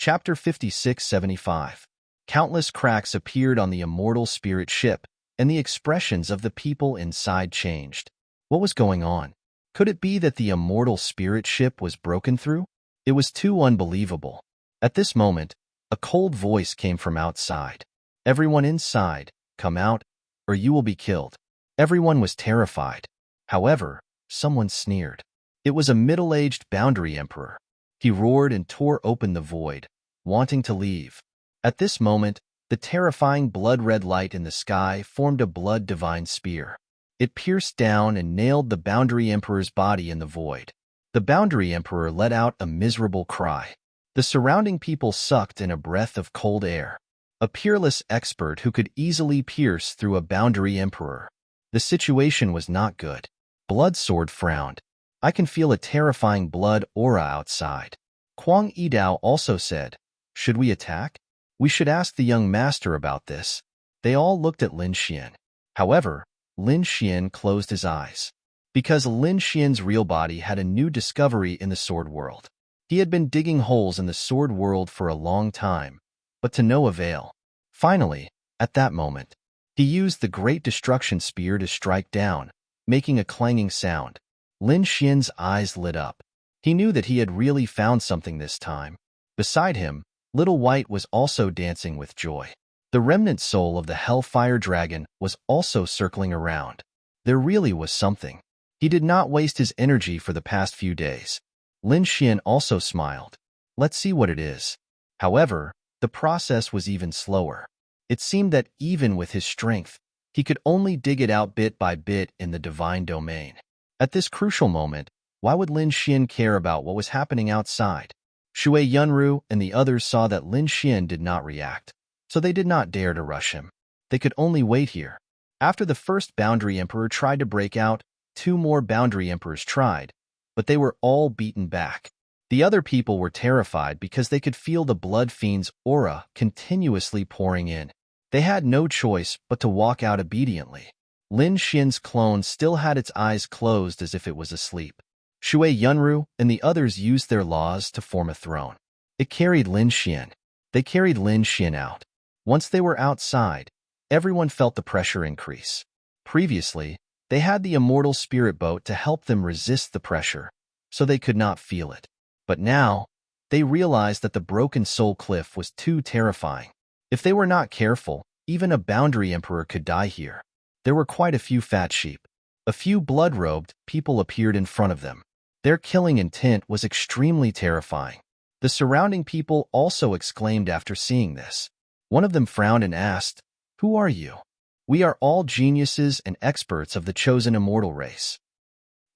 Chapter 5675. Countless cracks appeared on the immortal spirit ship, and the expressions of the people inside changed. What was going on? Could it be that the immortal spirit ship was broken through? It was too unbelievable. At this moment, a cold voice came from outside. "Everyone inside, come out, or you will be killed." Everyone was terrified. However, someone sneered. It was a middle-aged boundary emperor. He roared and tore open the void, wanting to leave. At this moment, the terrifying blood-red light in the sky formed a blood-divine spear. It pierced down and nailed the boundary emperor's body in the void. The boundary emperor let out a miserable cry. The surrounding people sucked in a breath of cold air. A peerless expert who could easily pierce through a boundary emperor. The situation was not good. Bloodsword frowned. "I can feel a terrifying blood aura outside." Kwang Yidao also said, "Should we attack? We should ask the young master about this." They all looked at Lin Xian. However, Lin Xian closed his eyes. Because Lin Xian's real body had a new discovery in the sword world. He had been digging holes in the sword world for a long time, but to no avail. Finally, at that moment, he used the Great Destruction Spear to strike down, making a clanging sound. Lin Xian's eyes lit up. He knew that he had really found something this time. Beside him, Little White was also dancing with joy. The remnant soul of the Hellfire Dragon was also circling around. There really was something. He did not waste his energy for the past few days. Lin Xian also smiled. Let's see what it is. However, the process was even slower. It seemed that even with his strength, he could only dig it out bit by bit in the divine domain. At this crucial moment, why would Lin Xian care about what was happening outside? Shui Yunru and the others saw that Lin Xian did not react, so they did not dare to rush him. They could only wait here. After the first Boundary Emperor tried to break out, 2 more Boundary Emperors tried, but they were all beaten back. The other people were terrified because they could feel the Blood Fiend's aura continuously pouring in. They had no choice but to walk out obediently. Lin Xian's clone still had its eyes closed as if it was asleep. Shui Yunru and the others used their laws to form a throne. It carried Lin Xian. They carried Lin Xian out. Once they were outside, everyone felt the pressure increase. Previously, they had the immortal spirit boat to help them resist the pressure, so they could not feel it. But now, they realized that the broken soul cliff was too terrifying. If they were not careful, even a boundary emperor could die here. There were quite a few fat sheep. A few blood-robed people appeared in front of them. Their killing intent was extremely terrifying. The surrounding people also exclaimed after seeing this. One of them frowned and asked, "Who are you?" "We are all geniuses and experts of the chosen immortal race."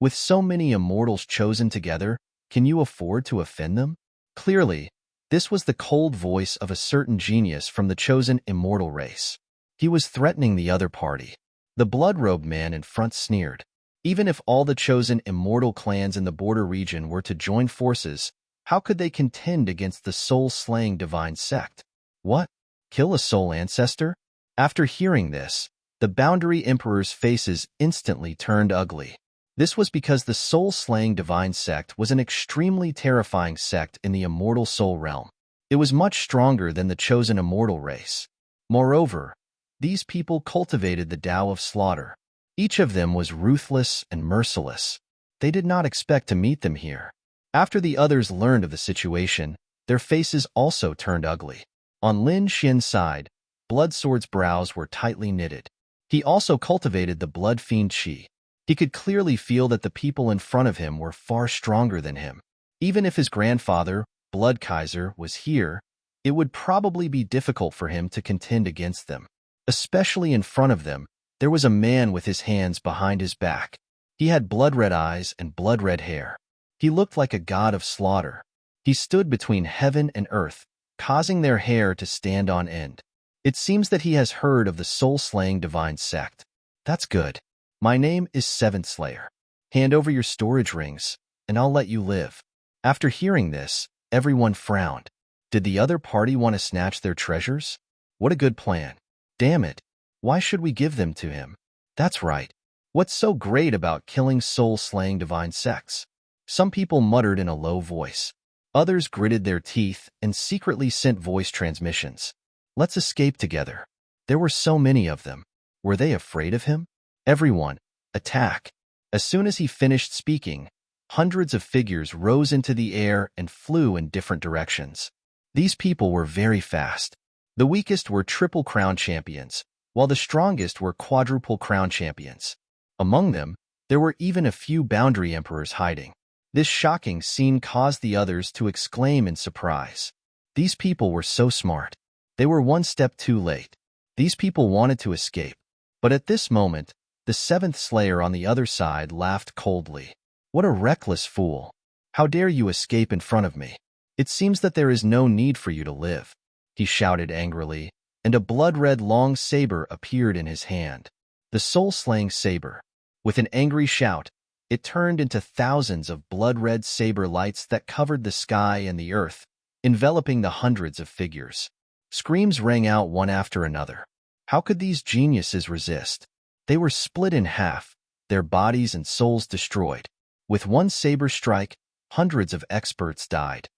With so many immortals chosen together, can you afford to offend them? Clearly, this was the cold voice of a certain genius from the chosen immortal race. He was threatening the other party. The blood-robed man in front sneered. Even if all the chosen immortal clans in the border region were to join forces, how could they contend against the soul-slaying divine sect? What? Kill a soul ancestor? After hearing this, the boundary emperors' faces instantly turned ugly. This was because the soul-slaying divine sect was an extremely terrifying sect in the immortal soul realm. It was much stronger than the chosen immortal race. Moreover, these people cultivated the Tao of slaughter. Each of them was ruthless and merciless. They did not expect to meet them here. After the others learned of the situation, their faces also turned ugly. On Lin Xian's side, Bloodsword's brows were tightly knitted. He also cultivated the Blood Fiend Qi. He could clearly feel that the people in front of him were far stronger than him. Even if his grandfather, Blood Kaiser, was here, it would probably be difficult for him to contend against them. Especially in front of them, there was a man with his hands behind his back. He had blood-red eyes and blood-red hair. He looked like a god of slaughter. He stood between heaven and earth, causing their hair to stand on end. It seems that he has heard of the soul-slaying divine sect. That's good. My name is Seventh Slayer. Hand over your storage rings, and I'll let you live. After hearing this, everyone frowned. Did the other party want to snatch their treasures? What a good plan. Damn it. Why should we give them to him? That's right. What's so great about killing soul-slaying divine sects? Some people muttered in a low voice. Others gritted their teeth and secretly sent voice transmissions. Let's escape together. There were so many of them. Were they afraid of him? Everyone, attack. As soon as he finished speaking, hundreds of figures rose into the air and flew in different directions. These people were very fast. The weakest were Triple Crown champions, while the strongest were Quadruple Crown champions. Among them, there were even a few boundary emperors hiding. This shocking scene caused the others to exclaim in surprise. These people were so smart. They were one step too late. These people wanted to escape. But at this moment, the seventh Slayer on the other side laughed coldly. What a reckless fool. How dare you escape in front of me? It seems that there is no need for you to live, he shouted angrily, and a blood-red long saber appeared in his hand. The soul-slaying saber. With an angry shout, it turned into thousands of blood-red saber lights that covered the sky and the earth, enveloping the hundreds of figures. Screams rang out one after another. How could these geniuses resist? They were split in half, their bodies and souls destroyed. With one saber strike, hundreds of experts died.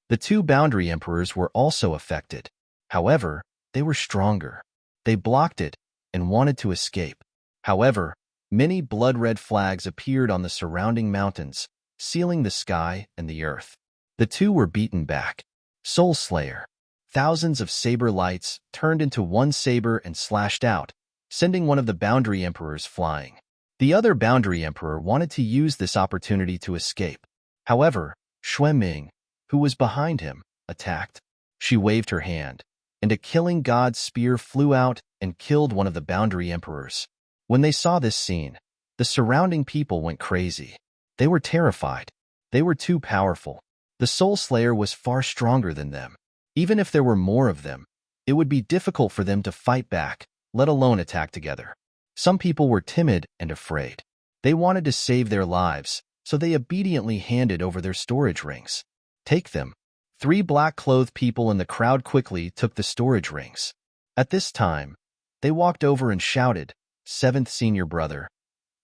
The two boundary emperors were also affected. However, they were stronger. They blocked it and wanted to escape. However, many blood-red flags appeared on the surrounding mountains, sealing the sky and the earth. The two were beaten back. Soul Slayer. Thousands of saber lights turned into one saber and slashed out, sending one of the boundary emperors flying. The other boundary emperor wanted to use this opportunity to escape. However, Xue Ming, who was behind him, attacked. She waved her hand, and a killing god spear flew out and killed one of the boundary emperors. When they saw this scene, the surrounding people went crazy. They were terrified. They were too powerful. The Soul Slayer was far stronger than them. Even if there were more of them, it would be difficult for them to fight back, let alone attack together. Some people were timid and afraid. They wanted to save their lives, so they obediently handed over their storage rings. Take them. 3 black-clothed people in the crowd quickly took the storage rings. At this time, they walked over and shouted, "Seventh senior brother,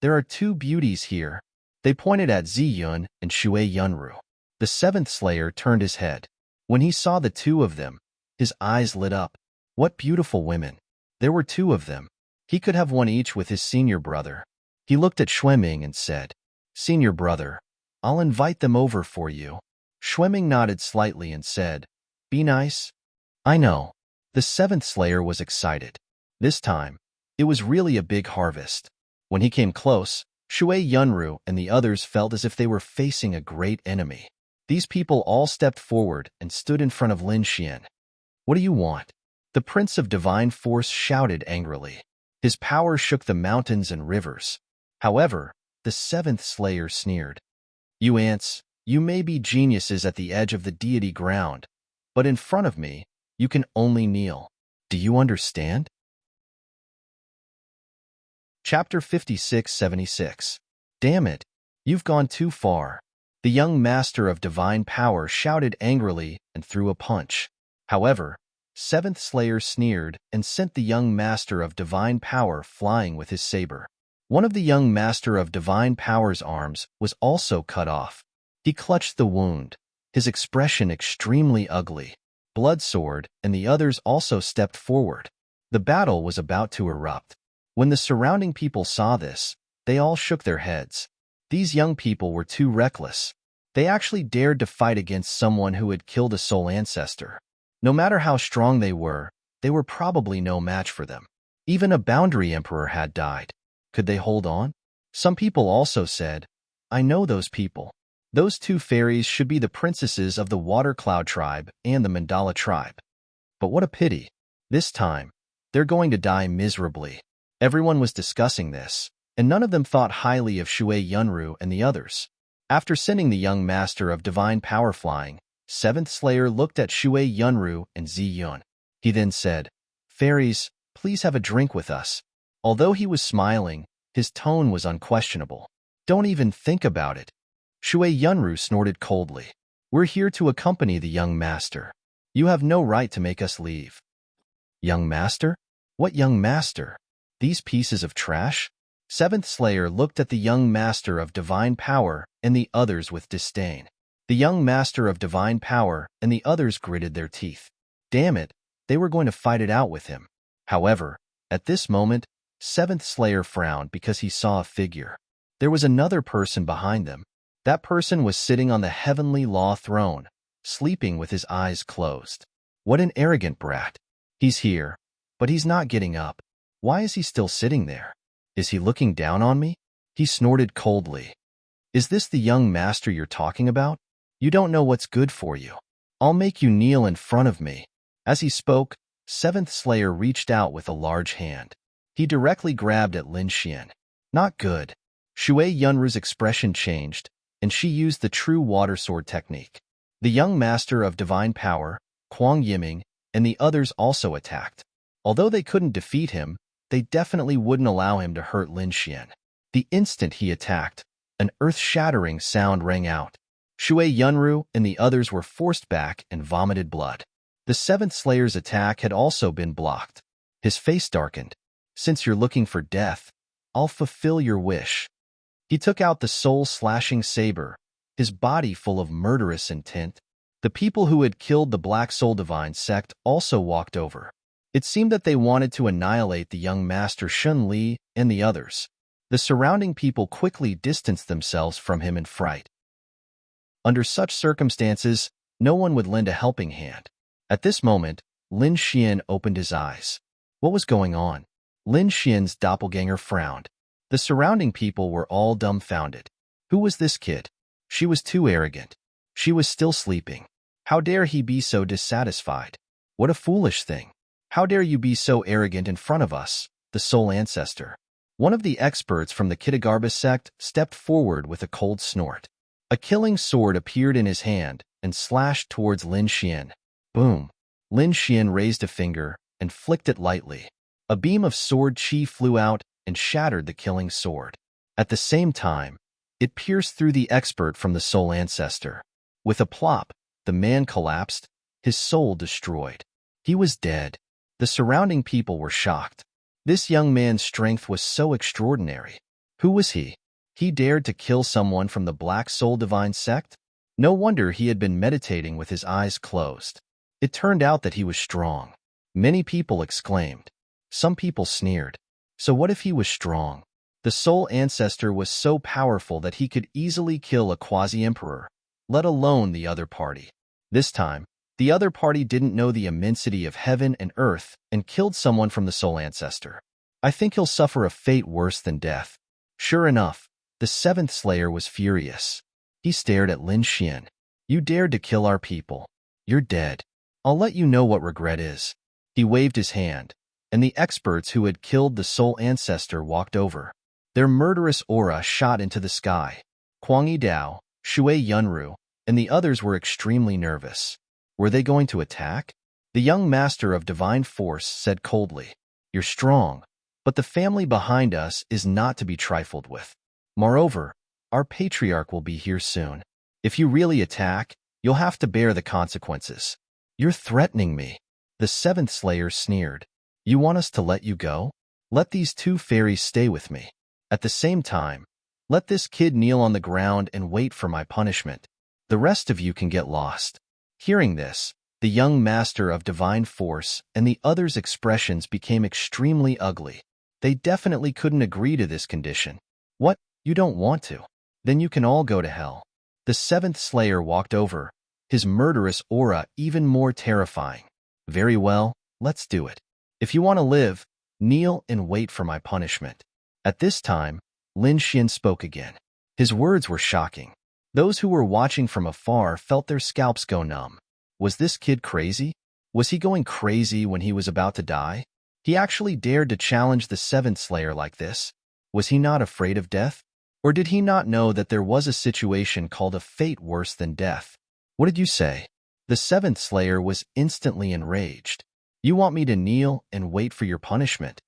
there are 2 beauties here." They pointed at Ziyun and Shui Yunru. The seventh Slayer turned his head. When he saw the 2 of them, his eyes lit up. What beautiful women. There were 2 of them. He could have one each with his senior brother. He looked at Xueming and said, "Senior brother, I'll invite them over for you." Xueming nodded slightly and said, "Be nice." "I know." The 7th Slayer was excited. This time, it was really a big harvest. When he came close, Shui Yunru and the others felt as if they were facing a great enemy. These people all stepped forward and stood in front of Lin Xian. "What do you want?" The Prince of Divine Force shouted angrily. His power shook the mountains and rivers. However, the 7th Slayer sneered. "You ants, you may be geniuses at the edge of the deity ground, but in front of me, you can only kneel. Do you understand?" Chapter 56-76. Damn it, you've gone too far. The young master of divine power shouted angrily and threw a punch. However, 7th Slayer sneered and sent the young master of divine power flying with his saber. One of the young master of divine power's arms was also cut off. He clutched the wound, his expression extremely ugly. Blood Sword and the others also stepped forward. The battle was about to erupt. When the surrounding people saw this, they all shook their heads. These young people were too reckless. They actually dared to fight against someone who had killed a soul ancestor. No matter how strong they were probably no match for them. Even a boundary emperor had died. Could they hold on? Some people also said, "I know those people. Those 2 fairies should be the princesses of the Water Cloud tribe and the Mandala tribe. But what a pity. This time, they're going to die miserably." Everyone was discussing this, and none of them thought highly of Shui Yunru and the others. After sending the young master of divine power flying, 7th Slayer looked at Shui Yunru and Ziyun. He then said, "Fairies, please have a drink with us." Although he was smiling, his tone was unquestionable. "Don't even think about it." Shui Yunru snorted coldly. "We're here to accompany the young master. You have no right to make us leave." "Young master? What young master? These pieces of trash?" 7th Slayer looked at the young master of divine power and the others with disdain. The young master of divine power and the others gritted their teeth. Damn it, they were going to fight it out with him. However, at this moment, Seventh Slayer frowned because he saw a figure. There was another person behind them. That person was sitting on the heavenly law throne, sleeping with his eyes closed. What an arrogant brat. He's here, but he's not getting up. Why is he still sitting there? Is he looking down on me? He snorted coldly. Is this the young master you're talking about? You don't know what's good for you. I'll make you kneel in front of me. As he spoke, Seventh Slayer reached out with a large hand. He directly grabbed at Lin Xian. Not good. Shui Yunru's expression changed, and she used the true water sword technique. The young master of divine power, Kuang Yiming, and the others also attacked. Although they couldn't defeat him, they definitely wouldn't allow him to hurt Lin Xian. The instant he attacked, an earth-shattering sound rang out. Shui Yunru and the others were forced back and vomited blood. The Seventh Slayer's attack had also been blocked. His face darkened. Since you're looking for death, I'll fulfill your wish. He took out the soul-slashing saber, his body full of murderous intent. The people who had killed the Black Soul Divine sect also walked over. It seemed that they wanted to annihilate the young master Shun Li and the others. The surrounding people quickly distanced themselves from him in fright. Under such circumstances, no one would lend a helping hand. At this moment, Lin Xian opened his eyes. What was going on? Lin Xian's doppelganger frowned. The surrounding people were all dumbfounded. Who was this kid? She was too arrogant. She was still sleeping. How dare he be so dissatisfied? What a foolish thing. How dare you be so arrogant in front of us, the Soul Ancestor? One of the experts from the Kitagarbis sect stepped forward with a cold snort. A killing sword appeared in his hand and slashed towards Lin Xian. Boom! Lin Xian raised a finger and flicked it lightly. A beam of sword chi flew out and shattered the killing sword. At the same time, it pierced through the expert from the Soul Ancestor. With a plop, the man collapsed, his soul destroyed. He was dead. The surrounding people were shocked. This young man's strength was so extraordinary. Who was he? He dared to kill someone from the Black Soul Divine sect? No wonder he had been meditating with his eyes closed. It turned out that he was strong. Many people exclaimed. Some people sneered. So what if he was strong? The Soul Ancestor was so powerful that he could easily kill a quasi-emperor, let alone the other party. This time, the other party didn't know the immensity of heaven and earth and killed someone from the Soul Ancestor. I think he'll suffer a fate worse than death. Sure enough, the Seventh Slayer was furious. He stared at Lin Xian. You dared to kill our people. You're dead. I'll let you know what regret is. He waved his hand, and the experts who had killed the Soul Ancestor walked over. Their murderous aura shot into the sky. Kuang Yidao, Shui Yunru, and the others were extremely nervous. Were they going to attack? The young master of divine force said coldly, You're strong, but the family behind us is not to be trifled with. Moreover, our patriarch will be here soon. If you really attack, you'll have to bear the consequences. You're threatening me. The Seventh Slayer sneered. You want us to let you go? Let these two fairies stay with me. At the same time, let this kid kneel on the ground and wait for my punishment. The rest of you can get lost. Hearing this, the young master of divine force and the others' expressions became extremely ugly. They definitely couldn't agree to this condition. What? You don't want to? Then you can all go to hell. The Seventh Slayer walked over, his murderous aura even more terrifying. Very well, let's do it. If you want to live, kneel and wait for my punishment. At this time, Lin Xian spoke again. His words were shocking. Those who were watching from afar felt their scalps go numb. Was this kid crazy? Was he going crazy when he was about to die? He actually dared to challenge the Seventh Slayer like this. Was he not afraid of death? Or did he not know that there was a situation called a fate worse than death? What did you say? The Seventh Slayer was instantly enraged. You want me to kneel and wait for your punishment?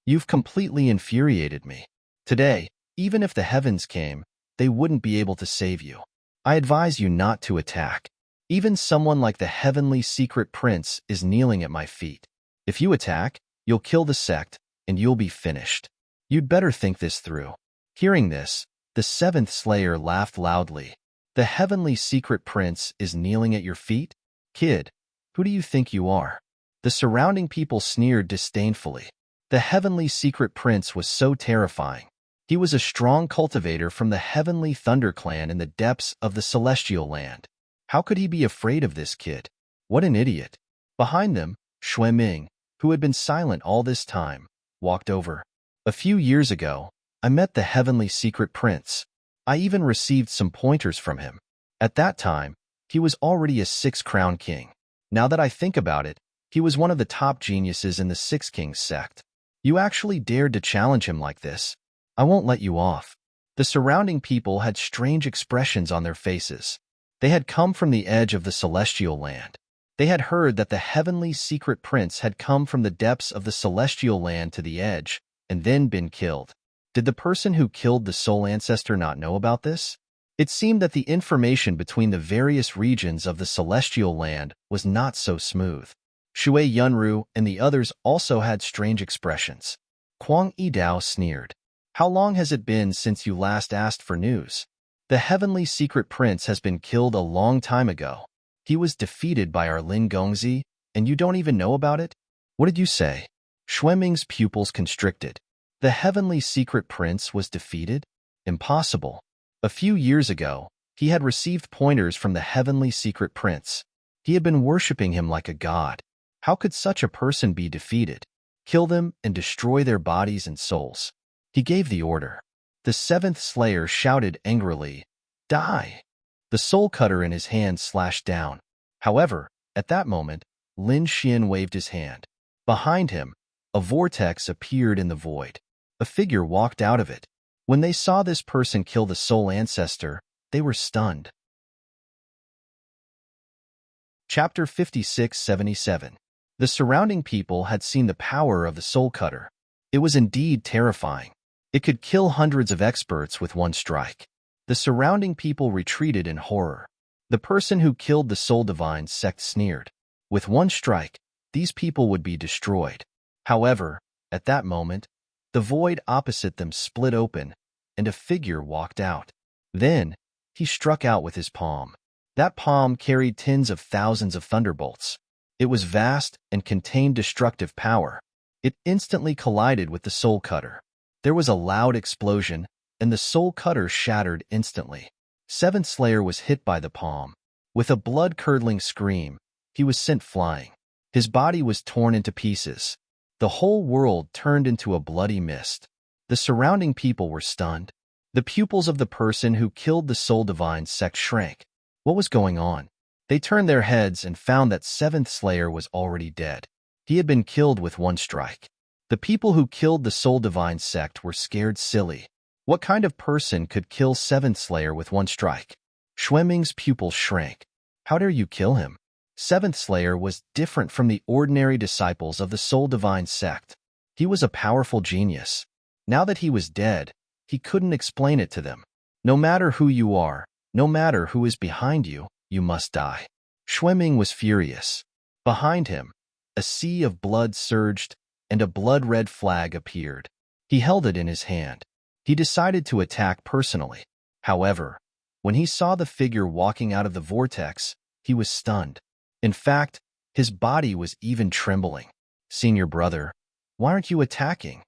You've completely infuriated me. Today, even if the heavens came, they wouldn't be able to save you. I advise you not to attack. Even someone like the heavenly secret prince is kneeling at my feet. If you attack, you'll kill the sect, and you'll be finished. You'd better think this through. Hearing this, the Seventh Slayer laughed loudly. The heavenly secret prince is kneeling at your feet? Kid, who do you think you are? The surrounding people sneered disdainfully. The heavenly secret prince was so terrifying. He was a strong cultivator from the heavenly thunder clan in the depths of the celestial land. How could he be afraid of this kid? What an idiot. Behind them, Shui Ming, who had been silent all this time, walked over. A few years ago, I met the heavenly secret prince. I even received some pointers from him. At that time, he was already a six-crown king. Now that I think about it, he was one of the top geniuses in the Six Kings sect. You actually dared to challenge him like this. I won't let you off. The surrounding people had strange expressions on their faces. They had come from the edge of the celestial land. They had heard that the heavenly secret prince had come from the depths of the celestial land to the edge, and then been killed. Did the person who killed the soul ancestor not know about this? It seemed that the information between the various regions of the celestial land was not so smooth. Shui Yunru and the others also had strange expressions. Kuang Yidao sneered. How long has it been since you last asked for news? The heavenly secret prince has been killed a long time ago. He was defeated by our Lin Gongzi, and you don't even know about it? What did you say? Shui Ming's pupils constricted. The heavenly secret prince was defeated? Impossible. A few years ago, he had received pointers from the heavenly secret prince. He had been worshipping him like a god. How could such a person be defeated? Kill them and destroy their bodies and souls. He gave the order. The seventh slayer shouted angrily, "Die!" The soul cutter in his hand slashed down. However, at that moment, Lin Xian waved his hand. Behind him, a vortex appeared in the void. A figure walked out of it. When they saw this person kill the soul ancestor, they were stunned. Chapter 56-77. The surrounding people had seen the power of the soul cutter. It was indeed terrifying. It could kill hundreds of experts with one strike. The surrounding people retreated in horror. The person who killed the soul divine sect sneered. With one strike, these people would be destroyed. However, at that moment, the void opposite them split open, and a figure walked out. Then, he struck out with his palm. That palm carried tens of thousands of thunderbolts. It was vast and contained destructive power. It instantly collided with the soul cutter. There was a loud explosion, and the soul cutter shattered instantly. Seventh Slayer was hit by the palm. With a blood-curdling scream, he was sent flying. His body was torn into pieces. The whole world turned into a bloody mist. The surrounding people were stunned. The pupils of the person who killed the soul divine sect shrank. What was going on? They turned their heads and found that Seventh Slayer was already dead. He had been killed with one strike. The people who killed the soul divine sect were scared silly. What kind of person could kill Seventh Slayer with one strike? Shui Ming's pupils shrank. How dare you kill him? Seventh Slayer was different from the ordinary disciples of the soul divine sect. He was a powerful genius. Now that he was dead, he couldn't explain it to them. No matter who you are, no matter who is behind you, you must die. Shui Ming was furious. Behind him, a sea of blood surged, and a blood-red flag appeared. He held it in his hand. He decided to attack personally. However, when he saw the figure walking out of the vortex, he was stunned. In fact, his body was even trembling. Senior brother, why aren't you attacking?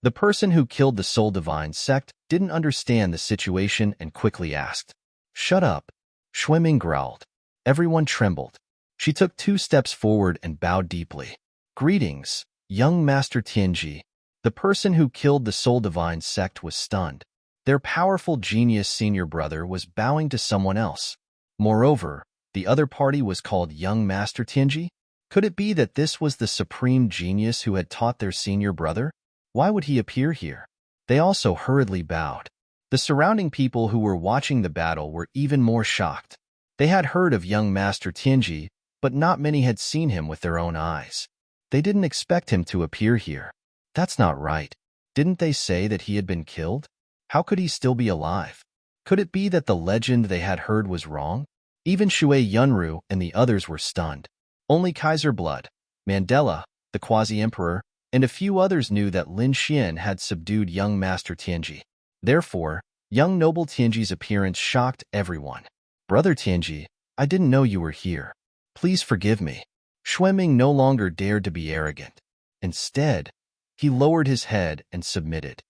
The person who killed the soul divine sect didn't understand the situation and quickly asked. Shut up. Shui Ming growled. Everyone trembled. She took 2 steps forward and bowed deeply. Greetings, young Master Tianji. The person who killed the soul divine sect was stunned. Their powerful genius senior brother was bowing to someone else. Moreover, the other party was called young Master Tianji? Could it be that this was the supreme genius who had taught their senior brother? Why would he appear here? They also hurriedly bowed. The surrounding people who were watching the battle were even more shocked. They had heard of young Master Tianji, but not many had seen him with their own eyes. They didn't expect him to appear here. That's not right. Didn't they say that he had been killed? How could he still be alive? Could it be that the legend they had heard was wrong? Even Shui Yunru and the others were stunned. Only Kaiser Blood, Mandela, the Quasi-Emperor, and a few others knew that Lin Xian had subdued young Master Tianji. Therefore, young noble Tianji's appearance shocked everyone. Brother Tianji, I didn't know you were here. Please forgive me. Xueming no longer dared to be arrogant. Instead, he lowered his head and submitted.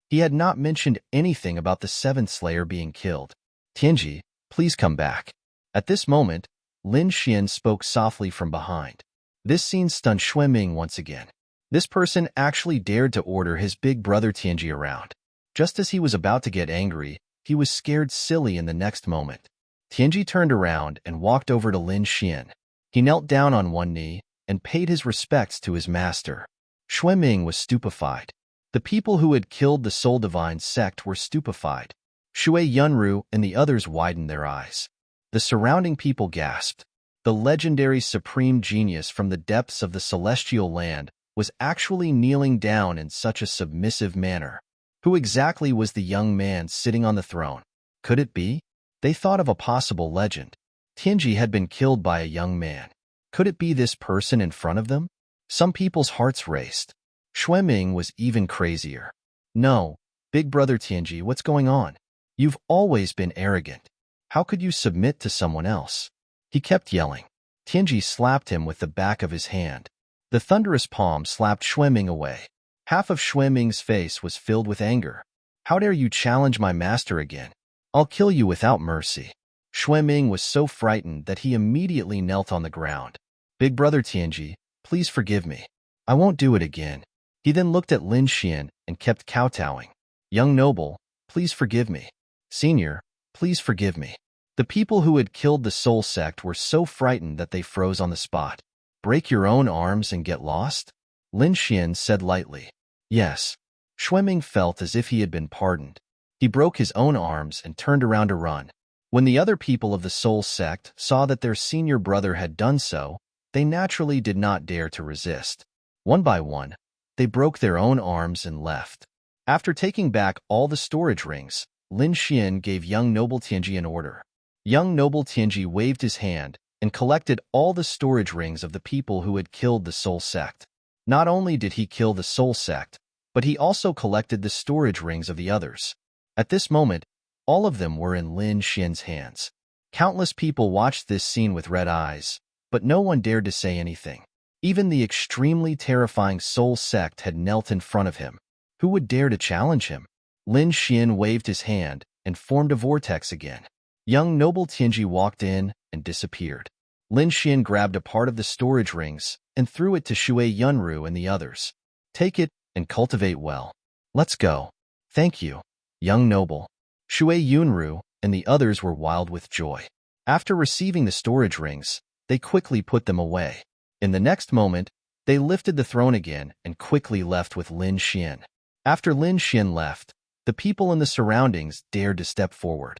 He had not mentioned anything about the seventh slayer being killed. Tianji, please come back. At this moment, Lin Xian spoke softly from behind. This scene stunned Xueming once again. This person actually dared to order his big brother Tianji around. Just as he was about to get angry, he was scared silly in the next moment. Tianji turned around and walked over to Lin Xian. He knelt down on one knee and paid his respects to his master. Xueming was stupefied. The people who had killed the Soul Divine sect were stupefied. Shui Yunru and the others widened their eyes. The surrounding people gasped. The legendary supreme genius from the depths of the celestial land was actually kneeling down in such a submissive manner. Who exactly was the young man sitting on the throne? Could it be? They thought of a possible legend. Tianji had been killed by a young man. Could it be this person in front of them? Some people's hearts raced. Xueming was even crazier. No, big brother Tianji, what's going on? You've always been arrogant. How could you submit to someone else? He kept yelling. Tianji slapped him with the back of his hand. The thunderous palm slapped Xueming away. Half of Xueming's face was filled with anger. How dare you challenge my master again? I'll kill you without mercy. Xueming was so frightened that he immediately knelt on the ground. Big brother Tianji, please forgive me. I won't do it again. He then looked at Lin Xian and kept kowtowing. Young noble, please forgive me. Senior, please forgive me. The people who had killed the soul sect were so frightened that they froze on the spot. Break your own arms and get lost? Lin Xian said lightly. Yes. Xueming felt as if he had been pardoned. He broke his own arms and turned around to run. When the other people of the soul sect saw that their senior brother had done so, they naturally did not dare to resist. One by one, they broke their own arms and left. After taking back all the storage rings, Lin Xian gave young noble Tianji an order. Young noble Tianji waved his hand and collected all the storage rings of the people who had killed the soul sect. Not only did he kill the soul sect, but he also collected the storage rings of the others. At this moment, all of them were in Lin Xian's hands. Countless people watched this scene with red eyes, but no one dared to say anything. Even the extremely terrifying soul sect had knelt in front of him. Who would dare to challenge him? Lin Xian waved his hand and formed a vortex again. Young noble Tianji walked in and disappeared. Lin Xian grabbed a part of the storage rings and threw it to Shui Yunru and the others. Take it and cultivate well. Let's go. Thank you, young noble. Shui Yunru and the others were wild with joy. After receiving the storage rings, they quickly put them away. In the next moment, they lifted the throne again and quickly left with Lin Xian. After Lin Xian left, the people in the surroundings dared to step forward.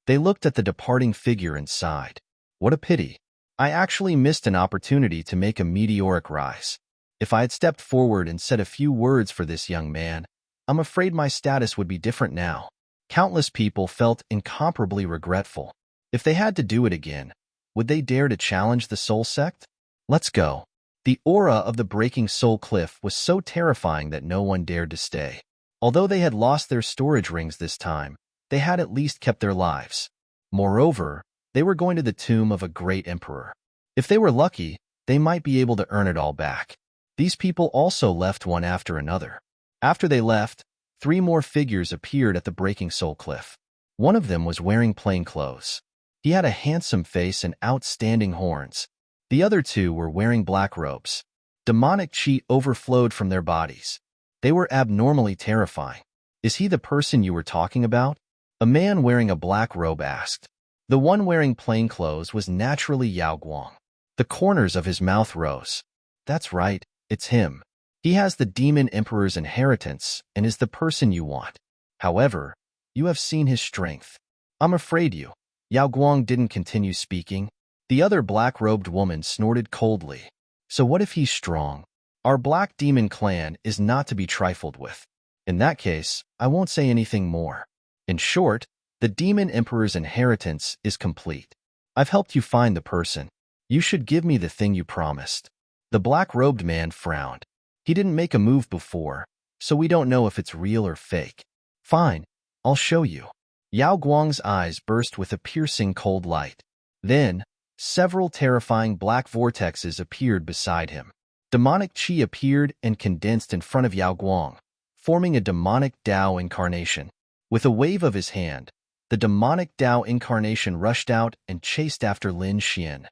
They looked at the departing figure and sighed. What a pity. I actually missed an opportunity to make a meteoric rise. If I had stepped forward and said a few words for this young man, I'm afraid my status would be different now. Countless people felt incomparably regretful. If they had to do it again, would they dare to challenge the soul sect? Let's go. The aura of the breaking soul cliff was so terrifying that no one dared to stay. Although they had lost their storage rings this time, they had at least kept their lives. Moreover, they were going to the tomb of a great emperor. If they were lucky, they might be able to earn it all back. These people also left one after another. After they left, 3 more figures appeared at the breaking soul cliff. One of them was wearing plain clothes. He had a handsome face and outstanding horns. The other 2 were wearing black robes. Demonic chi overflowed from their bodies. They were abnormally terrifying. Is he the person you were talking about? A man wearing a black robe asked. The one wearing plain clothes was naturally Yao Guang. The corners of his mouth rose. That's right, it's him. He has the demon emperor's inheritance and is the person you want. However, you have seen his strength. I'm afraid you. Yao Guang didn't continue speaking. The other black-robed woman snorted coldly. So what if he's strong? Our black demon clan is not to be trifled with. In that case, I won't say anything more. In short, the demon emperor's inheritance is complete. I've helped you find the person. You should give me the thing you promised. The black-robed man frowned. He didn't make a move before, so we don't know if it's real or fake. Fine, I'll show you. Yao Guang's eyes burst with a piercing cold light. Then, several terrifying black vortexes appeared beside him. Demonic qi appeared and condensed in front of Yao Guang, forming a demonic Dao incarnation. With a wave of his hand, the demonic Dao incarnation rushed out and chased after Lin Xian.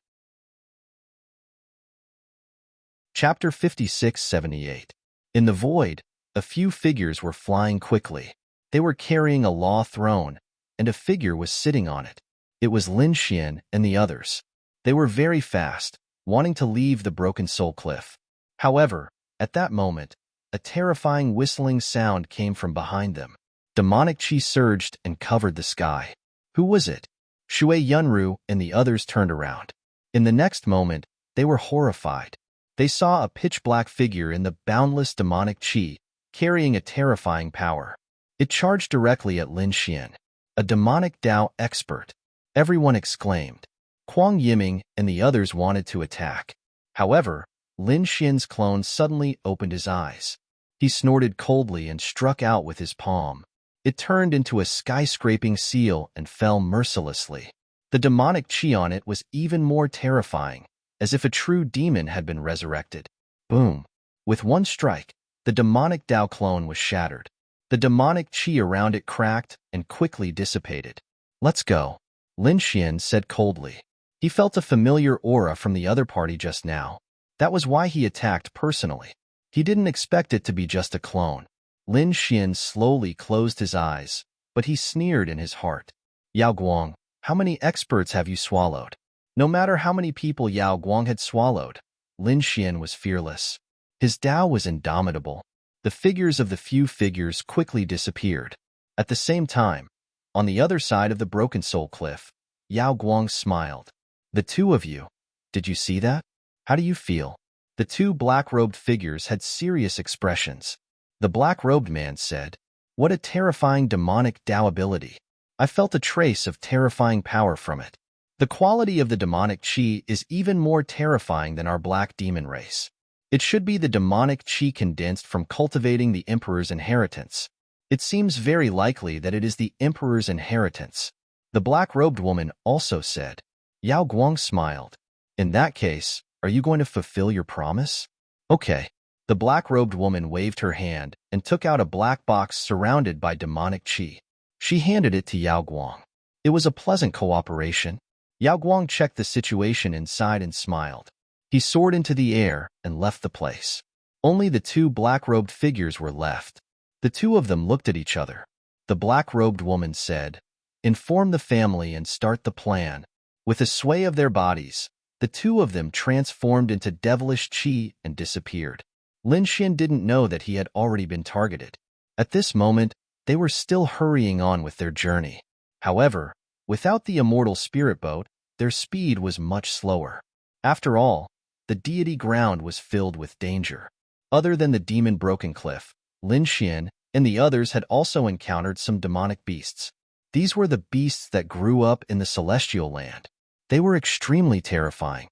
Chapter 56-78. In the void, a few figures were flying quickly. They were carrying a law throne, and a figure was sitting on it. It was Lin Xian and the others. They were very fast, wanting to leave the Broken Soul Cliff. However, at that moment, a terrifying whistling sound came from behind them. Demonic qi surged and covered the sky. Who was it? Shui Yunru and the others turned around. In the next moment, they were horrified. They saw a pitch-black figure in the boundless demonic qi, carrying a terrifying power. It charged directly at Lin Xian, a demonic Dao expert. Everyone exclaimed. Huang Yiming and the others wanted to attack. However, Lin Xian's clone suddenly opened his eyes. He snorted coldly and struck out with his palm. It turned into a skyscraping seal and fell mercilessly. The demonic qi on it was even more terrifying, as if a true demon had been resurrected. Boom! With one strike, the demonic Dao clone was shattered. The demonic qi around it cracked and quickly dissipated. Let's go, Lin Xian said coldly. He felt a familiar aura from the other party just now. That was why he attacked personally. He didn't expect it to be just a clone. Lin Xian slowly closed his eyes, but he sneered in his heart. Yao Guang, how many experts have you swallowed? No matter how many people Yao Guang had swallowed, Lin Xian was fearless. His Dao was indomitable. The figures of the few figures quickly disappeared. At the same time, on the other side of the Broken Soul Cliff, Yao Guang smiled. The two of you, did you see that? How do you feel? The two black-robed figures had serious expressions. The black-robed man said, "What a terrifying demonic Dao ability. I felt a trace of terrifying power from it. The quality of the demonic qi is even more terrifying than our black demon race. It should be the demonic qi condensed from cultivating the Emperor's inheritance. It seems very likely that it is the Emperor's inheritance." The black-robed woman also said. Yao Guang smiled. "In that case, are you going to fulfill your promise?" "Okay." The black-robed woman waved her hand and took out a black box surrounded by demonic qi. She handed it to Yao Guang. It was a pleasant cooperation. Yao Guang checked the situation inside and smiled. He soared into the air and left the place. Only the two black-robed figures were left. The two of them looked at each other. The black-robed woman said, "Inform the family and start the plan." With a sway of their bodies, the two of them transformed into devilish qi and disappeared. Lin Xian didn't know that he had already been targeted. At this moment, they were still hurrying on with their journey. However, without the immortal spirit boat, their speed was much slower. After all, the deity ground was filled with danger. Other than the demon Broken Cliff, Lin Xian and the others had also encountered some demonic beasts. These were the beasts that grew up in the celestial land. They were extremely terrifying.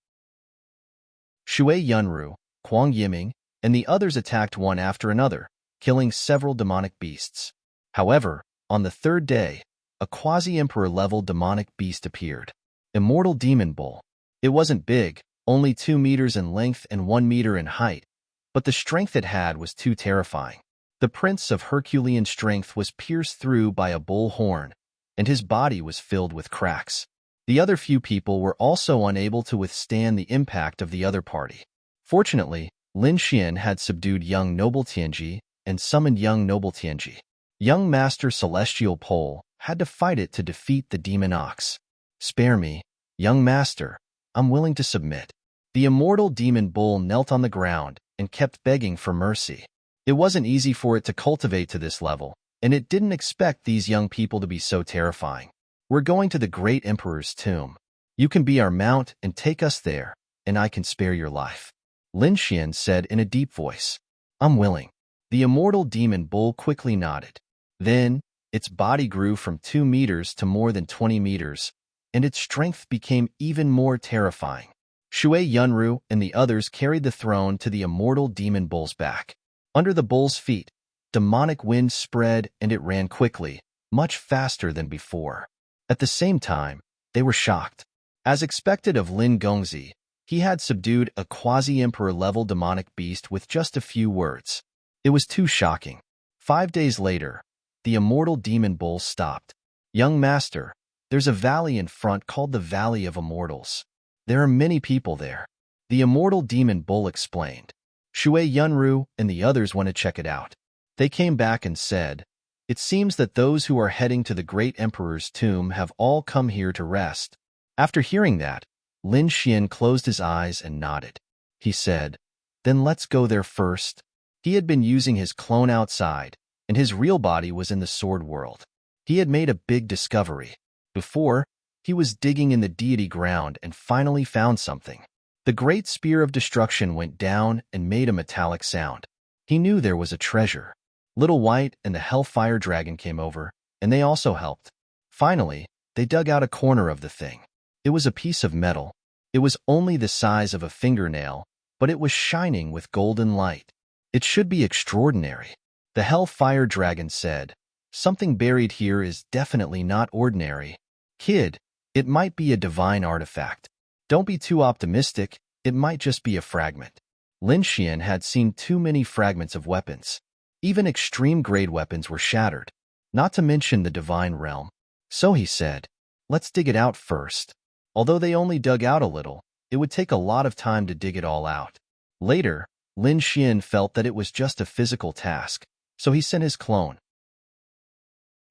Shui Yunru, Huang Yiming, and the others attacked one after another, killing several demonic beasts. However, on the third day, a quasi-emperor-level demonic beast appeared. Immortal Demon Bull. It wasn't big, only 2 meters in length and 1 meter in height, but the strength it had was too terrifying. The prince of Herculean strength was pierced through by a bull horn, and his body was filled with cracks. The other few people were also unable to withstand the impact of the other party. Fortunately, Lin Xian had subdued young noble Tianji and summoned young noble Tianji. Young Master Celestial Pole had to fight it to defeat the demon ox. "Spare me, young master. I'm willing to submit." The immortal demon bull knelt on the ground and kept begging for mercy. It wasn't easy for it to cultivate to this level, and it didn't expect these young people to be so terrifying. "We're going to the great emperor's tomb. You can be our mount and take us there, and I can spare your life," Lin Xian said in a deep voice. "I'm willing." The immortal demon bull quickly nodded. Then, its body grew from 2 meters to more than 20 meters, and its strength became even more terrifying. Shui Yunru and the others carried the throne to the immortal demon bull's back. Under the bull's feet, demonic wind spread and it ran quickly, much faster than before. At the same time, they were shocked. As expected of Lin Gongzi, he had subdued a quasi-emperor-level demonic beast with just a few words. It was too shocking. 5 days later, the immortal demon bull stopped. "Young master, there's a valley in front called the Valley of Immortals. There are many people there," the immortal demon bull explained. Shui Yunru and the others went to check it out. They came back and said, "It seems that those who are heading to the great emperor's tomb have all come here to rest." After hearing that, Lin Xian closed his eyes and nodded. He said, "Then let's go there first." He had been using his clone outside, and his real body was in the sword world. He had made a big discovery. Before, he was digging in the deity ground and finally found something. The great spear of destruction went down and made a metallic sound. He knew there was a treasure. Little White and the Hellfire Dragon came over, and they also helped. Finally, they dug out a corner of the thing. It was a piece of metal. It was only the size of a fingernail, but it was shining with golden light. "It should be extraordinary," the Hellfire Dragon said. "Something buried here is definitely not ordinary. Kid, it might be a divine artifact. Don't be too optimistic, it might just be a fragment." Lin Xian had seen too many fragments of weapons. Even extreme-grade weapons were shattered, not to mention the divine realm. So he said, "Let's dig it out first." Although they only dug out a little, it would take a lot of time to dig it all out. Later, Lin Xian felt that it was just a physical task, so he sent his clone.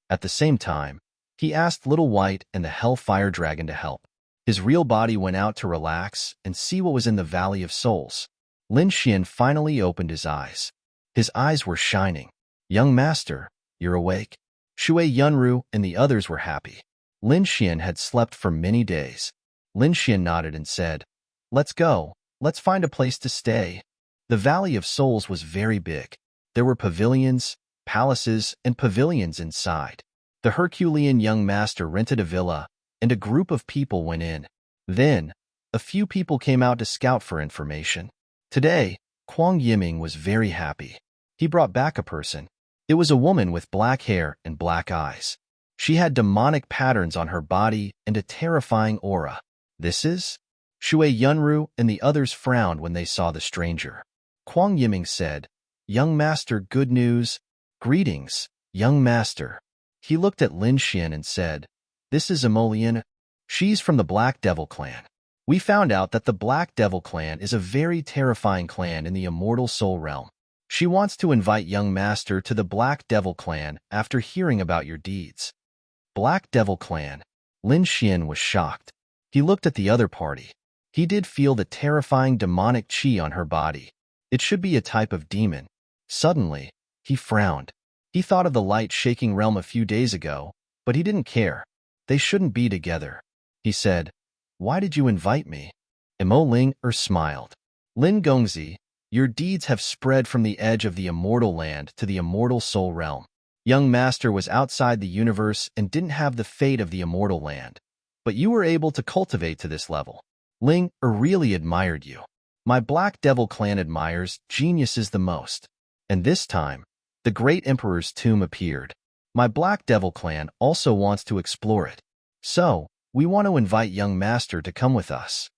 At the same time, he asked Little White and the Hellfire Dragon to help. His real body went out to relax and see what was in the Valley of Souls. Lin Xian finally opened his eyes. His eyes were shining. "Young master, you're awake." Shui Yunru and the others were happy. Lin Xian had slept for many days. Lin Xian nodded and said, "Let's go. Let's find a place to stay." The Valley of Souls was very big. There were pavilions, palaces, and pavilions inside. The Herculean young master rented a villa, and a group of people went in. Then, a few people came out to scout for information. Today, Kuang Yiming was very happy. He brought back a person. It was a woman with black hair and black eyes. She had demonic patterns on her body and a terrifying aura. "This is?" Shui Yunru and the others frowned when they saw the stranger. Kuang Yiming said, "Young master, good news." "Greetings, young master." He looked at Lin Xian and said, "This is Emolian. She's from the Black Devil clan. We found out that the Black Devil clan is a very terrifying clan in the immortal soul realm. She wants to invite young master to the Black Devil clan after hearing about your deeds." Black Devil clan. Lin Xian was shocked. He looked at the other party. He did feel the terrifying demonic chi on her body. It should be a type of demon. Suddenly, he frowned. He thought of the light-shaking realm a few days ago, but he didn't care. They shouldn't be together. He said, "Why did you invite me?" Mo Ling smiled. "Lin Gongzi, your deeds have spread from the edge of the immortal land to the immortal soul realm. Young master was outside the universe and didn't have the fate of the immortal land, but you were able to cultivate to this level. Ling really admired you. My Black Devil clan admires geniuses the most. And this time, the great emperor's tomb appeared. My Black Devil clan also wants to explore it. So, we want to invite young master to come with us."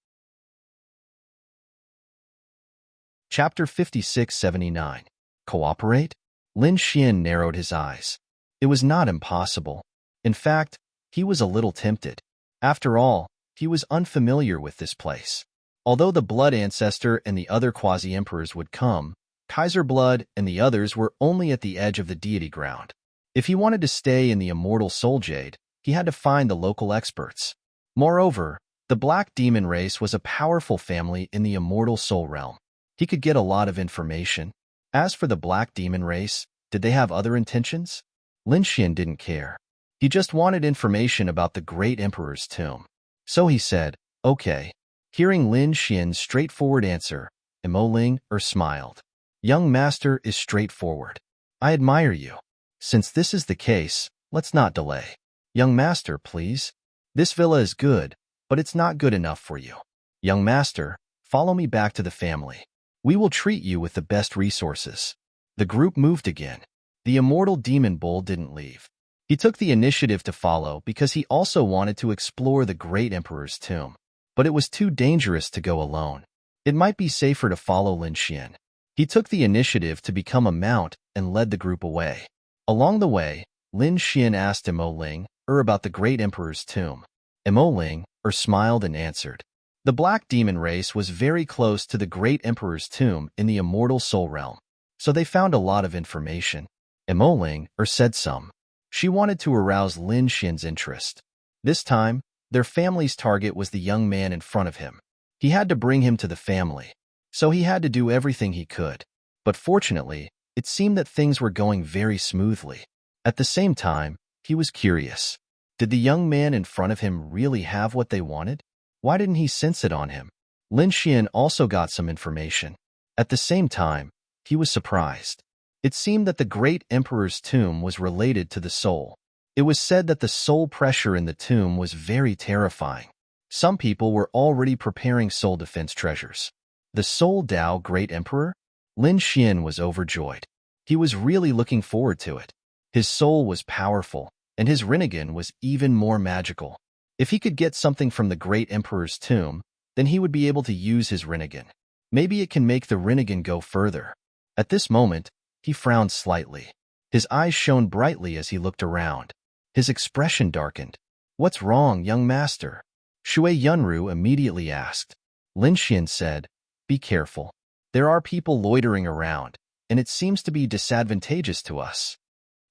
Chapter 5679. Cooperate? Lin Xian narrowed his eyes. It was not impossible. In fact, he was a little tempted. After all, he was unfamiliar with this place. Although the Blood Ancestor and the other quasi-emperors would come, Kaiser Blood and the others were only at the edge of the deity ground. If he wanted to stay in the immortal Soul Jade, he had to find the local experts. Moreover, the Black Demon race was a powerful family in the immortal soul realm. He could get a lot of information. As for the Black Demon race, did they have other intentions? Lin Xian didn't care. He just wanted information about the great emperor's tomb. So he said, "Okay." Hearing Lin Xian's straightforward answer, Mo Ling smiled. "Young master is straightforward. I admire you. Since this is the case, let's not delay. Young master, please. This villa is good, but it's not good enough for you. Young master, follow me back to the family. We will treat you with the best resources." The group moved again. The immortal demon bull didn't leave. He took the initiative to follow because he also wanted to explore the great emperor's tomb. But it was too dangerous to go alone. It might be safer to follow Lin Xian. He took the initiative to become a mount and led the group away. Along the way, Lin Xian asked Mo Ling about the great emperor's tomb. Mo Ling smiled and answered. The black demon race was very close to the great emperor's tomb in the immortal soul realm, so they found a lot of information. Mo Ling said some. She wanted to arouse Lin Xian's interest. This time, their family's target was the young man in front of him. He had to bring him to the family, so he had to do everything he could. But fortunately, it seemed that things were going very smoothly. At the same time, he was curious. Did the young man in front of him really have what they wanted? Why didn't he sense it on him? Lin Xian also got some information. At the same time, he was surprised. It seemed that the great emperor's tomb was related to the soul. It was said that the soul pressure in the tomb was very terrifying. Some people were already preparing soul defense treasures. The Soul Dao Great Emperor? Lin Xian was overjoyed. He was really looking forward to it. His soul was powerful, and his Rinnegan was even more magical. If he could get something from the great emperor's tomb, then he would be able to use his Rinnegan. Maybe it can make the Rinnegan go further. At this moment, he frowned slightly. His eyes shone brightly as he looked around. His expression darkened. "What's wrong, young master?" Shui Yunru immediately asked. Lin Xian said, "Be careful. There are people loitering around, and it seems to be disadvantageous to us."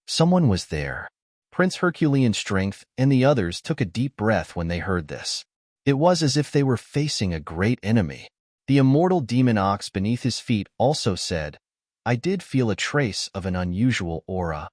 Someone was there. Prince Herculean Strength and the others took a deep breath when they heard this. It was as if they were facing a great enemy. The immortal demon ox beneath his feet also said, "I did feel a trace of an unusual aura."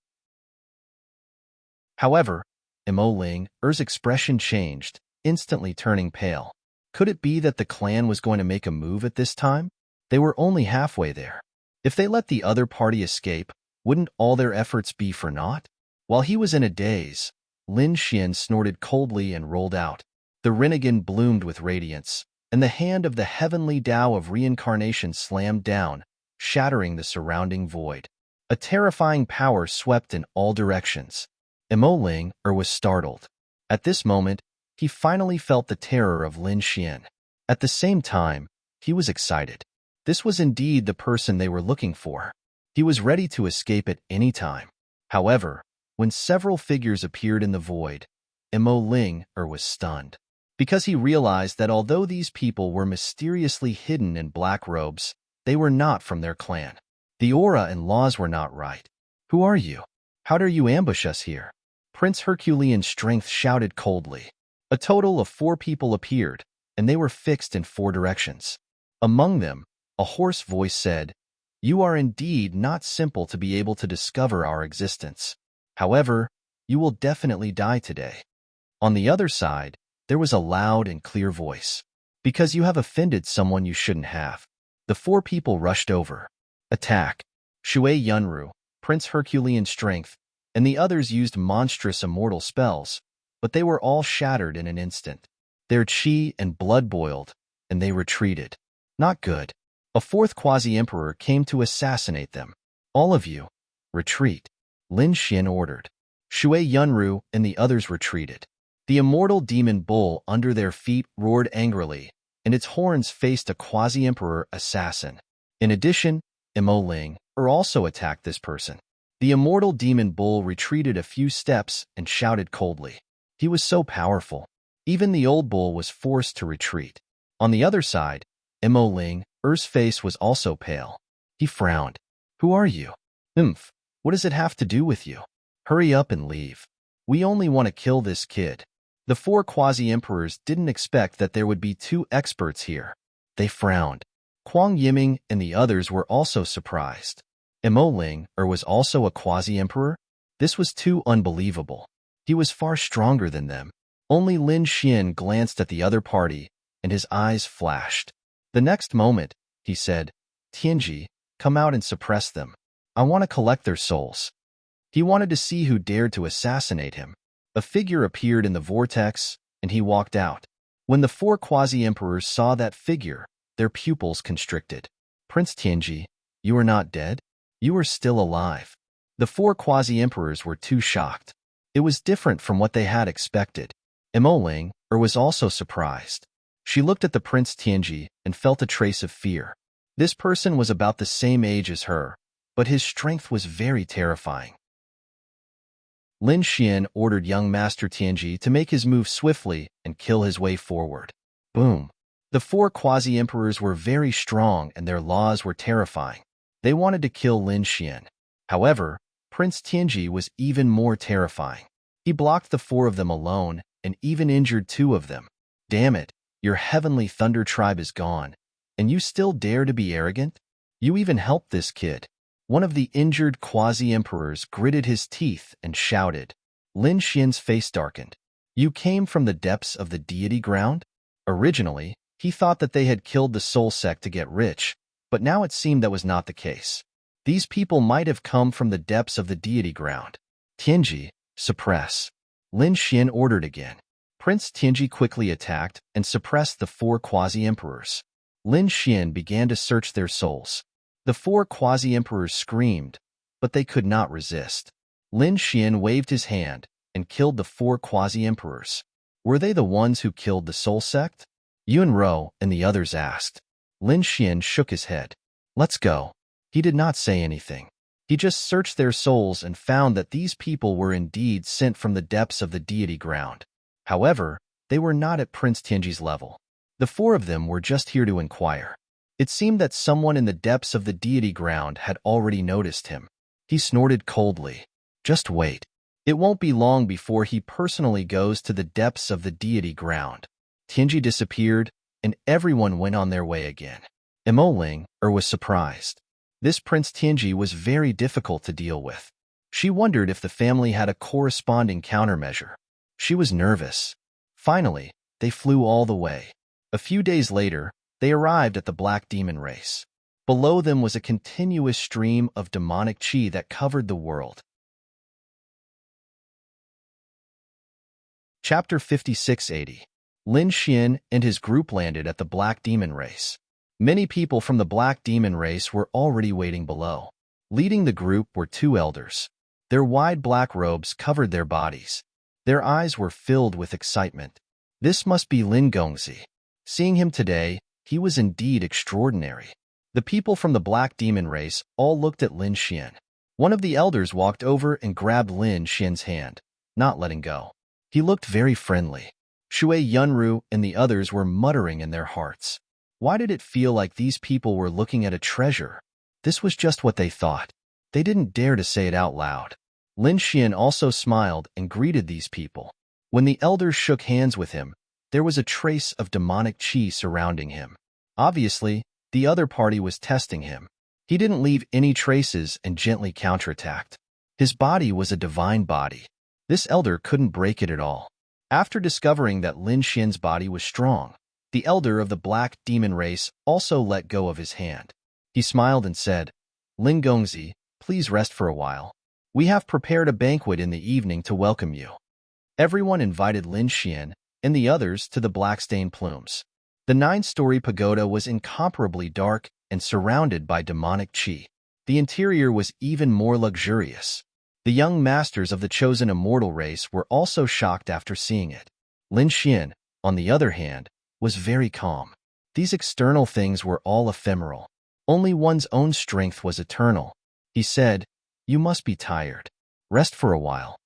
However, Mo Ling's expression changed, instantly turning pale. Could it be that the clan was going to make a move at this time? They were only halfway there. If they let the other party escape, wouldn't all their efforts be for naught? While he was in a daze, Lin Xian snorted coldly and rolled out. The Rinnegan bloomed with radiance, and the hand of the heavenly Tao of reincarnation slammed down, shattering the surrounding void. A terrifying power swept in all directions. Mo Ling was startled. At this moment, he finally felt the terror of Lin Xian. At the same time, he was excited. This was indeed the person they were looking for. He was ready to escape at any time. However, when several figures appeared in the void, Mo Ling was stunned. Because he realized that although these people were mysteriously hidden in black robes, they were not from their clan. The aura and laws were not right. "Who are you? How dare you ambush us here?" Prince Herculean Strength shouted coldly. A total of 4 people appeared, and they were fixed in 4 directions. Among them, a hoarse voice said, "You are indeed not simple to be able to discover our existence. However, you will definitely die today." On the other side, there was a loud and clear voice. "Because you have offended someone you shouldn't have." The 4 people rushed over. Attack! Shui Yunru, Prince Herculean Strength, and the others used monstrous immortal spells, but they were all shattered in an instant. Their chi and blood boiled, and they retreated. Not good. A 4th quasi-emperor came to assassinate them. "All of you, retreat," Lin Xian ordered. Shui Yunru and the others retreated. The immortal demon bull under their feet roared angrily, and its horns faced a quasi-emperor assassin. In addition, Mo Ling also attacked this person. The immortal demon bull retreated a few steps and shouted coldly. He was so powerful. Even the old bull was forced to retreat. On the other side, Mo Ling's face was also pale. He frowned. "Who are you? What does it have to do with you? Hurry up and leave. We only want to kill this kid." The 4 quasi-emperors didn't expect that there would be 2 experts here. They frowned. Huang Yiming and the others were also surprised. Mo Ling was also a quasi-emperor? This was too unbelievable. He was far stronger than them. Only Lin Xian glanced at the other party, and his eyes flashed. The next moment, he said, "Tianji, come out and suppress them. I want to collect their souls." He wanted to see who dared to assassinate him. A figure appeared in the vortex, and he walked out. When the 4 quasi-emperors saw that figure, their pupils constricted. "Prince Tianji, you are not dead? You are still alive." The 4 quasi-emperors were too shocked. It was different from what they had expected. Emoling was also surprised. She looked at the Prince Tianji and felt a trace of fear. This person was about the same age as her, but his strength was very terrifying. Lin Xian ordered young Master Tianji to make his move swiftly and kill his way forward. Boom! The four quasi-emperors were very strong and their laws were terrifying. They wanted to kill Lin Xian. However, Prince Tianji was even more terrifying. He blocked the four of them alone and even injured two of them. Damn it, your heavenly thunder tribe is gone, and you still dare to be arrogant? You even helped this kid. One of the injured quasi-emperors gritted his teeth and shouted. Lin Xian's face darkened. You came from the depths of the deity ground? Originally, he thought that they had killed the soul sect to get rich, but now it seemed that was not the case. These people might have come from the depths of the deity ground. Tianji, suppress. Lin Xian ordered again. Prince Tianji quickly attacked and suppressed the four quasi-emperors. Lin Xian began to search their souls. The four quasi-emperors screamed, but they could not resist. Lin Xian waved his hand and killed the four quasi-emperors. Were they the ones who killed the soul sect? Unravel and the others asked. Lin Xian shook his head. Let's go. He did not say anything. He just searched their souls and found that these people were indeed sent from the depths of the deity ground. However, they were not at Prince Tianji's level. The four of them were just here to inquire. It seemed that someone in the depths of the deity ground had already noticed him. He snorted coldly. Just wait. It won't be long before he personally goes to the depths of the deity ground. Tianji disappeared, and everyone went on their way again. Emoling was surprised. This Prince Tianji was very difficult to deal with. She wondered if the family had a corresponding countermeasure. She was nervous. Finally, they flew all the way. A few days later, they arrived at the Black Demon race. Below them was a continuous stream of demonic chi that covered the world. Chapter 5680. Lin Xian and his group landed at the Black Demon race. Many people from the Black Demon race were already waiting below. Leading the group were two elders. Their wide black robes covered their bodies. Their eyes were filled with excitement. This must be Lin Gongzi. Seeing him today, he was indeed extraordinary. The people from the Black Demon race all looked at Lin Xian. One of the elders walked over and grabbed Lin Xian's hand, not letting go. He looked very friendly. Shui Yunru and the others were muttering in their hearts. Why did it feel like these people were looking at a treasure? This was just what they thought. They didn't dare to say it out loud. Lin Xian also smiled and greeted these people. When the elders shook hands with him, there was a trace of demonic chi surrounding him. Obviously, the other party was testing him. He didn't leave any traces and gently counterattacked. His body was a divine body. This elder couldn't break it at all. After discovering that Lin Xian's body was strong, the elder of the Black Demon race also let go of his hand. He smiled and said, Lin Gongzi, please rest for a while. We have prepared a banquet in the evening to welcome you. Everyone invited Lin Xian and the others to the Blackstone Plumes. The 9-story pagoda was incomparably dark and surrounded by demonic chi. The interior was even more luxurious. The young masters of the chosen immortal race were also shocked after seeing it. Lin Xian, on the other hand, was very calm. These external things were all ephemeral. Only one's own strength was eternal. He said, You must be tired. Rest for a while.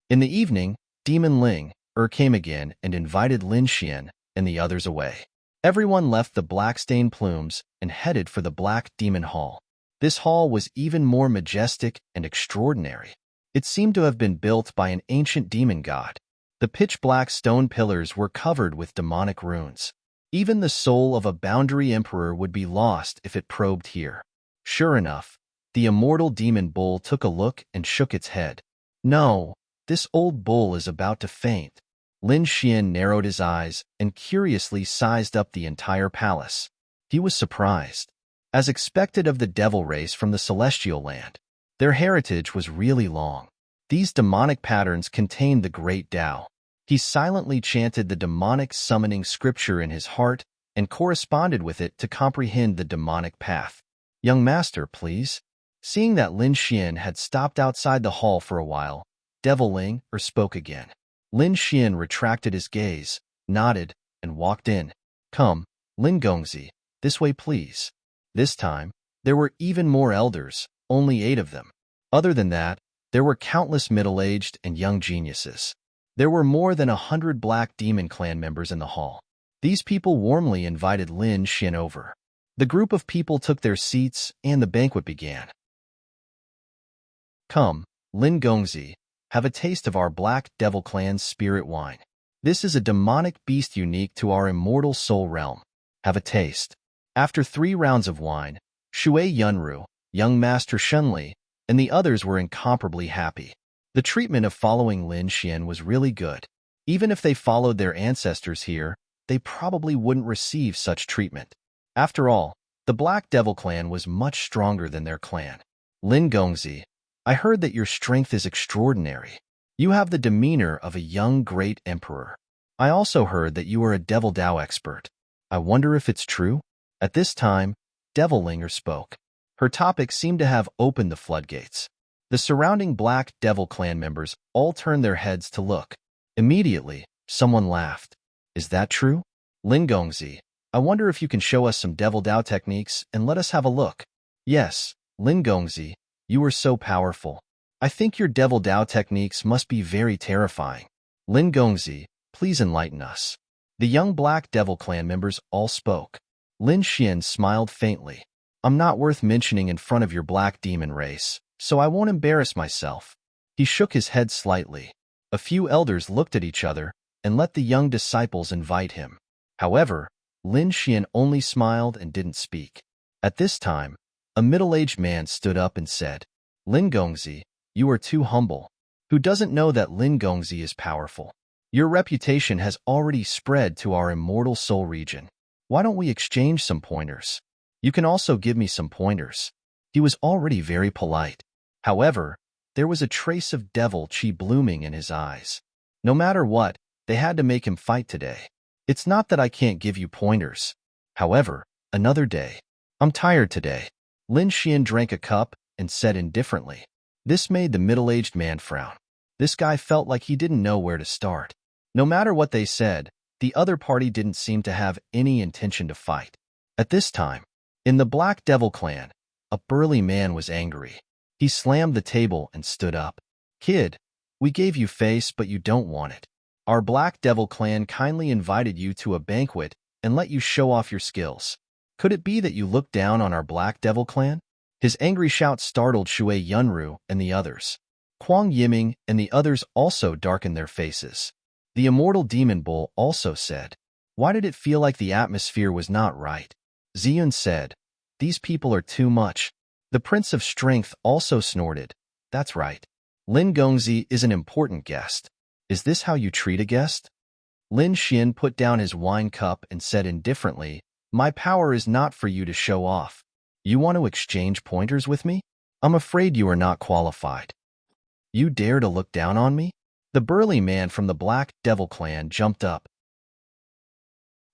In the evening, Demon Ling came again and invited Lin Xian and the others away. Everyone left the Blackstone Plumes and headed for the Black Demon Hall. This hall was even more majestic and extraordinary. It seemed to have been built by an ancient demon god. The pitch-black stone pillars were covered with demonic runes. Even the soul of a boundary emperor would be lost if it probed here. Sure enough, the immortal demon bull took a look and shook its head. No, this old bull is about to faint. Lin Xian narrowed his eyes and curiously sized up the entire palace. He was surprised. As expected of the devil race from the celestial land, their heritage was really long. These demonic patterns contained the great Tao. He silently chanted the demonic summoning scripture in his heart and corresponded with it to comprehend the demonic path. Young master, please. Seeing that Lin Xian had stopped outside the hall for a while, Devil spoke again. Lin Xian retracted his gaze, nodded, and walked in. Come, Lin Gongzi, this way please. This time, there were even more elders, only 8 of them. Other than that, there were countless middle-aged and young geniuses. There were more than 100 Black Demon Clan members in the hall. These people warmly invited Lin Xian over. The group of people took their seats and the banquet began. Come, Lin Gongzi, have a taste of our Black Devil Clan's spirit wine. This is a demonic beast unique to our immortal soul realm. Have a taste. After 3 rounds of wine, Shui Yunru, young master Shunli, and the others were incomparably happy. The treatment of following Lin Xian was really good. Even if they followed their ancestors here, they probably wouldn't receive such treatment. After all, the Black Devil Clan was much stronger than their clan. Lin Gongzi, I heard that your strength is extraordinary. You have the demeanor of a young great emperor. I also heard that you are a Devil Dao expert. I wonder if it's true? At this time, Devil Linger spoke. Her topic seemed to have opened the floodgates. The surrounding Black Devil Clan members all turned their heads to look. Immediately, someone laughed. Is that true? Lin Gongzi, I wonder if you can show us some Devil Dao techniques and let us have a look. Yes, Lin Gongzi, you are so powerful. I think your Devil Dao techniques must be very terrifying. Lin Gongzi, please enlighten us. The young Black Devil Clan members all spoke. Lin Xian smiled faintly. I'm not worth mentioning in front of your Black Demon race, so I won't embarrass myself. He shook his head slightly. A few elders looked at each other and let the young disciples invite him. However, Lin Xian only smiled and didn't speak. At this time, a middle-aged man stood up and said, Lin Gongzi, you are too humble. Who doesn't know that Lin Gongzi is powerful? Your reputation has already spread to our immortal soul region. Why don't we exchange some pointers? You can also give me some pointers. He was already very polite. However, there was a trace of devil chi blooming in his eyes. No matter what, they had to make him fight today. It's not that I can't give you pointers. However, another day. I'm tired today. Lin Xian drank a cup and said indifferently. This made the middle-aged man frown. This guy felt like he didn't know where to start. No matter what they said, the other party didn't seem to have any intention to fight. At this time, in the Black Devil Clan, a burly man was angry. He slammed the table and stood up. Kid, we gave you face but you don't want it. Our Black Devil Clan kindly invited you to a banquet and let you show off your skills. Could it be that you look down on our Black Devil Clan? His angry shout startled Shui Yunru and the others. Huang Yiming and the others also darkened their faces. The immortal demon bull also said, why did it feel like the atmosphere was not right? Ziyun said, these people are too much. The Prince of Strength also snorted, that's right. Lin Gongzi is an important guest. Is this how you treat a guest? Lin Xian put down his wine cup and said indifferently, my power is not for you to show off. You want to exchange pointers with me? I'm afraid you are not qualified. You dare to look down on me? The burly man from the Black Devil Clan jumped up.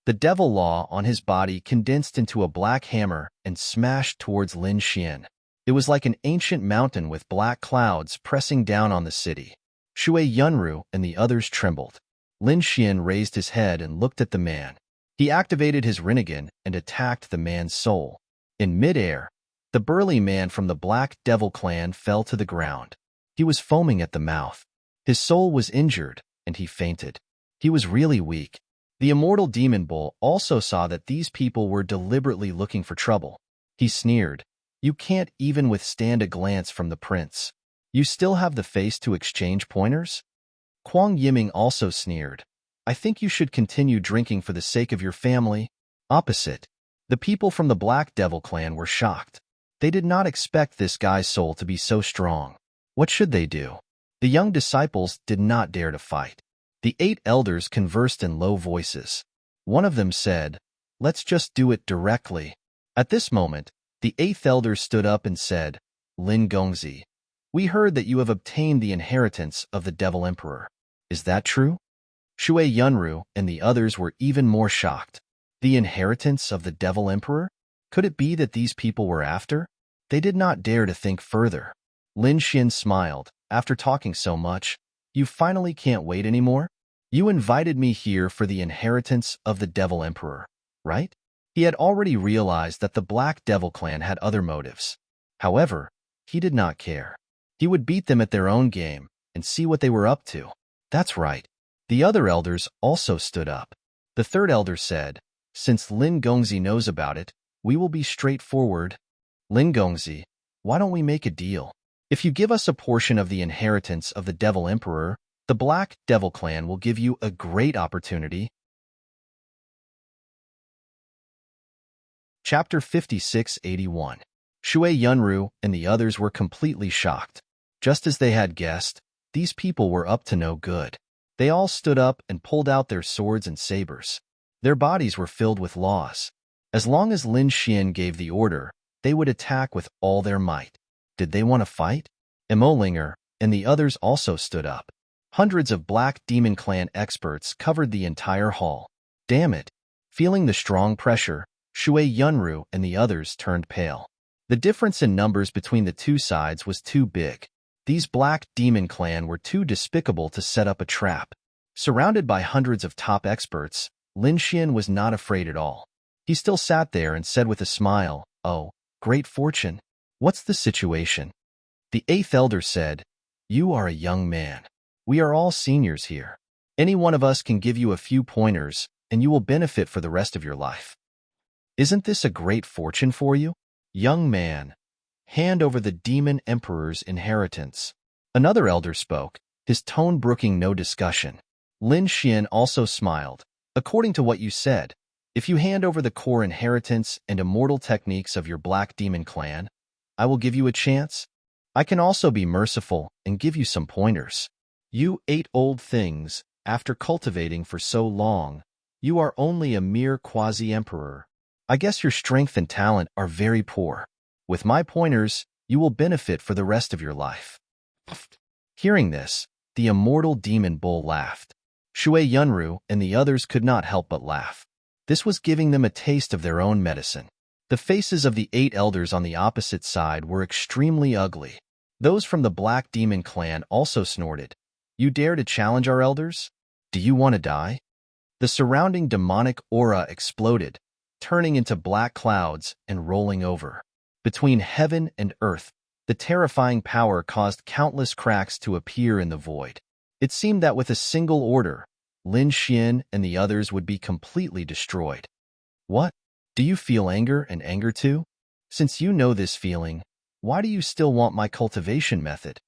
The devil law on his body condensed into a black hammer and smashed towards Lin Xian. It was like an ancient mountain with black clouds pressing down on the city. Shui Yunru and the others trembled. Lin Xian raised his head and looked at the man. He activated his Rinnegan and attacked the man's soul. In midair, the burly man from the Black Devil Clan fell to the ground. He was foaming at the mouth. His soul was injured, and he fainted. He was really weak. The immortal demon bull also saw that these people were deliberately looking for trouble. He sneered, you can't even withstand a glance from the prince. You still have the face to exchange pointers? Huang Yiming also sneered. I think you should continue drinking for the sake of your family. Opposite, the people from the Black Devil Clan were shocked. They did not expect this guy's soul to be so strong. What should they do? The young disciples did not dare to fight. The 8 elders conversed in low voices. One of them said, let's just do it directly. At this moment, the 8th elder stood up and said, Lin Gongzi, we heard that you have obtained the inheritance of the Devil Emperor. Is that true? Shui Yunru and the others were even more shocked. The inheritance of the Devil Emperor? Could it be that these people were after? They did not dare to think further. Lin Xian smiled. after talking so much, you finally can't wait anymore? You invited me here for the inheritance of the Devil Emperor, right? He had already realized that the Black Devil clan had other motives. However, he did not care. He would beat them at their own game and see what they were up to. That's right. The other elders also stood up. The third elder said, "Since Lin Gongzi knows about it, we will be straightforward. Lin Gongzi, why don't we make a deal? If you give us a portion of the inheritance of the Devil Emperor, the Black Devil clan will give you a great opportunity." Chapter 5681. Shui Yunru and the others were completely shocked. Just as they had guessed, these people were up to no good. They all stood up and pulled out their swords and sabers. Their bodies were filled with laws. As long as Lin Xian gave the order, they would attack with all their might. Did they want to fight? Emolinger and the others also stood up. Hundreds of Black Demon Clan experts covered the entire hall. Damn it! Feeling the strong pressure, Shui Yunru and the others turned pale. The difference in numbers between the two sides was too big. These Black Demon Clan were too despicable to set up a trap. Surrounded by hundreds of top experts, Lin Xian was not afraid at all. He still sat there and said with a smile, "Oh, great fortune. What's the situation?" The eighth elder said, "You are a young man. We are all seniors here. Any one of us can give you a few pointers, and you will benefit for the rest of your life. Isn't this a great fortune for you? Young man, hand over the Demon Emperor's inheritance." Another elder spoke, his tone brooking no discussion. Lin Xian also smiled. "According to what you said, if you hand over the core inheritance and immortal techniques of your Black Demon clan, I will give you a chance. I can also be merciful and give you some pointers. You 8 old things, after cultivating for so long, you are only a mere quasi-emperor. I guess your strength and talent are very poor. With my pointers, you will benefit for the rest of your life." Hearing this, the immortal demon bull laughed. Shui Yunru and the others could not help but laugh. This was giving them a taste of their own medicine. The faces of the 8 elders on the opposite side were extremely ugly. Those from the Black Demon clan also snorted. "You dare to challenge our elders? Do you want to die?" The surrounding demonic aura exploded, turning into black clouds and rolling over. Between heaven and earth, the terrifying power caused countless cracks to appear in the void. It seemed that with a single order, Lin Xian and the others would be completely destroyed. "What? Do you feel anger and anger too? Since you know this feeling, why do you still want my cultivation method?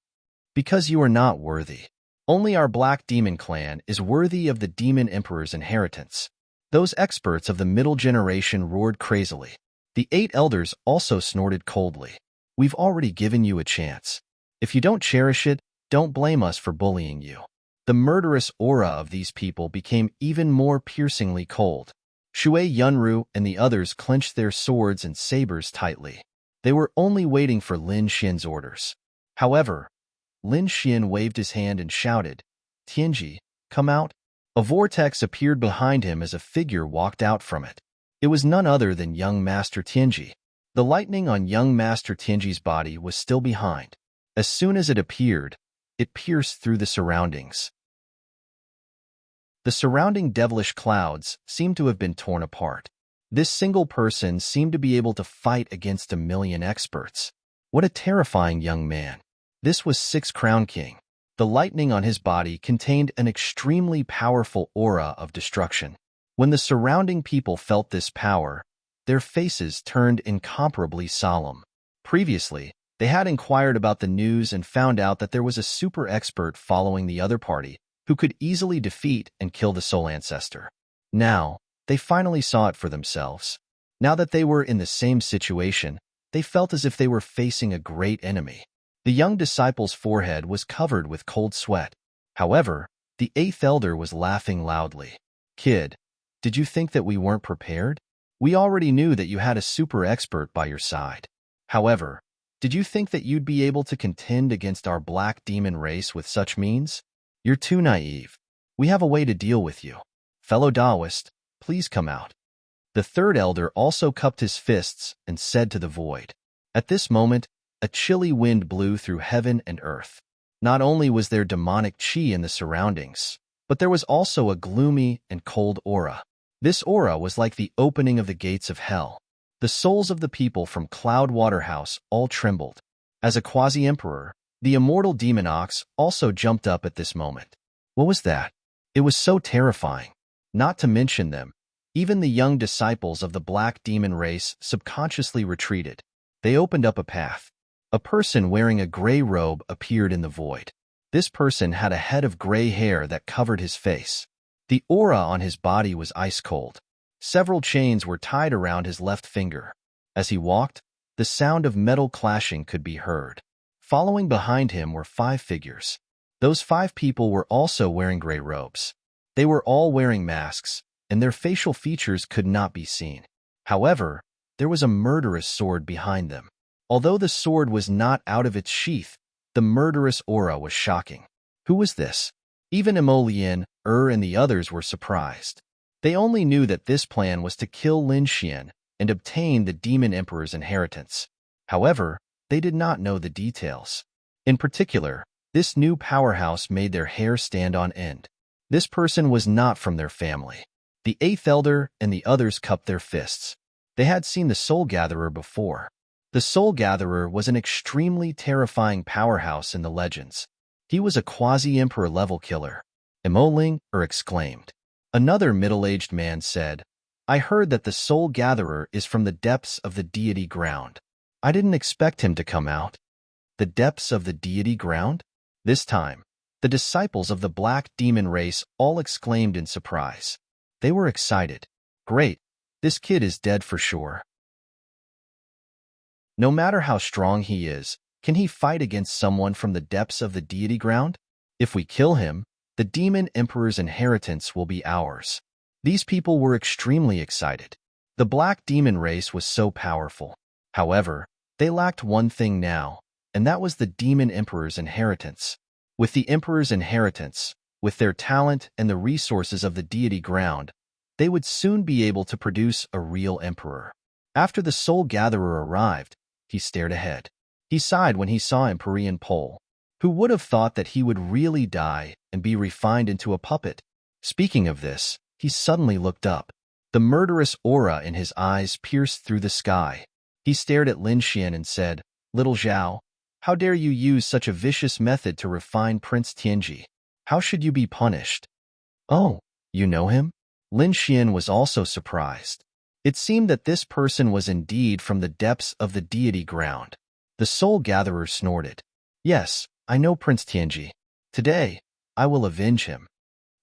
Because you are not worthy. Only our Black Demon clan is worthy of the Demon Emperor's inheritance." Those experts of the middle generation roared crazily. The 8 elders also snorted coldly. "We've already given you a chance. If you don't cherish it, don't blame us for bullying you." The murderous aura of these people became even more piercingly cold. Shui Yunru and the others clenched their swords and sabers tightly. They were only waiting for Lin Xian's orders. However, Lin Xian waved his hand and shouted, "Tianji, come out." A vortex appeared behind him as a figure walked out from it. It was none other than young Master Tianji. The lightning on young Master Tianji's body was still behind. As soon as it appeared, it pierced through the surroundings. The surrounding devilish clouds seemed to have been torn apart. This single person seemed to be able to fight against 1,000,000 experts. What a terrifying young man. This was Six Crown King. The lightning on his body contained an extremely powerful aura of destruction. When the surrounding people felt this power, their faces turned incomparably solemn. Previously, they had inquired about the news and found out that there was a super expert following the other party who could easily defeat and kill the Soul Ancestor. Now, they finally saw it for themselves. Now that they were in the same situation, they felt as if they were facing a great enemy. The young disciple's forehead was covered with cold sweat. However, the 8th elder was laughing loudly. "Kid, did you think that we weren't prepared? We already knew that you had a super expert by your side. However, did you think that you'd be able to contend against our Black Demon race with such means? You're too naive. We have a way to deal with you. Fellow Taoist, please come out." The 3rd elder also cupped his fists and said to the void. At this moment, a chilly wind blew through heaven and earth. Not only was there demonic chi in the surroundings, but there was also a gloomy and cold aura. This aura was like the opening of the gates of hell. The souls of the people from Cloudwater House all trembled. As a quasi-emperor, the immortal demon ox also jumped up at this moment. What was that? It was so terrifying. Not to mention them, even the young disciples of the black demon race subconsciously retreated. They opened up a path. A person wearing a gray robe appeared in the void. This person had a head of gray hair that covered his face. The aura on his body was ice cold. Several chains were tied around his left finger. As he walked, the sound of metal clashing could be heard. Following behind him were 5 figures. Those 5 people were also wearing gray robes. They were all wearing masks, and their facial features could not be seen. However, there was a murderous sword behind them. Although the sword was not out of its sheath, the murderous aura was shocking. Who was this? Even Emolian, and the others were surprised. They only knew that this plan was to kill Lin Xian and obtain the Demon Emperor's inheritance. However, they did not know the details. In particular, this new powerhouse made their hair stand on end. This person was not from their family. The 8th Elder and the others cupped their fists. They had seen the Soul Gatherer before. The Soul Gatherer was an extremely terrifying powerhouse in the legends. He was a quasi-emperor level killer. Emoling exclaimed. Another middle-aged man said, I heard that the Soul Gatherer is from the depths of the deity ground. I didn't expect him to come out. The depths of the deity ground? This time, the disciples of the black demon race all exclaimed in surprise. They were excited. Great, this kid is dead for sure. No matter how strong he is, can he fight against someone from the depths of the deity ground? If we kill him, the Demon Emperor's inheritance will be ours. These people were extremely excited. The black demon race was so powerful. However, they lacked one thing now, and that was the Demon Emperor's inheritance. With the Emperor's inheritance, with their talent and the resources of the deity ground, they would soon be able to produce a real emperor. After the Soul Gatherer arrived, he stared ahead. He sighed when he saw Empyrean Pole. Who would have thought that he would really die and be refined into a puppet? Speaking of this, he suddenly looked up. The murderous aura in his eyes pierced through the sky. He stared at Lin Xian and said, Little Zhao, how dare you use such a vicious method to refine Prince Tianji? How should you be punished? Oh, you know him? Lin Xian was also surprised. It seemed that this person was indeed from the depths of the deity ground. The Soul Gatherer snorted. Yes, I know Prince Tianji. Today, I will avenge him.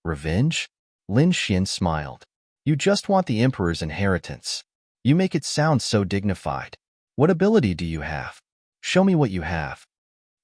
Revenge? Lin Xian smiled. You just want the Emperor's inheritance. You make it sound so dignified. What ability do you have? Show me what you have.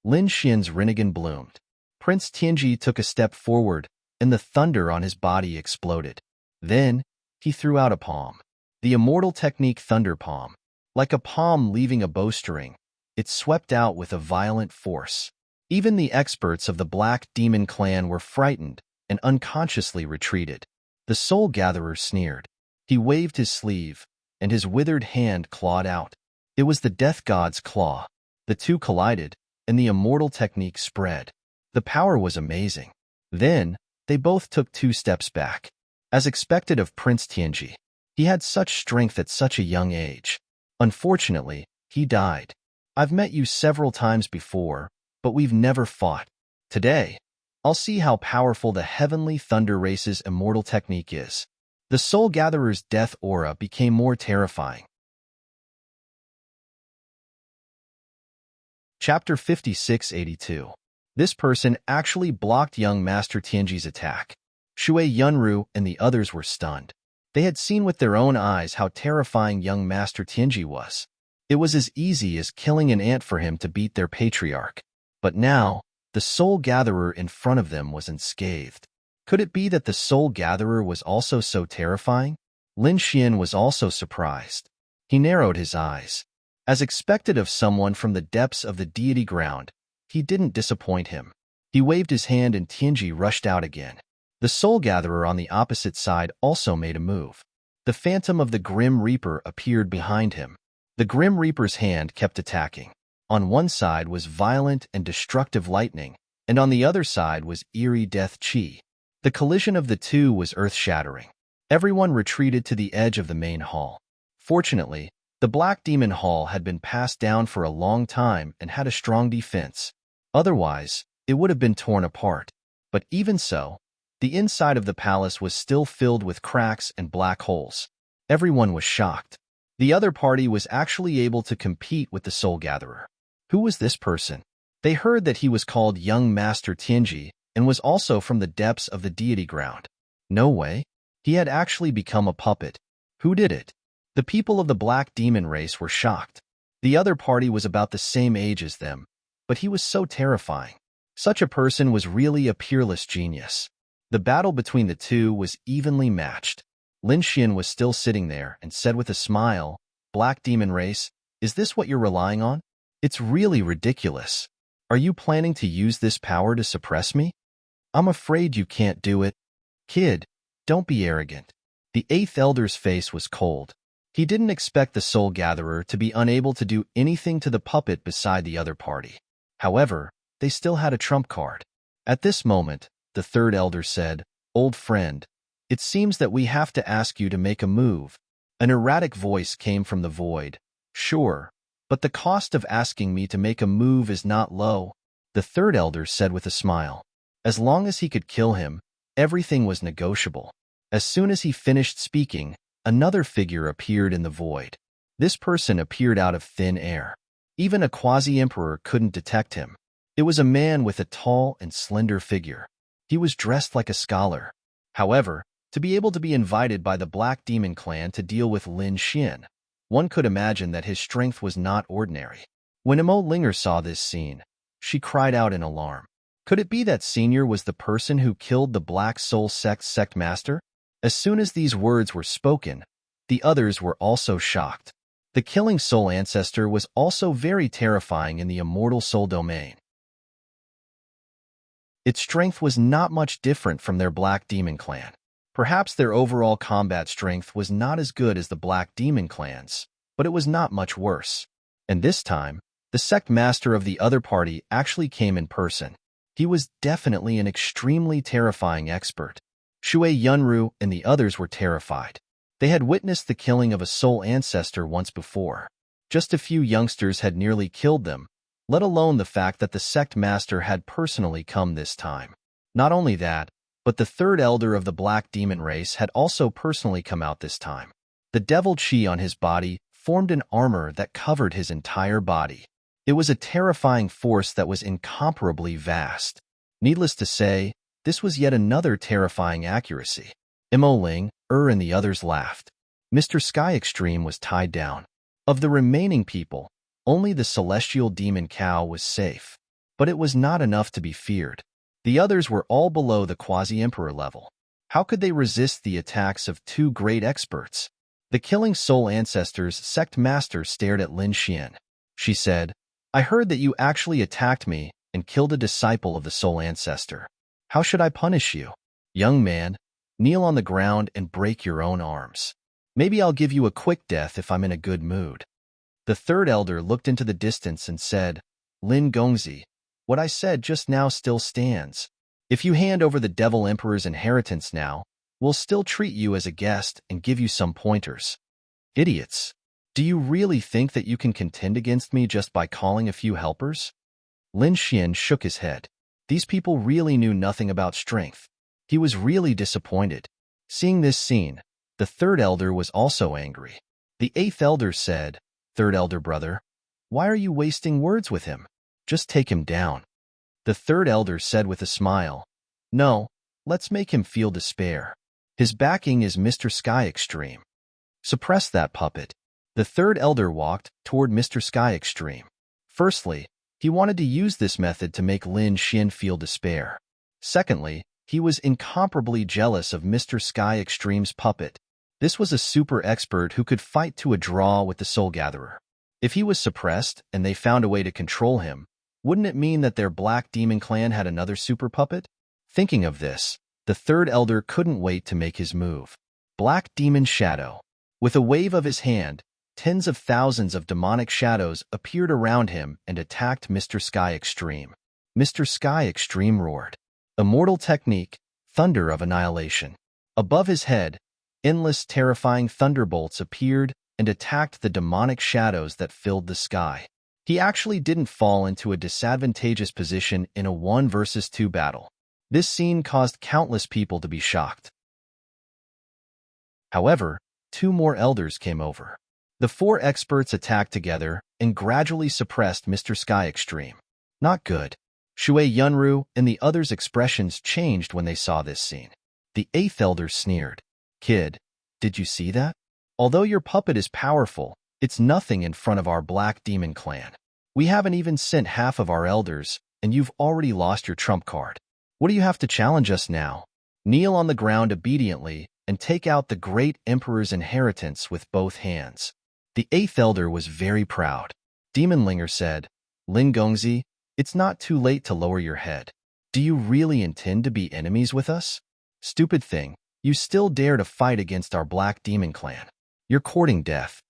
Lin Xian's Rinnegan bloomed. Prince Tianji took a step forward, and the thunder on his body exploded. Then, he threw out a palm. The immortal technique Thunder Palm. Like a palm leaving a bowstring, it swept out with a violent force. Even the experts of the Black Demon clan were frightened and unconsciously retreated. The Soul Gatherer sneered. He waved his sleeve, and his withered hand clawed out. It was the Death God's claw. The two collided, and the immortal technique spread. The power was amazing. Then, they both took 2 steps back. As expected of Prince Tianji, he had such strength at such a young age. Unfortunately, he died. I've met you several times before, but we've never fought. Today, I'll see how powerful the Heavenly Thunder Race's immortal technique is. The Soul Gatherer's death aura became more terrifying. Chapter 5682. This person actually blocked young Master Tianji's attack. Shui Yunru and the others were stunned. They had seen with their own eyes how terrifying young Master Tianji was. It was as easy as killing an ant for him to beat their patriarch. But now, the Soul Gatherer in front of them was unscathed. Could it be that the Soul Gatherer was also so terrifying? Lin Xian was also surprised. He narrowed his eyes. As expected of someone from the depths of the deity ground, he didn't disappoint him. He waved his hand and Tianji rushed out again. The Soul Gatherer on the opposite side also made a move. The phantom of the Grim Reaper appeared behind him. The Grim Reaper's hand kept attacking. On one side was violent and destructive lightning, and on the other side was eerie Death Chi. The collision of the two was earth-shattering. Everyone retreated to the edge of the main hall. Fortunately, the Black Demon Hall had been passed down for a long time and had a strong defense. Otherwise, it would have been torn apart. But even so, the inside of the palace was still filled with cracks and black holes. Everyone was shocked. The other party was actually able to compete with the Soul Gatherer. Who was this person? They heard that he was called Young Master Tianji and was also from the depths of the deity ground. No way. He had actually become a puppet. Who did it? The people of the Black Demon race were shocked. The other party was about the same age as them, but he was so terrifying. Such a person was really a peerless genius. The battle between the two was evenly matched. Lin Xian was still sitting there and said with a smile, "Black Demon Race, is this what you're relying on? It's really ridiculous. Are you planning to use this power to suppress me? I'm afraid you can't do it. Kid, don't be arrogant." The eighth elder's face was cold. He didn't expect the Soul Gatherer to be unable to do anything to the puppet beside the other party. However, they still had a trump card. At this moment, the third elder said, "Old friend, it seems that we have to ask you to make a move." An erratic voice came from the void. "Sure, but the cost of asking me to make a move is not low," the third elder said with a smile. As long as he could kill him, everything was negotiable. As soon as he finished speaking, another figure appeared in the void. This person appeared out of thin air. Even a quasi-emperor couldn't detect him. It was a man with a tall and slender figure. He was dressed like a scholar. However, to be able to be invited by the Black Demon clan to deal with Lin Xian, one could imagine that his strength was not ordinary. When Imo Linger saw this scene, she cried out in alarm. Could it be that Senior was the person who killed the Black Soul sect master? As soon as these words were spoken, the others were also shocked. The killing soul ancestor was also very terrifying in the immortal soul domain. Its strength was not much different from their Black Demon clan. Perhaps their overall combat strength was not as good as the Black Demon clan's, but it was not much worse. And this time, the sect master of the other party actually came in person. He was definitely an extremely terrifying expert. Shui Yunru and the others were terrified. They had witnessed the killing of a soul ancestor once before. Just a few youngsters had nearly killed them, let alone the fact that the sect master had personally come this time. Not only that, but the third elder of the Black Demon race had also personally come out this time. The devil chi on his body formed an armor that covered his entire body. It was a terrifying force that was incomparably vast. Needless to say, this was yet another terrifying accuracy. Imo Ling, and the others laughed. Mr. Sky Extreme was tied down. Of the remaining people, only the celestial demon cow was safe. But it was not enough to be feared. The others were all below the quasi-emperor level. How could they resist the attacks of two great experts? The killing soul ancestor's sect master stared at Lin Xian. She said, "I heard that you actually attacked me and killed a disciple of the soul ancestor. How should I punish you? Young man, kneel on the ground and break your own arms. Maybe I'll give you a quick death if I'm in a good mood." The third elder looked into the distance and said, "Lin Gongzi, what I said just now still stands. If you hand over the Devil Emperor's inheritance now, we'll still treat you as a guest and give you some pointers." Idiots. Do you really think that you can contend against me just by calling a few helpers? Lin Xian shook his head. These people really knew nothing about strength. He was really disappointed. Seeing this scene, the third elder was also angry. The eighth elder said, "Third elder brother, why are you wasting words with him? Just take him down." The third elder said with a smile, "No, let's make him feel despair. His backing is Mr. Sky Extreme." Suppress that puppet. The third elder walked toward Mr. Sky Extreme. Firstly, he wanted to use this method to make Lin Xian feel despair. Secondly, he was incomparably jealous of Mr. Sky Extreme's puppet. This was a super expert who could fight to a draw with the Soul Gatherer. If he was suppressed and they found a way to control him, wouldn't it mean that their Black Demon clan had another super puppet? Thinking of this, the third elder couldn't wait to make his move. Black Demon Shadow. With a wave of his hand, tens of thousands of demonic shadows appeared around him and attacked Mr. Sky Extreme. Mr. Sky Extreme roared. Immortal technique, thunder of annihilation. Above his head, endless terrifying thunderbolts appeared and attacked the demonic shadows that filled the sky. He actually didn't fall into a disadvantageous position in a 1 versus 2 battle. This scene caused countless people to be shocked. However, 2 more elders came over. The 4 experts attacked together and gradually suppressed Mr. Sky Extreme. Not good. Shui Yunru and the others' expressions changed when they saw this scene. The 8th elder sneered. Kid, did you see that? Although your puppet is powerful, it's nothing in front of our Black Demon clan. We haven't even sent half of our elders, and you've already lost your trump card. What do you have to challenge us now? Kneel on the ground obediently and take out the great emperor's inheritance with both hands. The 8th elder was very proud. Demonlinger said, Lin Gongzi, it's not too late to lower your head. Do you really intend to be enemies with us? Stupid thing, you still dare to fight against our Black Demon clan. You're courting death.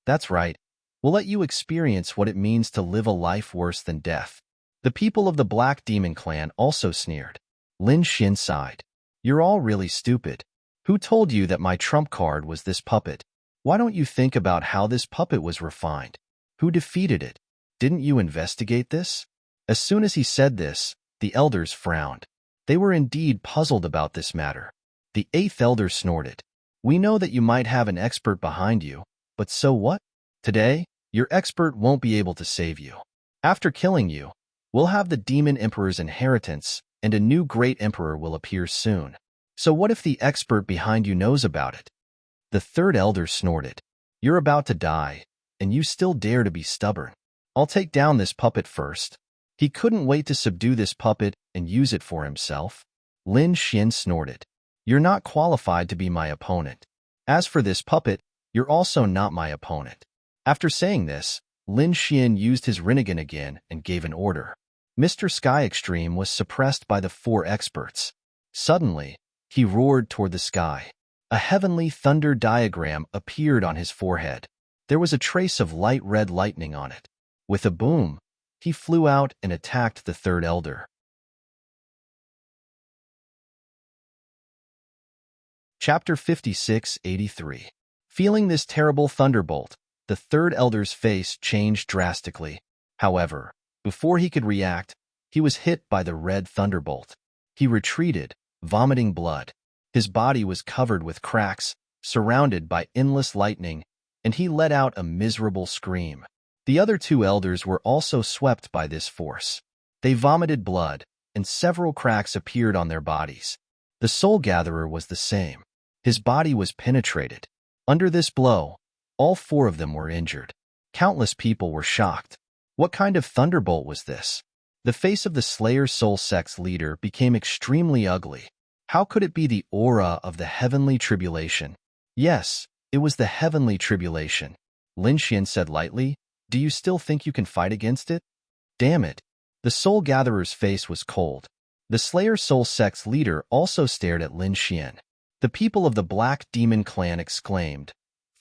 That's right. We'll let you experience what it means to live a life worse than death. The people of the Black Demon clan also sneered. Lin Xin sighed. You're all really stupid. Who told you that my trump card was this puppet? Why don't you think about how this puppet was refined? Who defeated it? Didn't you investigate this? As soon as he said this, the elders frowned. They were indeed puzzled about this matter. The 8th elder snorted. We know that you might have an expert behind you, but so what? Today, your expert won't be able to save you. After killing you, we'll have the Demon Emperor's inheritance, and a new great emperor will appear soon. So what if the expert behind you knows about it? The 3rd elder snorted. You're about to die, and you still dare to be stubborn. I'll take down this puppet first. He couldn't wait to subdue this puppet and use it for himself. Lin Xin snorted. You're not qualified to be my opponent. As for this puppet, you're also not my opponent. After saying this, Lin Xin used his Rinnegan again and gave an order. Mr. Sky Extreme was suppressed by the 4 experts. Suddenly, he roared toward the sky. A heavenly thunder diagram appeared on his forehead. There was a trace of light red lightning on it. With a boom, he flew out and attacked the 3rd elder. Chapter 56-83. Feeling this terrible thunderbolt, the 3rd elder's face changed drastically. However, before he could react, he was hit by the red thunderbolt. He retreated, vomiting blood. His body was covered with cracks, surrounded by endless lightning, and he let out a miserable scream. The other 2 elders were also swept by this force. They vomited blood, and several cracks appeared on their bodies. The Soul Gatherer was the same. His body was penetrated. Under this blow, all 4 of them were injured. Countless people were shocked. What kind of thunderbolt was this? The face of the Slayer Soul Sect's leader became extremely ugly. How could it be the aura of the heavenly tribulation? Yes, it was the heavenly tribulation. Lin Xian said lightly, Do you still think you can fight against it? Damn it. The Soul Gatherer's face was cold. The Slayer Soul Sect's leader also stared at Lin Xian. The people of the Black Demon clan exclaimed,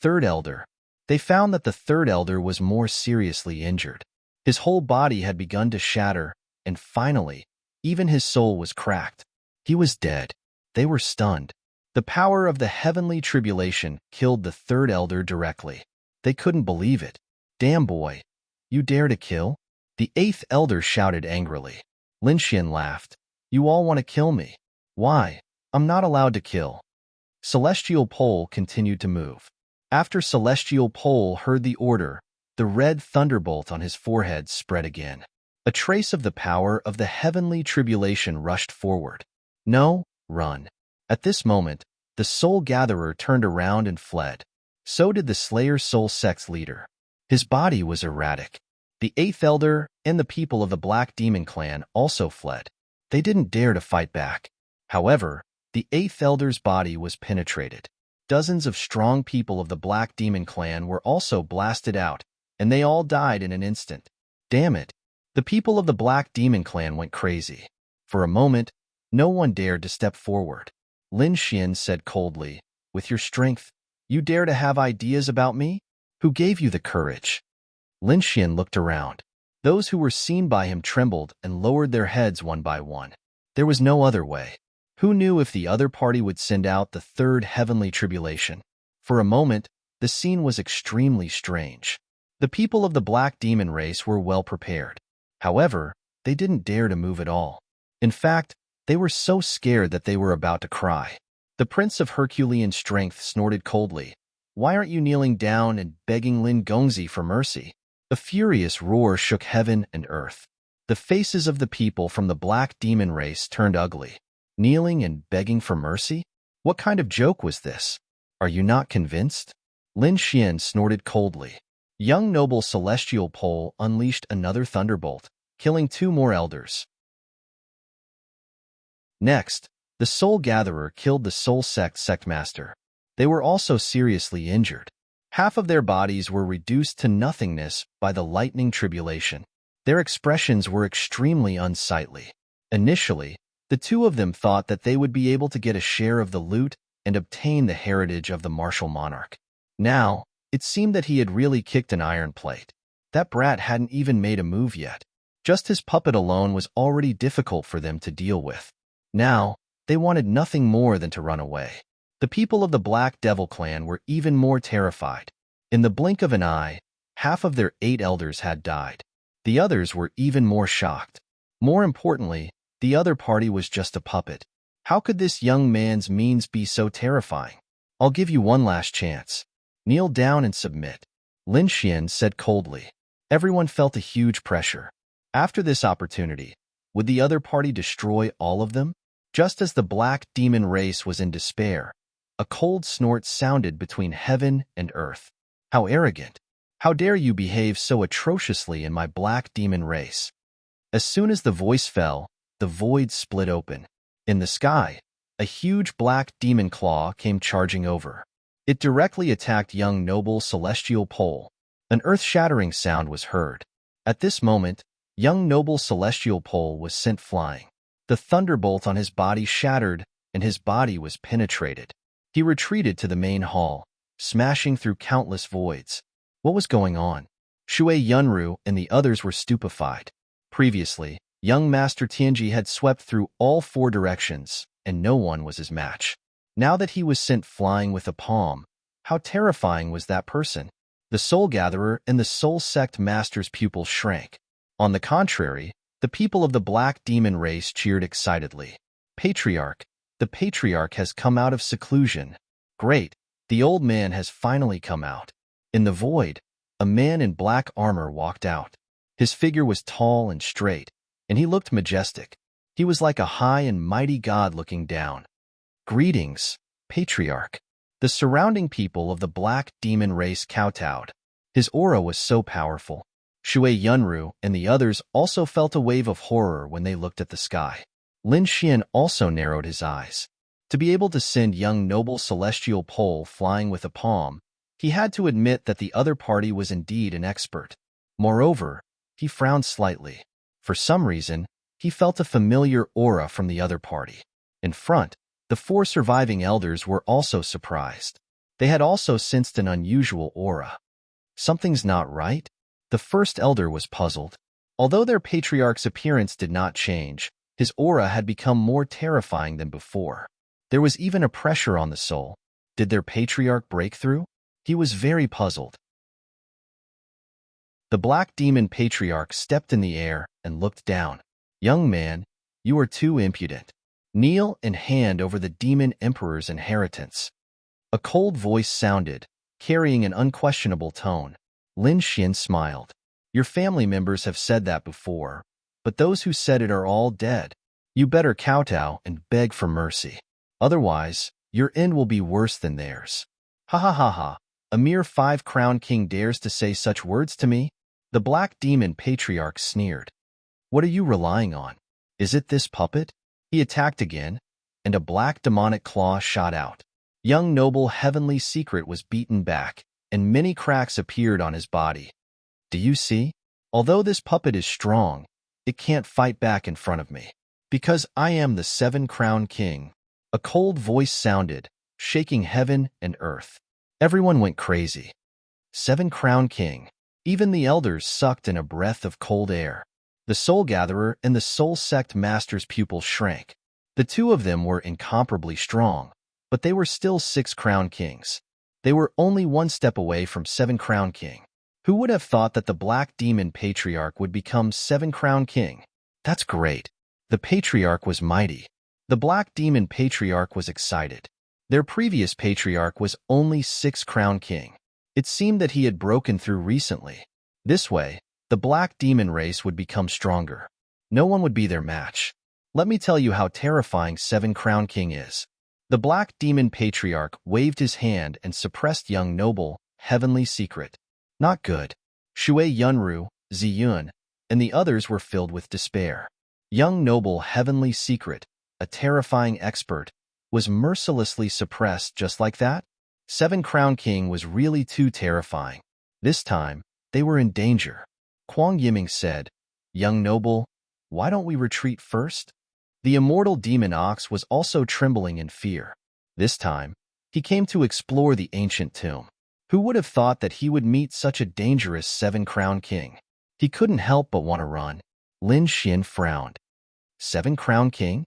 3rd elder. They found that the 3rd elder was more seriously injured. His whole body had begun to shatter, and finally, even his soul was cracked. He was dead. They were stunned. The power of the heavenly tribulation killed the 3rd elder directly. They couldn't believe it. Damn boy, you dare to kill? The 8th elder shouted angrily. Lin Xian laughed. You all want to kill me. Why? I'm not allowed to kill. Celestial Pole continued to move. After Celestial Pole heard the order, the red thunderbolt on his forehead spread again. A trace of the power of the heavenly tribulation rushed forward. No, run. At this moment, the Soul Gatherer turned around and fled. So did the Slayer Soul Sect's leader. His body was erratic. The 8th elder and the people of the Black Demon clan also fled. They didn't dare to fight back. However, the 8th elder's body was penetrated. Dozens of strong people of the Black Demon clan were also blasted out, and they all died in an instant. Damn it. The people of the Black Demon clan went crazy. For a moment, no one dared to step forward. Lin Xian said coldly, With your strength, you dare to have ideas about me? Who gave you the courage? Lin Xian looked around. Those who were seen by him trembled and lowered their heads one by one. There was no other way. Who knew if the other party would send out the third heavenly tribulation? For a moment, the scene was extremely strange. The people of the black demon race were well prepared. However, they didn't dare to move at all. In fact, they were so scared that they were about to cry. The Prince of Herculean Strength snorted coldly. "Why aren't you kneeling down and begging Lin Gongzi for mercy?" A furious roar shook heaven and earth. The faces of the people from the black demon race turned ugly. Kneeling and begging for mercy? What kind of joke was this? Are you not convinced? Lin Xian snorted coldly. Young noble celestial pole unleashed another thunderbolt, killing 2 more elders. Next, the Soul Gatherer killed the Soul Sect master. They were also seriously injured. Half of their bodies were reduced to nothingness by the lightning tribulation. Their expressions were extremely unsightly. Initially, the 2 of them thought that they would be able to get a share of the loot and obtain the heritage of the martial monarch. Now, it seemed that he had really kicked an iron plate. That brat hadn't even made a move yet. Just his puppet alone was already difficult for them to deal with. Now, they wanted nothing more than to run away. The people of the Black Devil clan were even more terrified. In the blink of an eye, half of their 8 elders had died. The others were even more shocked. More importantly, the other party was just a puppet. How could this young man's means be so terrifying? "I'll give you one last chance. Kneel down and submit," Lin Xian said coldly. Everyone felt a huge pressure. After this opportunity, would the other party destroy all of them? Just as the black demon race was in despair, a cold snort sounded between heaven and earth. "How arrogant! How dare you behave so atrociously in my black demon race?" As soon as the voice fell, the void split open. In the sky, a huge black demon claw came charging over. It directly attacked young noble celestial pole. An earth-shattering sound was heard. At this moment, young noble celestial pole was sent flying. The thunderbolt on his body shattered, and his body was penetrated. He retreated to the main hall, smashing through countless voids. What was going on? Shui Yunru and the others were stupefied. Previously, young Master Tianji had swept through all 4 directions, and no one was his match. Now that he was sent flying with a palm, how terrifying was that person? The Soul Gatherer and the Soul Sect Master's pupils shrank. On the contrary, the people of the Black Demon race cheered excitedly. "Patriarch, the Patriarch has come out of seclusion. Great, the old man has finally come out." In the void, a man in black armor walked out. His figure was tall and straight, and he looked majestic. He was like a high and mighty god looking down. "Greetings, Patriarch." The surrounding people of the Black Demon race kowtowed. His aura was so powerful. Shui Yunru and the others also felt a wave of horror when they looked at the sky. Lin Xian also narrowed his eyes. To be able to send young noble celestial pole flying with a palm, he had to admit that the other party was indeed an expert. Moreover, he frowned slightly. For some reason, he felt a familiar aura from the other party. In front, the 4 surviving elders were also surprised. They had also sensed an unusual aura. Something's not right? The first elder was puzzled. Although their patriarch's appearance did not change, his aura had become more terrifying than before. There was even a pressure on the soul. Did their patriarch break through? He was very puzzled. The Black Demon Patriarch stepped in the air and looked down. "Young man, you are too impudent. Kneel and hand over the Demon Emperor's inheritance." A cold voice sounded, carrying an unquestionable tone. Lin Xian smiled. "Your family members have said that before, but those who said it are all dead. You better kowtow and beg for mercy. Otherwise, your end will be worse than theirs." "Ha ha ha ha. A mere 5-crown king dares to say such words to me?" The Black Demon Patriarch sneered. "What are you relying on? Is it this puppet?" He attacked again, and a black demonic claw shot out. Young noble heavenly secret was beaten back, and many cracks appeared on his body. "Do you see? Although this puppet is strong, it can't fight back in front of me. Because I am the 7-crown king." A cold voice sounded, shaking heaven and earth. Everyone went crazy. 7-crown king. Even the elders sucked in a breath of cold air. The Soul Gatherer and the Soul Sect Master's pupils shrank. The two of them were incomparably strong, but they were still 6 Crown Kings. They were only one step away from 7 Crown King. Who would have thought that the Black Demon Patriarch would become 7 Crown King? That's great. The Patriarch was mighty. The Black Demon Patriarch was excited. Their previous Patriarch was only 6 Crown King. It seemed that he had broken through recently. This way, the Black Demon race would become stronger. No one would be their match. Let me tell you how terrifying 7 Crown King is. The Black Demon Patriarch waved his hand and suppressed Young Noble, Heavenly Secret. Not good. Shui Yunru, Ziyun, and the others were filled with despair. Young Noble, Heavenly Secret, a terrifying expert, was mercilessly suppressed just like that? 7 Crown King was really too terrifying. This time, they were in danger. Kuang Yiming said, "Young Noble, why don't we retreat first?" The immortal demon ox was also trembling in fear. This time, he came to explore the ancient tomb. Who would have thought that he would meet such a dangerous 7 Crown King? He couldn't help but want to run. Lin Xian frowned. 7 Crown King?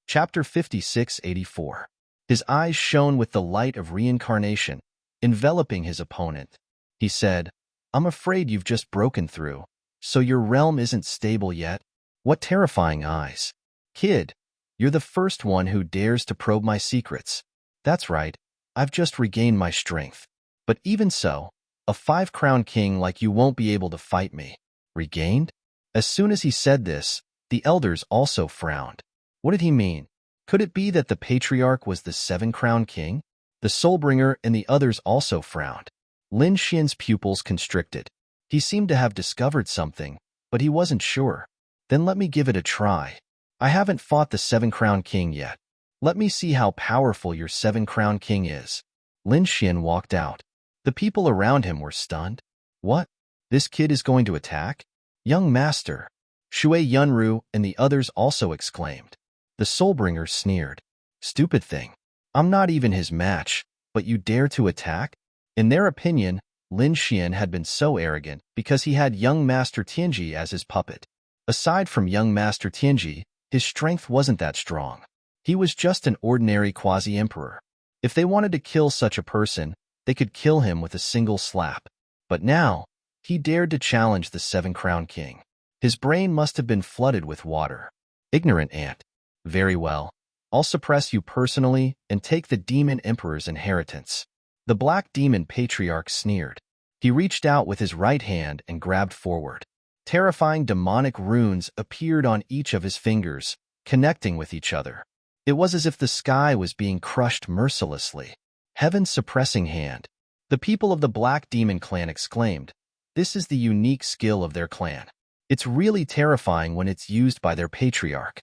Chapter 56-84. His eyes shone with the light of reincarnation, enveloping his opponent. He said, "I'm afraid you've just broken through, so your realm isn't stable yet." What terrifying eyes. Kid, you're the first one who dares to probe my secrets. That's right, I've just regained my strength. But even so, a 5 Crown King like you won't be able to fight me. Regained? As soon as he said this, the elders also frowned. What did he mean? Could it be that the Patriarch was the 7 Crown King? The Soulbringer and the others also frowned. Lin Xian's pupils constricted. He seemed to have discovered something, but he wasn't sure. Then let me give it a try. I haven't fought the 7 Crown King yet. Let me see how powerful your 7 Crown King is. Lin Xian walked out. The people around him were stunned. What? This kid is going to attack? Young Master. Shui Yunru and the others also exclaimed. The Soulbringer sneered. Stupid thing. I'm not even his match, but you dare to attack? In their opinion, Lin Xian had been so arrogant because he had young Master Tianji as his puppet. Aside from young Master Tianji, his strength wasn't that strong. He was just an ordinary quasi-emperor. If they wanted to kill such a person, they could kill him with a single slap. But now, he dared to challenge the 7 Crown King. His brain must have been flooded with water. Ignorant ant. Very well. I'll suppress you personally and take the Demon Emperor's inheritance. The Black Demon Patriarch sneered. He reached out with his right hand and grabbed forward. Terrifying demonic runes appeared on each of his fingers, connecting with each other. It was as if the sky was being crushed mercilessly. Heaven's suppressing hand. The people of the Black Demon clan exclaimed. This is the unique skill of their clan. It's really terrifying when it's used by their patriarch.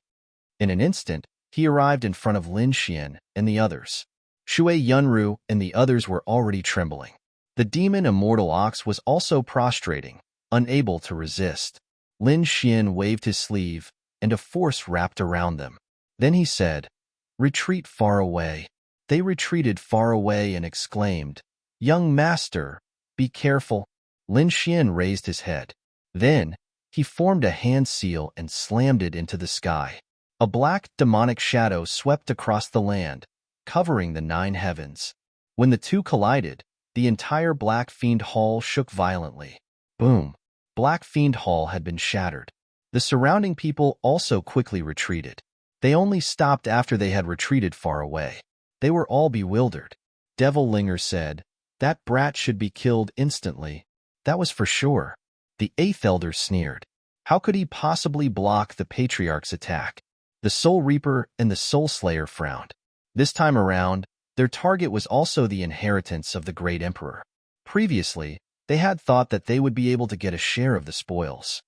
In an instant, he arrived in front of Lin Xian and the others. Shui Yunru and the others were already trembling. The demon immortal ox was also prostrating, unable to resist. Lin Xian waved his sleeve, and a force wrapped around them. Then he said, "Retreat far away." They retreated far away and exclaimed, "Young Master, be careful." Lin Xian raised his head. Then, he formed a hand seal and slammed it into the sky. A black, demonic shadow swept across the land, covering the 9 heavens. When the two collided, the entire Black Fiend Hall shook violently. Boom! Black Fiend Hall had been shattered. The surrounding people also quickly retreated. They only stopped after they had retreated far away. They were all bewildered. Devil Linger said, "That brat should be killed instantly." That was for sure. The 8th Elder sneered. How could he possibly block the Patriarch's attack? The Soul Reaper and the Soul Slayer frowned. This time around, their target was also the inheritance of the Great Emperor. Previously, they had thought that they would be able to get a share of the spoils.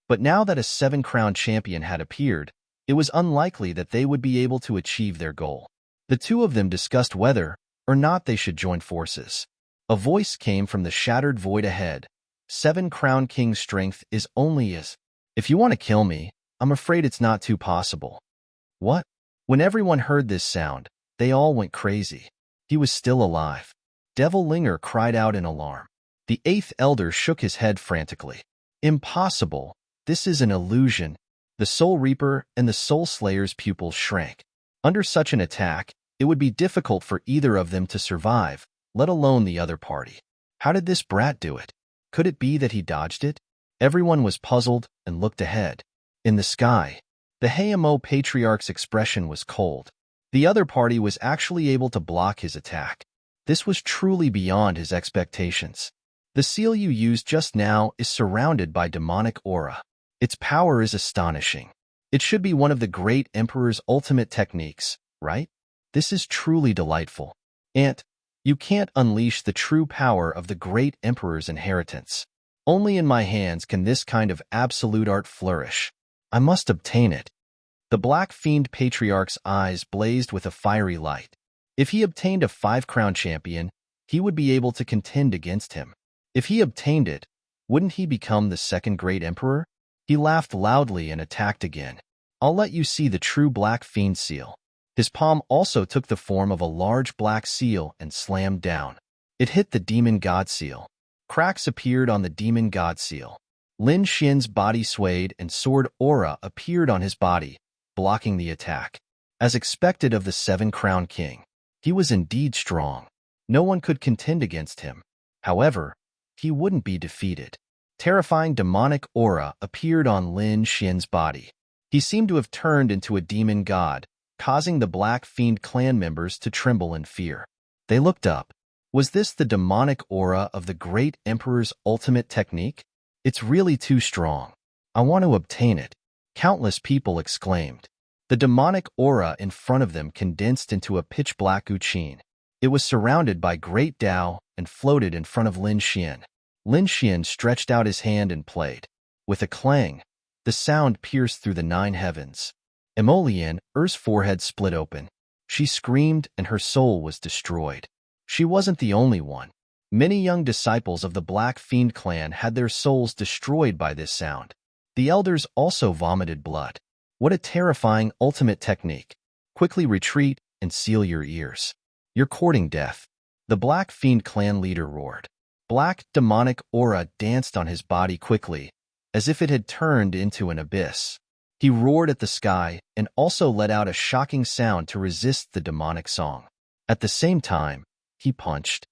But now that a 7 Crown champion had appeared, it was unlikely that they would be able to achieve their goal. The two of them discussed whether or not they should join forces. A voice came from the shattered void ahead. 7 Crown King's strength is only as. If you want to kill me, I'm afraid it's not too possible. What? When everyone heard this sound, They all went crazy. He was still alive. Devil Linger cried out in alarm. The eighth elder shook his head frantically. Impossible. This is an illusion. The Soul Reaper and the Soul Slayer's pupils shrank. Under such an attack, it would be difficult for either of them to survive, let alone the other party. How did this brat do it? Could it be that he dodged it? Everyone was puzzled and looked ahead. In the sky, the Hayamo Patriarch's expression was cold. The other party was actually able to block his attack. This was truly beyond his expectations. The seal you used just now is surrounded by demonic aura. Its power is astonishing. It should be one of the great Emperor's ultimate techniques, right? This is truly delightful. Ant, you can't unleash the true power of the great Emperor's inheritance. Only in my hands can this kind of absolute art flourish. I must obtain it. The Black Fiend Patriarch's eyes blazed with a fiery light. If he obtained a 5-crown champion, he would be able to contend against him. If he obtained it, wouldn't he become the second great emperor? He laughed loudly and attacked again. I'll let you see the true Black Fiend seal. His palm also took the form of a large black seal and slammed down. It hit the demon god seal. Cracks appeared on the demon god seal. Lin Xian's body swayed and sword aura appeared on his body, blocking the attack. As expected of the 7-crown king, he was indeed strong. No one could contend against him. However, he wouldn't be defeated. Terrifying demonic aura appeared on Lin Xian's body. He seemed to have turned into a demon god, causing the Black Fiend clan members to tremble in fear. They looked up. Was this the demonic aura of the great emperor's ultimate technique? It's really too strong. I want to obtain it. Countless people exclaimed. The demonic aura in front of them condensed into a pitch-black Guqin. It was surrounded by great Tao and floated in front of Lin Xian. Lin Xian stretched out his hand and played. With a clang, the sound pierced through the 9 heavens. Emolian, Er's forehead split open. She screamed and her soul was destroyed. She wasn't the only one. Many young disciples of the Black Fiend clan had their souls destroyed by this sound. The elders also vomited blood. What a terrifying ultimate technique. Quickly retreat and seal your ears. You're courting death. The Black Fiend clan leader roared. Black demonic aura danced on his body quickly, as if it had turned into an abyss. He roared at the sky and also let out a shocking sound to resist the demonic song. At the same time, he punched.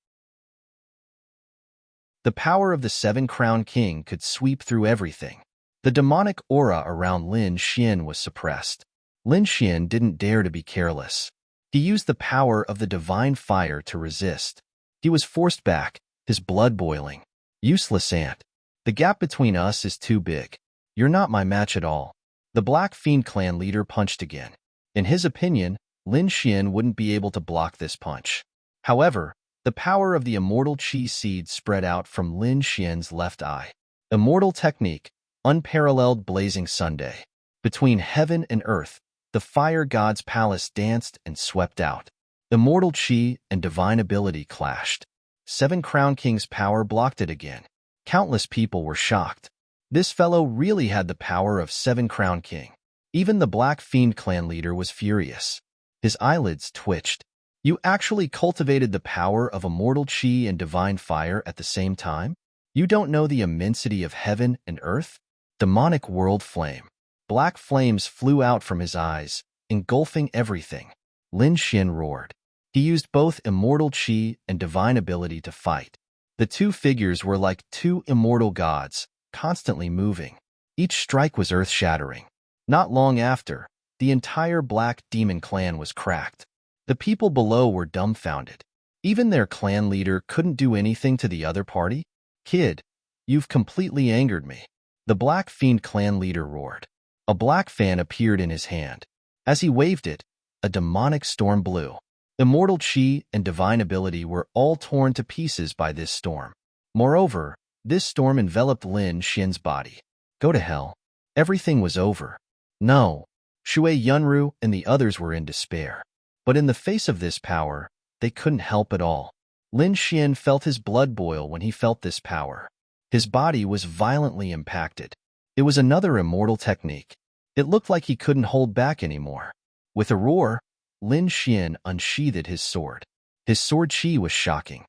The power of the 7-crown king could sweep through everything. The demonic aura around Lin Xian was suppressed. Lin Xian didn't dare to be careless. He used the power of the divine fire to resist. He was forced back, his blood boiling. Useless ant. The gap between us is too big. You're not my match at all. The Black Fiend clan leader punched again. In his opinion, Lin Xian wouldn't be able to block this punch. However, the power of the immortal chi seed spread out from Lin Xian's left eye. Immortal technique, unparalleled blazing Sunday. Between heaven and earth, the fire god's palace danced and swept out. Immortal chi and divine ability clashed. 7-crown king's power blocked it again. Countless people were shocked. This fellow really had the power of 7-crown king. Even the Black Fiend clan leader was furious. His eyelids twitched. You actually cultivated the power of immortal chi and divine fire at the same time? You don't know the immensity of heaven and earth? Demonic world flame. Black flames flew out from his eyes, engulfing everything. Lin Xian roared. He used both immortal chi and divine ability to fight. The two figures were like two immortal gods, constantly moving. Each strike was earth-shattering. Not long after, the entire Black Demon clan was cracked. The people below were dumbfounded. Even their clan leader couldn't do anything to the other party? Kid, you've completely angered me. The Black Fiend clan leader roared. A black fan appeared in his hand. As he waved it, a demonic storm blew. Immortal chi and divine ability were all torn to pieces by this storm. Moreover, this storm enveloped Lin Xian's body. Go to hell. Everything was over. No. Shui Yunru and the others were in despair. But in the face of this power, they couldn't help at all. Lin Xian felt his blood boil when he felt this power. His body was violently impacted. It was another immortal technique. It looked like he couldn't hold back anymore. With a roar, Lin Xian unsheathed his sword. His sword chi was shocking.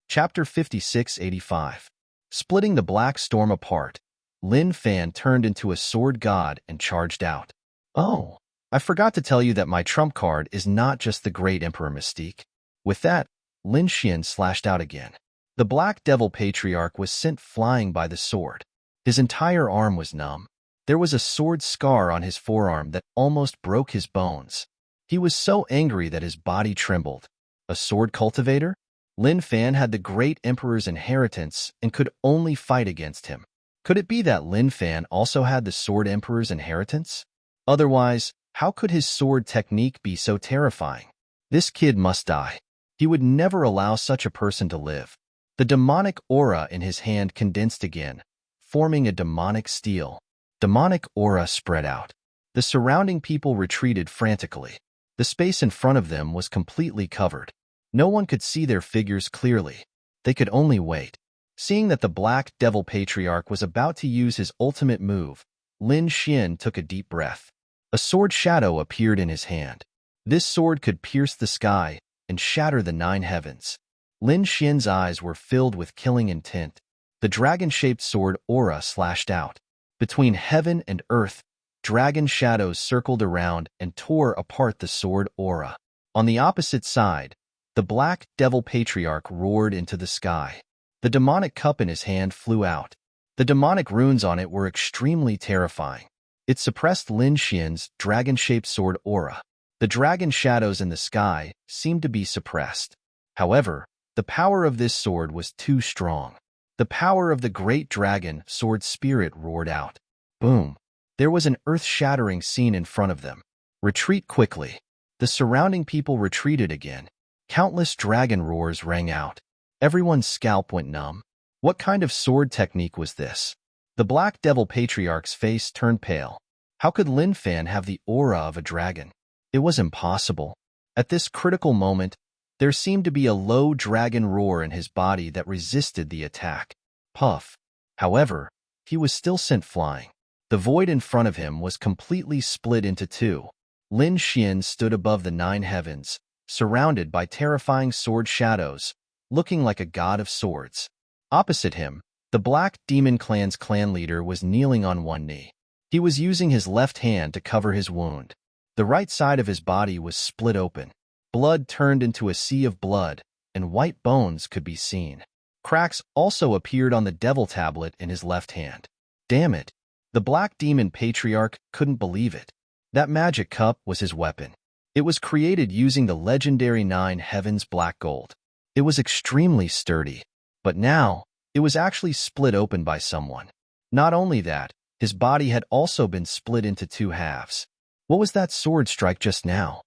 Chapter 5685. Splitting the Black Storm apart, Lin Fan turned into a sword god and charged out. Oh, I forgot to tell you that my trump card is not just the great Emperor Mystique. With that, Lin Xian slashed out again. The Black Devil Patriarch was sent flying by the sword. His entire arm was numb. There was a sword scar on his forearm that almost broke his bones. He was so angry that his body trembled. A sword cultivator? Lin Fan had the great emperor's inheritance and could only fight against him. Could it be that Lin Fan also had the sword emperor's inheritance? Otherwise, how could his sword technique be so terrifying? This kid must die. He would never allow such a person to live. The demonic aura in his hand condensed again, forming a demonic steel. Demonic aura spread out. The surrounding people retreated frantically. The space in front of them was completely covered. No one could see their figures clearly. They could only wait. Seeing that the Black Devil Patriarch was about to use his ultimate move, Lin Xian took a deep breath. A sword shadow appeared in his hand. This sword could pierce the sky and shatter the 9 heavens. Lin Xian's eyes were filled with killing intent. The dragon-shaped sword aura slashed out. Between heaven and earth, dragon shadows circled around and tore apart the sword aura. On the opposite side, the Black Devil Patriarch roared into the sky. The demonic cup in his hand flew out. The demonic runes on it were extremely terrifying. It suppressed Lin Xian's dragon-shaped sword aura. The dragon shadows in the sky seemed to be suppressed. However, the power of this sword was too strong. The power of the great dragon sword spirit roared out. Boom! There was an earth-shattering scene in front of them. Retreat quickly. The surrounding people retreated again. Countless dragon roars rang out. Everyone's scalp went numb. What kind of sword technique was this? The Black Devil Patriarch's face turned pale. How could Lin Fan have the aura of a dragon? It was impossible. At this critical moment, there seemed to be a low dragon roar in his body that resisted the attack. Puff. However, he was still sent flying. The void in front of him was completely split into 2. Lin Xian stood above the 9 heavens, surrounded by terrifying sword shadows, looking like a god of swords. Opposite him, the Black Demon Clan's clan leader was kneeling on one knee. He was using his left hand to cover his wound. The right side of his body was split open. Blood turned into a sea of blood, and white bones could be seen. Cracks also appeared on the devil tablet in his left hand. Damn it! The Black Demon Patriarch couldn't believe it. That magic cup was his weapon. It was created using the legendary 9 heavens black gold. It was extremely sturdy. But now, it was actually split open by someone. Not only that, his body had also been split into 2 halves. What was that sword strike just now?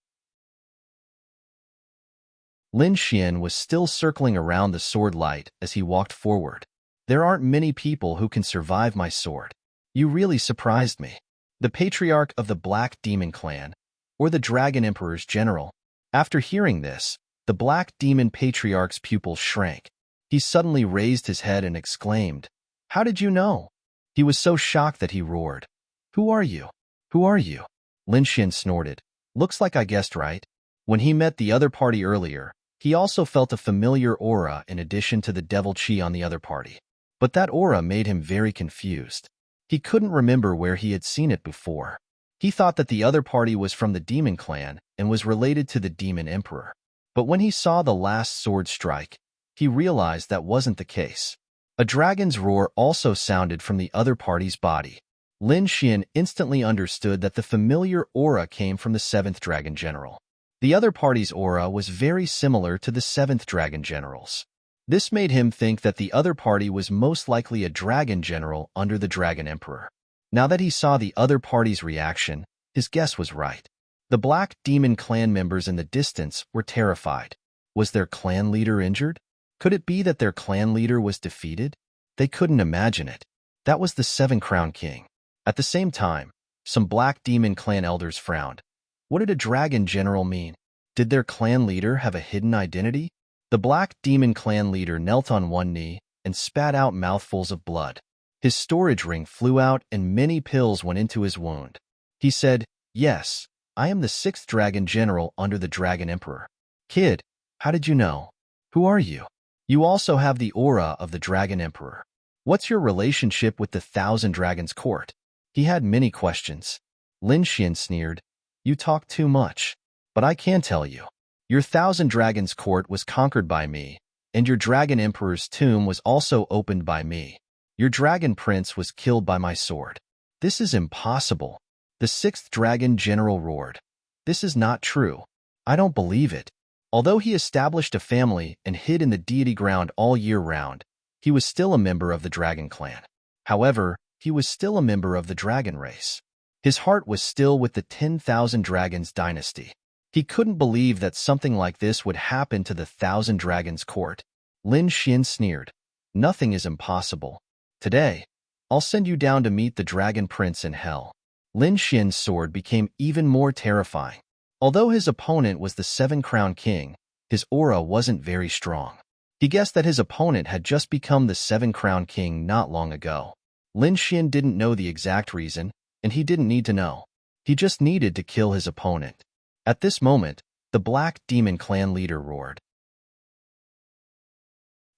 Lin Xian was still circling around the sword light as he walked forward. There aren't many people who can survive my sword. You really surprised me. The Patriarch of the Black Demon Clan, or the Dragon Emperor's general. After hearing this, the Black Demon Patriarch's pupils shrank. He suddenly raised his head and exclaimed, "How did you know?" He was so shocked that he roared, "Who are you? Who are you?" Lin Xian snorted. "Looks like I guessed right." When he met the other party earlier, he also felt a familiar aura in addition to the devil chi on the other party. But that aura made him very confused. He couldn't remember where he had seen it before. He thought that the other party was from the Demon Clan and was related to the Demon Emperor. But when he saw the last sword strike, he realized that wasn't the case. A dragon's roar also sounded from the other party's body. Lin Xian instantly understood that the familiar aura came from the 7th Dragon General. The other party's aura was very similar to the 7th Dragon General's. This made him think that the other party was most likely a dragon general under the Dragon Emperor. Now that he saw the other party's reaction, his guess was right. The Black Demon Clan members in the distance were terrified. Was their clan leader injured? Could it be that their clan leader was defeated? They couldn't imagine it. That was the 7-Crown King. At the same time, some Black Demon Clan elders frowned. What did a dragon general mean? Did their clan leader have a hidden identity? The Black Demon Clan leader knelt on one knee and spat out mouthfuls of blood. His storage ring flew out and many pills went into his wound. He said, "Yes, I am the sixth dragon general under the Dragon Emperor." "Kid, how did you know? Who are you? You also have the aura of the Dragon Emperor. What's your relationship with the Thousand Dragons Court?" He had many questions. Lin Xian sneered, "You talk too much. But I can tell you. Your Thousand Dragons Court was conquered by me, and your Dragon Emperor's tomb was also opened by me. Your Dragon Prince was killed by my sword." "This is impossible," the sixth dragon general roared. "This is not true. I don't believe it." Although he established a family and hid in the deity ground all year round, he was still a member of the dragon clan. However, he was still a member of the dragon race. His heart was still with the 10,000 Dragons dynasty. He couldn't believe that something like this would happen to the Thousand Dragons Court. Lin Xian sneered, "Nothing is impossible. Today, I'll send you down to meet the Dragon Prince in hell." Lin Xian's sword became even more terrifying. Although his opponent was the Seven-Crown King, his aura wasn't very strong. He guessed that his opponent had just become the Seven-Crown King not long ago. Lin Xian didn't know the exact reason, and he didn't need to know. He just needed to kill his opponent. At this moment, the Black Demon Clan leader roared.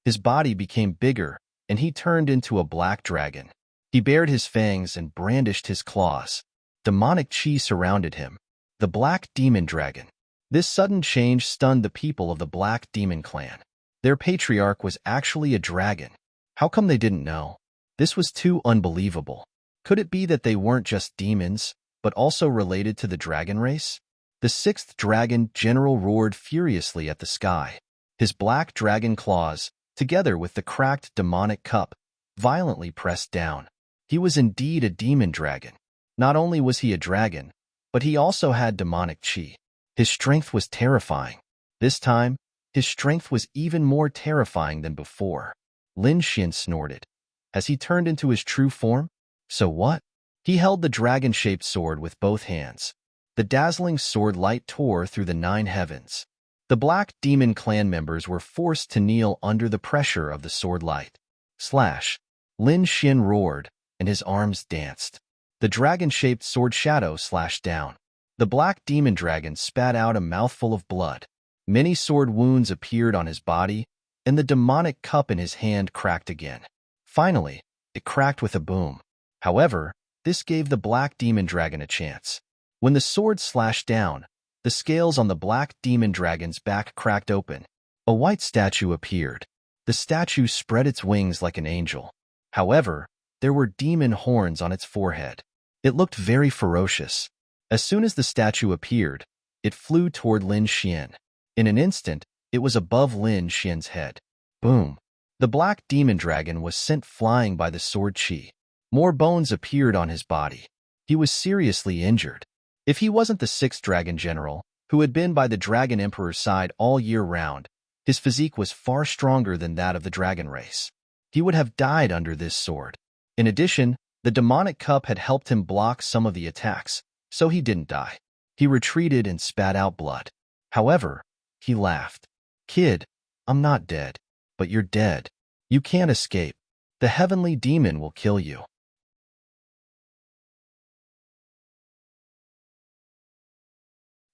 His body became bigger, and he turned into a black dragon. He bared his fangs and brandished his claws. Demonic chi surrounded him. The Black Demon Dragon. This sudden change stunned the people of the Black Demon Clan. Their patriarch was actually a dragon. How come they didn't know? This was too unbelievable. Could it be that they weren't just demons, but also related to the dragon race? The sixth dragon general roared furiously at the sky. His black dragon claws, together with the cracked demonic cup, violently pressed down. He was indeed a demon dragon. Not only was he a dragon, but he also had demonic chi. His strength was terrifying. This time, his strength was even more terrifying than before. Lin Xian snorted. Has he turned into his true form? So what? He held the dragon-shaped sword with both hands. The dazzling sword light tore through the 9 heavens. The Black Demon Clan members were forced to kneel under the pressure of the sword light. Slash! Lin Xian roared, and his arms danced. The dragon-shaped sword shadow slashed down. The Black Demon Dragon spat out a mouthful of blood. Many sword wounds appeared on his body, and the demonic cup in his hand cracked again. Finally, it cracked with a boom. However, this gave the Black Demon Dragon a chance. When the sword slashed down, the scales on the Black Demon Dragon's back cracked open. A white statue appeared. The statue spread its wings like an angel. However, there were demon horns on its forehead. It looked very ferocious. As soon as the statue appeared, it flew toward Lin Xian. In an instant, it was above Lin Xian's head. Boom! The Black Demon Dragon was sent flying by the sword chi. More bones appeared on his body. He was seriously injured. If he wasn't the sixth dragon general, who had been by the Dragon Emperor's side all year round, his physique was far stronger than that of the dragon race. He would have died under this sword. In addition, the demonic cup had helped him block some of the attacks, so he didn't die. He retreated and spat out blood. However, he laughed. "Kid, I'm not dead, but you're dead. You can't escape. The heavenly demon will kill you."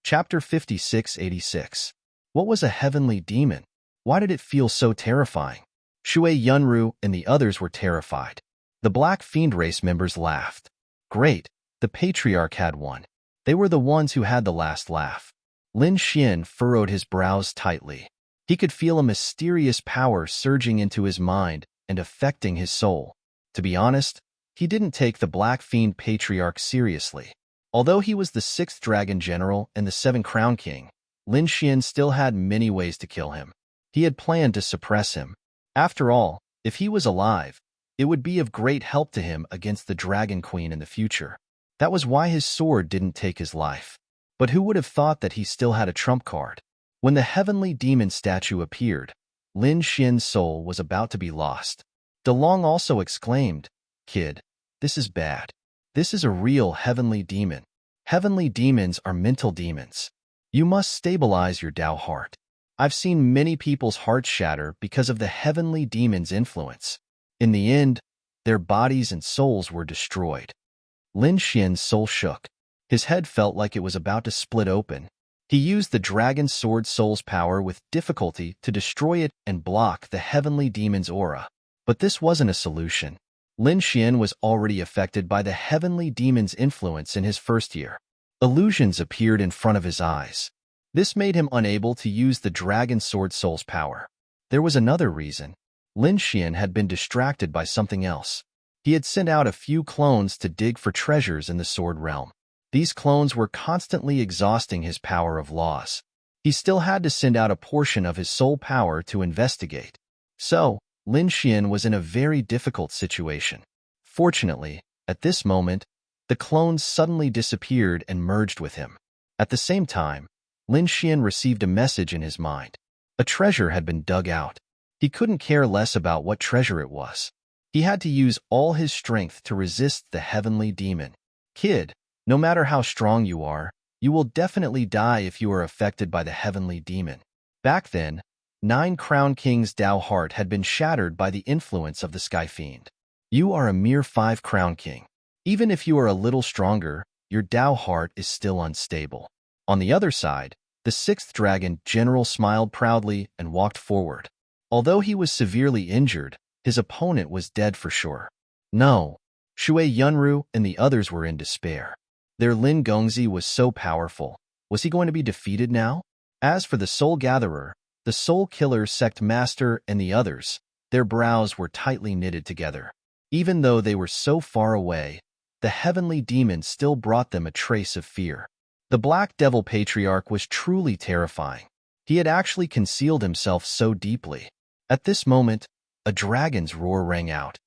Chapter 5686. What was a heavenly demon? Why did it feel so terrifying? Shui Yunru and the others were terrified. The Black Fiend race members laughed. Great, the patriarch had won. They were the ones who had the last laugh. Lin Xian furrowed his brows tightly. He could feel a mysterious power surging into his mind and affecting his soul. To be honest, he didn't take the Black Fiend patriarch seriously. Although he was the sixth dragon general and the Seven Crown King, Lin Xian still had many ways to kill him. He had planned to suppress him. After all, if he was alive, it would be of great help to him against the Dragon Queen in the future. That was why his sword didn't take his life. But who would have thought that he still had a trump card? When the heavenly demon statue appeared, Lin Xian's soul was about to be lost. De Long also exclaimed, "Kid, this is bad. This is a real heavenly demon. Heavenly demons are mental demons. You must stabilize your Tao heart. I've seen many people's hearts shatter because of the heavenly demon's influence." In the end, Their bodies and souls were destroyed. Lin Xian's soul shook. His head felt like it was about to split open. He used the dragon sword soul's power with difficulty to destroy it and block the heavenly demon's aura. But this wasn't a solution. Lin Xian was already affected by the heavenly demon's influence in his first year. Illusions appeared in front of his eyes. This made him unable to use the dragon sword soul's power. There was another reason. Lin Xian had been distracted by something else. He had sent out a few clones to dig for treasures in the sword realm. These clones were constantly exhausting his power of laws. He still had to send out a portion of his soul power to investigate. So, Lin Xian was in a very difficult situation. Fortunately, at this moment, the clones suddenly disappeared and merged with him. At the same time, Lin Xian received a message in his mind. A treasure had been dug out. He couldn't care less about what treasure it was. He had to use all his strength to resist the heavenly demon. Kid, no matter how strong you are, you will definitely die if you are affected by the heavenly demon. Back then, 9 Crown Kings' Dao heart had been shattered by the influence of the Sky Fiend. You are a mere 5 Crown King. Even if you are a little stronger, your Dao heart is still unstable. On the other side, the 6th dragon general smiled proudly and walked forward. Although he was severely injured, his opponent was dead for sure. No, Shui Yunru and the others were in despair. Their Lin Gongzi was so powerful. Was he going to be defeated now? As for the Soul Gatherer, the Soul Killer Sect Master and the others, their brows were tightly knitted together. Even though they were so far away, the heavenly demon still brought them a trace of fear. The Black Devil Patriarch was truly terrifying. He had actually concealed himself so deeply. At this moment, a dragon's roar rang out.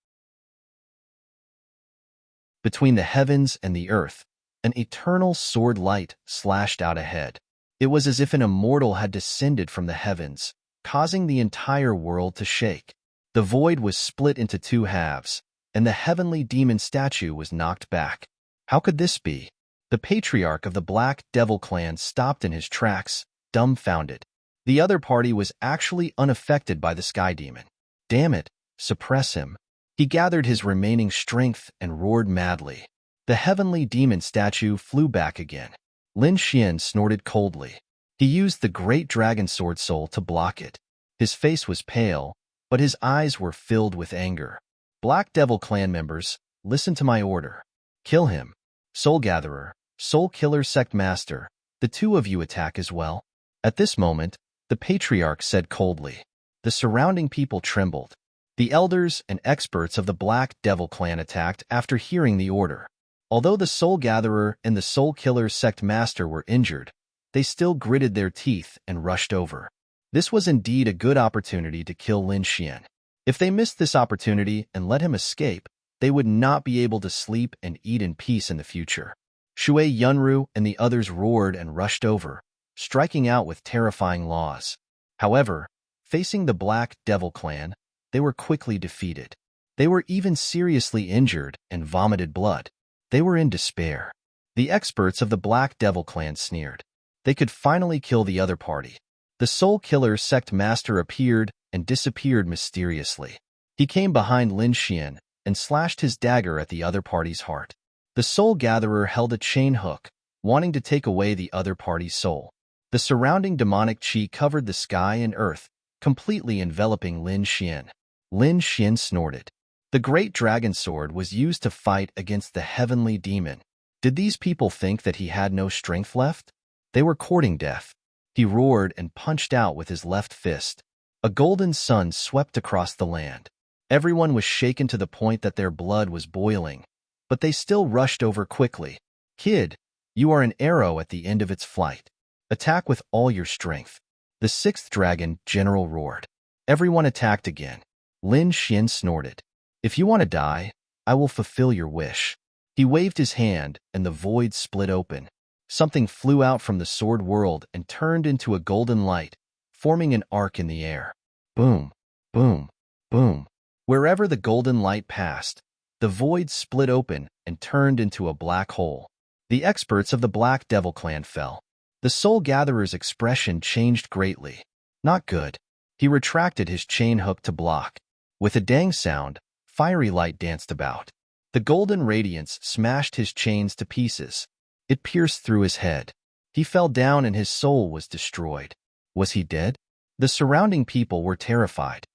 Between the heavens and the earth, an eternal sword light slashed out ahead. It was as if an immortal had descended from the heavens, causing the entire world to shake. The void was split into 2 halves, and the heavenly demon statue was knocked back. How could this be? The patriarch of the Black Devil clan stopped in his tracks, dumbfounded. The other party was actually unaffected by the sky demon. Damn it, suppress him. He gathered his remaining strength and roared madly. The heavenly demon statue flew back again. Lin Xian snorted coldly. He used the great dragon sword soul to block it. His face was pale, but his eyes were filled with anger. Black Devil clan members, listen to my order. Kill him. Soul Gatherer, Soul Killer Sect Master, the 2 of you attack as well. At this moment, the Patriarch said coldly. The surrounding people trembled. The elders and experts of the Black Devil clan attacked after hearing the order. Although the Soul Gatherer and the Soul Killer Sect Master were injured, they still gritted their teeth and rushed over. This was indeed a good opportunity to kill Lin Xian. If they missed this opportunity and let him escape, they would not be able to sleep and eat in peace in the future. Shui Yunru and the others roared and rushed over, striking out with terrifying laws. However, facing the Black Devil clan, they were quickly defeated. They were even seriously injured and vomited blood. They were in despair. The experts of the Black Devil clan sneered. They could finally kill the other party. The Soul Killer Sect Master appeared and disappeared mysteriously. He came behind Lin Xian and slashed his dagger at the other party's heart. The Soul Gatherer held a chain hook, wanting to take away the other party's soul. The surrounding demonic chi covered the sky and earth, completely enveloping Lin Xian. Lin Xian snorted. The great dragon sword was used to fight against the heavenly demon. Did these people think that he had no strength left? They were courting death. He roared and punched out with his left fist. A golden sun swept across the land. Everyone was shaken to the point that their blood was boiling, but they still rushed over quickly. Kid, you are an arrow at the end of its flight. Attack with all your strength. The 6th dragon general roared. Everyone attacked again. Lin Xian snorted. If you want to die, I will fulfill your wish. He waved his hand, and the void split open. Something flew out from the sword world and turned into a golden light, forming an arc in the air. Boom, boom, boom. Wherever the golden light passed, the void split open and turned into a black hole. The experts of the Black Devil clan fell. The Soul Gatherer's expression changed greatly. Not good. He retracted his chain hook to block. With a dang sound, Fiery light danced about. The golden radiance smashed his chains to pieces. It pierced through his head. He fell down and his soul was destroyed. Was he dead? The surrounding people were terrified.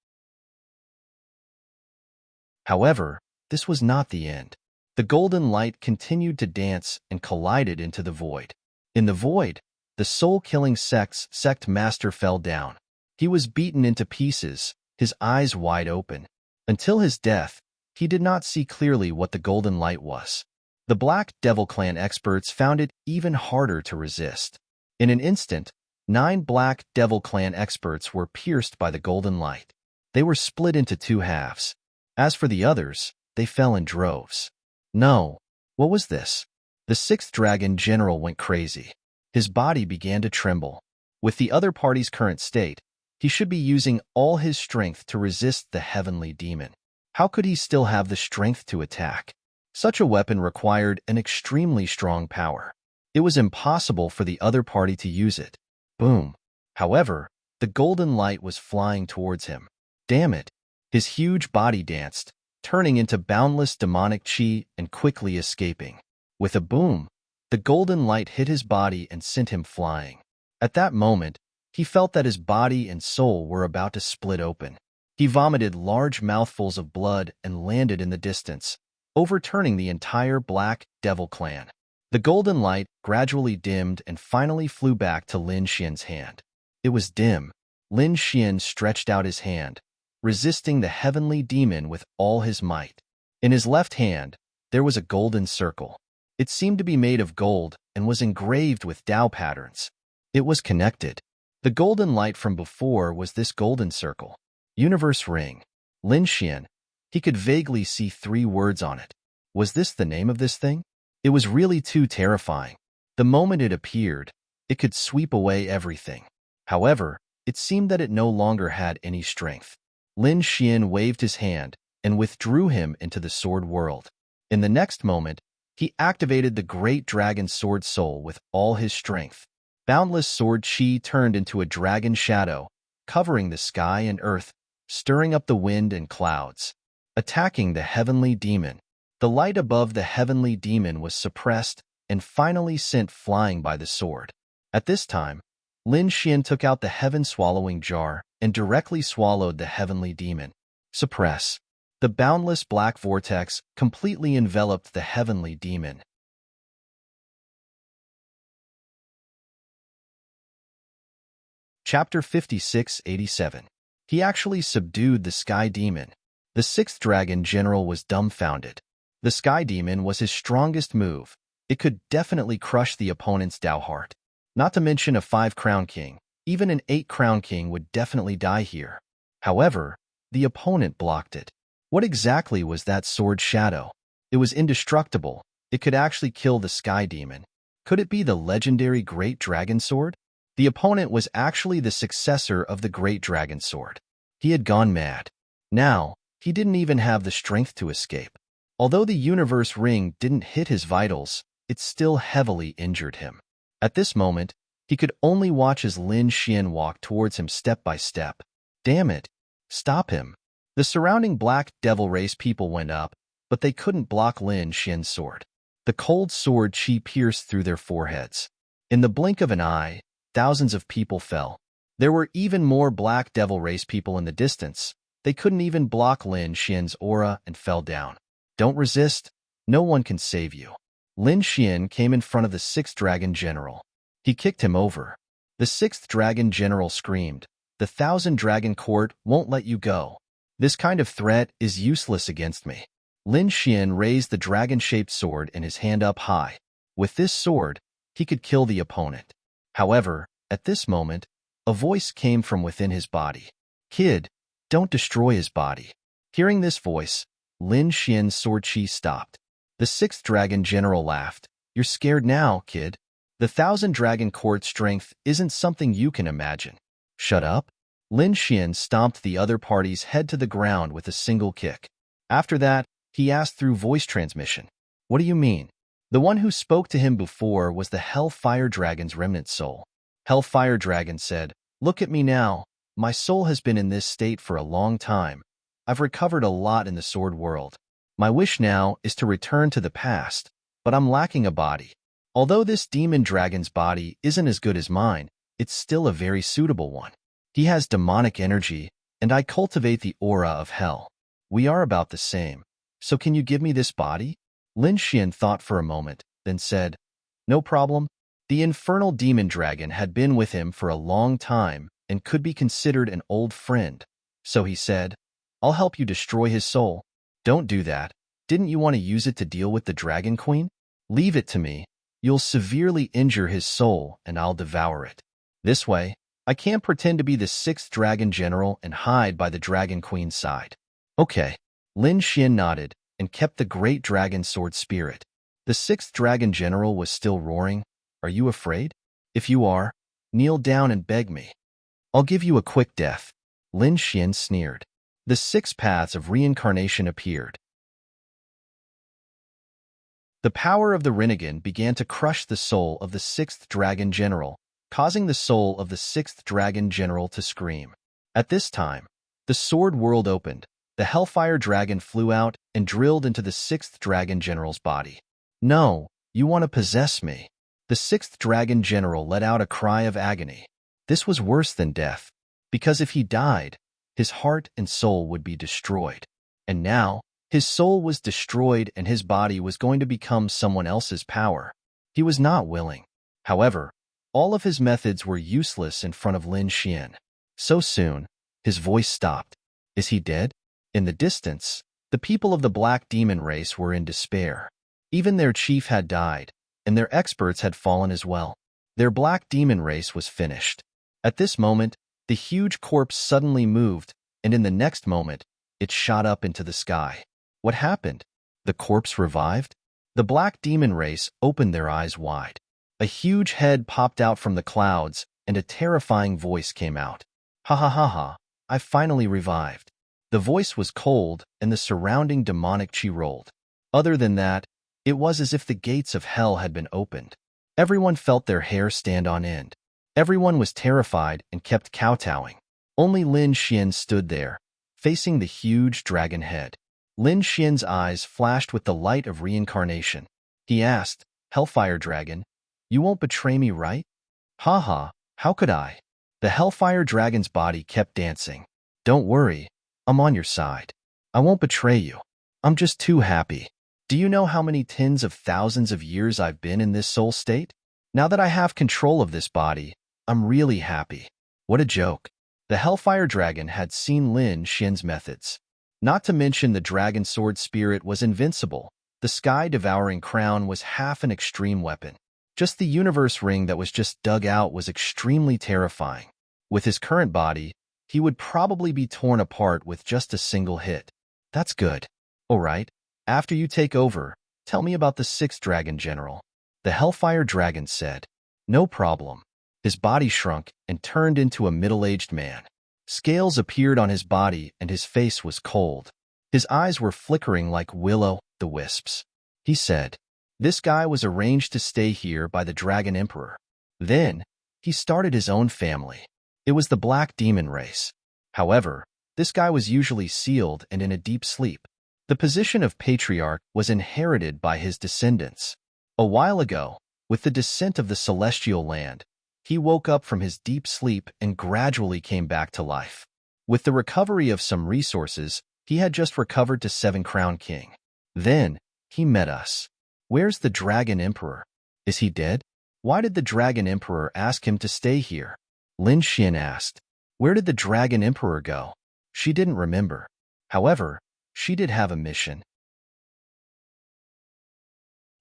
However, this was not the end. The golden light continued to dance and collided into the void. In the void, the soul-killing sect master fell down. He was beaten into pieces, his eyes wide open. Until his death, he did not see clearly what the golden light was. The Black Devil Clan experts found it even harder to resist. In an instant, 9 Black Devil Clan experts were pierced by the golden light. They were split into 2 halves. As for the others, they fell in droves. No. What was this? The 6th Dragon General went crazy. His body began to tremble. With the other party's current state, he should be using all his strength to resist the heavenly demon. How could he still have the strength to attack? Such a weapon required an extremely strong power. It was impossible for the other party to use it. Boom. However, the golden light was flying towards him. Damn it. His huge body danced, turning into boundless demonic chi and quickly escaping. With a boom, the golden light hit his body and sent him flying. At that moment, he felt that his body and soul were about to split open. He vomited large mouthfuls of blood and landed in the distance, overturning the entire Black Devil Clan. The golden light gradually dimmed and finally flew back to Lin Xian's hand. It was dim. Lin Xian stretched out his hand, resisting the heavenly demon with all his might. In his left hand, there was a golden circle. It seemed to be made of gold and was engraved with Dao patterns. It was connected. The golden light from before was this golden circle. Universe Ring. Lin Xian. He could vaguely see 3 words on it. Was this the name of this thing? It was really too terrifying. The moment it appeared, it could sweep away everything. However, it seemed that it no longer had any strength. Lin Xian waved his hand and withdrew him into the sword world. In the next moment, he activated the great dragon sword soul with all his strength. Boundless sword chi turned into a dragon shadow, covering the sky and earth, stirring up the wind and clouds, attacking the heavenly demon. The light above the heavenly demon was suppressed and finally sent flying by the sword. At this time, Lin Xian took out the heaven-swallowing jar and directly swallowed the heavenly demon. Suppress. The boundless black vortex completely enveloped the heavenly demon. Chapter 56-87. He actually subdued the Sky Demon. The 6th Dragon General was dumbfounded. The Sky Demon was his strongest move. It could definitely crush the opponent's Dao heart. Not to mention a 5 Crown King. Even an 8 Crown King would definitely die here. However, the opponent blocked it. What exactly was that sword shadow? It was indestructible. It could actually kill the Sky Demon. Could it be the legendary Great Dragon Sword? The opponent was actually the successor of the Great Dragon Sword. He had gone mad. Now, he didn't even have the strength to escape. Although the Universe Ring didn't hit his vitals, it still heavily injured him. At this moment, he could only watch as Lin Xian walk towards him step by step. Damn it! Stop him! The surrounding Black Devil race people went up, but they couldn't block Lin Xian's sword. The cold sword chi pierced through their foreheads. In the blink of an eye, thousands of people fell. There were even more Black Devil race people in the distance. They couldn't even block Lin Xian's aura and fell down. Don't resist. No one can save you. Lin Xian came in front of the 6th Dragon General. He kicked him over. The 6th Dragon General screamed, "The 1,000 Dragon Court won't let you go. This kind of threat is useless against me." Lin Xian raised the dragon-shaped sword in his hand up high. With this sword, he could kill the opponent. However, at this moment, a voice came from within his body. "Kid, don't destroy his body." Hearing this voice, Lin Xian's sword chi stopped. The 6th Dragon General laughed. "You're scared now, kid. The 1,000 Dragon Court strength isn't something you can imagine." "Shut up." Lin Xian stomped the other party's head to the ground with a single kick. After that, he asked through voice transmission, "What do you mean?" The one who spoke to him before was the Hellfire Dragon's remnant soul. Hellfire Dragon said, "Look at me now. My soul has been in this state for a long time. I've recovered a lot in the sword world. My wish now is to return to the past, but I'm lacking a body. Although this demon dragon's body isn't as good as mine, it's still a very suitable one. He has demonic energy, and I cultivate the aura of hell. We are about the same. So can you give me this body? Lin Xian thought for a moment, then said, No problem. The infernal demon dragon had been with him for a long time and could be considered an old friend. So he said, I'll help you destroy his soul. Don't do that. Didn't you want to use it to deal with the Dragon Queen? Leave it to me. You'll severely injure his soul, and I'll devour it. This way, I can't pretend to be the 6th Dragon General and hide by the Dragon Queen's side. Okay. Lin Xian nodded and kept the great dragon sword spirit. The 6th Dragon General was still roaring. Are you afraid? If you are, kneel down and beg me. I'll give you a quick death. Lin Xian sneered. The 6 paths of reincarnation appeared. The power of the Rinnegan began to crush the soul of the 6th Dragon General, causing the soul of the 6th Dragon General to scream. At this time, the sword world opened. The Hellfire Dragon flew out and drilled into the 6th Dragon General's body. No, you want to possess me. The 6th Dragon General let out a cry of agony. This was worse than death, because if he died, his heart and soul would be destroyed. And now, his soul was destroyed and his body was going to become someone else's power. He was not willing. However, all of his methods were useless in front of Lin Xian. So soon, his voice stopped. Is he dead? In the distance, the people of the Black Demon race were in despair. Even their chief had died, and their experts had fallen as well. Their Black Demon race was finished. At this moment, the huge corpse suddenly moved, and in the next moment, it shot up into the sky. What happened? The corpse revived? The Black Demon race opened their eyes wide. A huge head popped out from the clouds, and a terrifying voice came out. Ha ha ha ha, I finally revived. The voice was cold, and the surrounding demonic chi rolled. Other than that, it was as if the gates of hell had been opened. Everyone felt their hair stand on end. Everyone was terrified and kept kowtowing. Only Lin Xian stood there, facing the huge dragon head. Lin Xian's eyes flashed with the light of reincarnation. He asked, Hellfire Dragon, you won't betray me, right? Ha ha, how could I? The Hellfire Dragon's body kept dancing. Don't worry, I'm on your side. I won't betray you. I'm just too happy. Do you know how many tens of thousands of years I've been in this soul state? Now that I have control of this body, I'm really happy. What a joke. The Hellfire Dragon had seen Lin Xian's methods. Not to mention the dragon sword spirit was invincible. The sky-devouring crown was half an extreme weapon. Just the universe ring that was just dug out was extremely terrifying. With his current body, he would probably be torn apart with just a single hit. That's good. All right, after you take over, tell me about the 6th Dragon General. The Hellfire Dragon said. No problem. His body shrunk and turned into a middle-aged man. Scales appeared on his body and his face was cold. His eyes were flickering like will-o'-the-wisps. He said, This guy was arranged to stay here by the Dragon Emperor. Then, he started his own family. It was the Black Demon race. However, this guy was usually sealed and in a deep sleep. The position of patriarch was inherited by his descendants. A while ago, with the descent of the celestial land, he woke up from his deep sleep and gradually came back to life. With the recovery of some resources, he had just recovered to 7 Crown King. Then, he met us. Where's the Dragon Emperor? Is he dead? Why did the Dragon Emperor ask him to stay here? Lin Xian asked. Where did the Dragon Emperor go? She didn't remember. However, she did have a mission.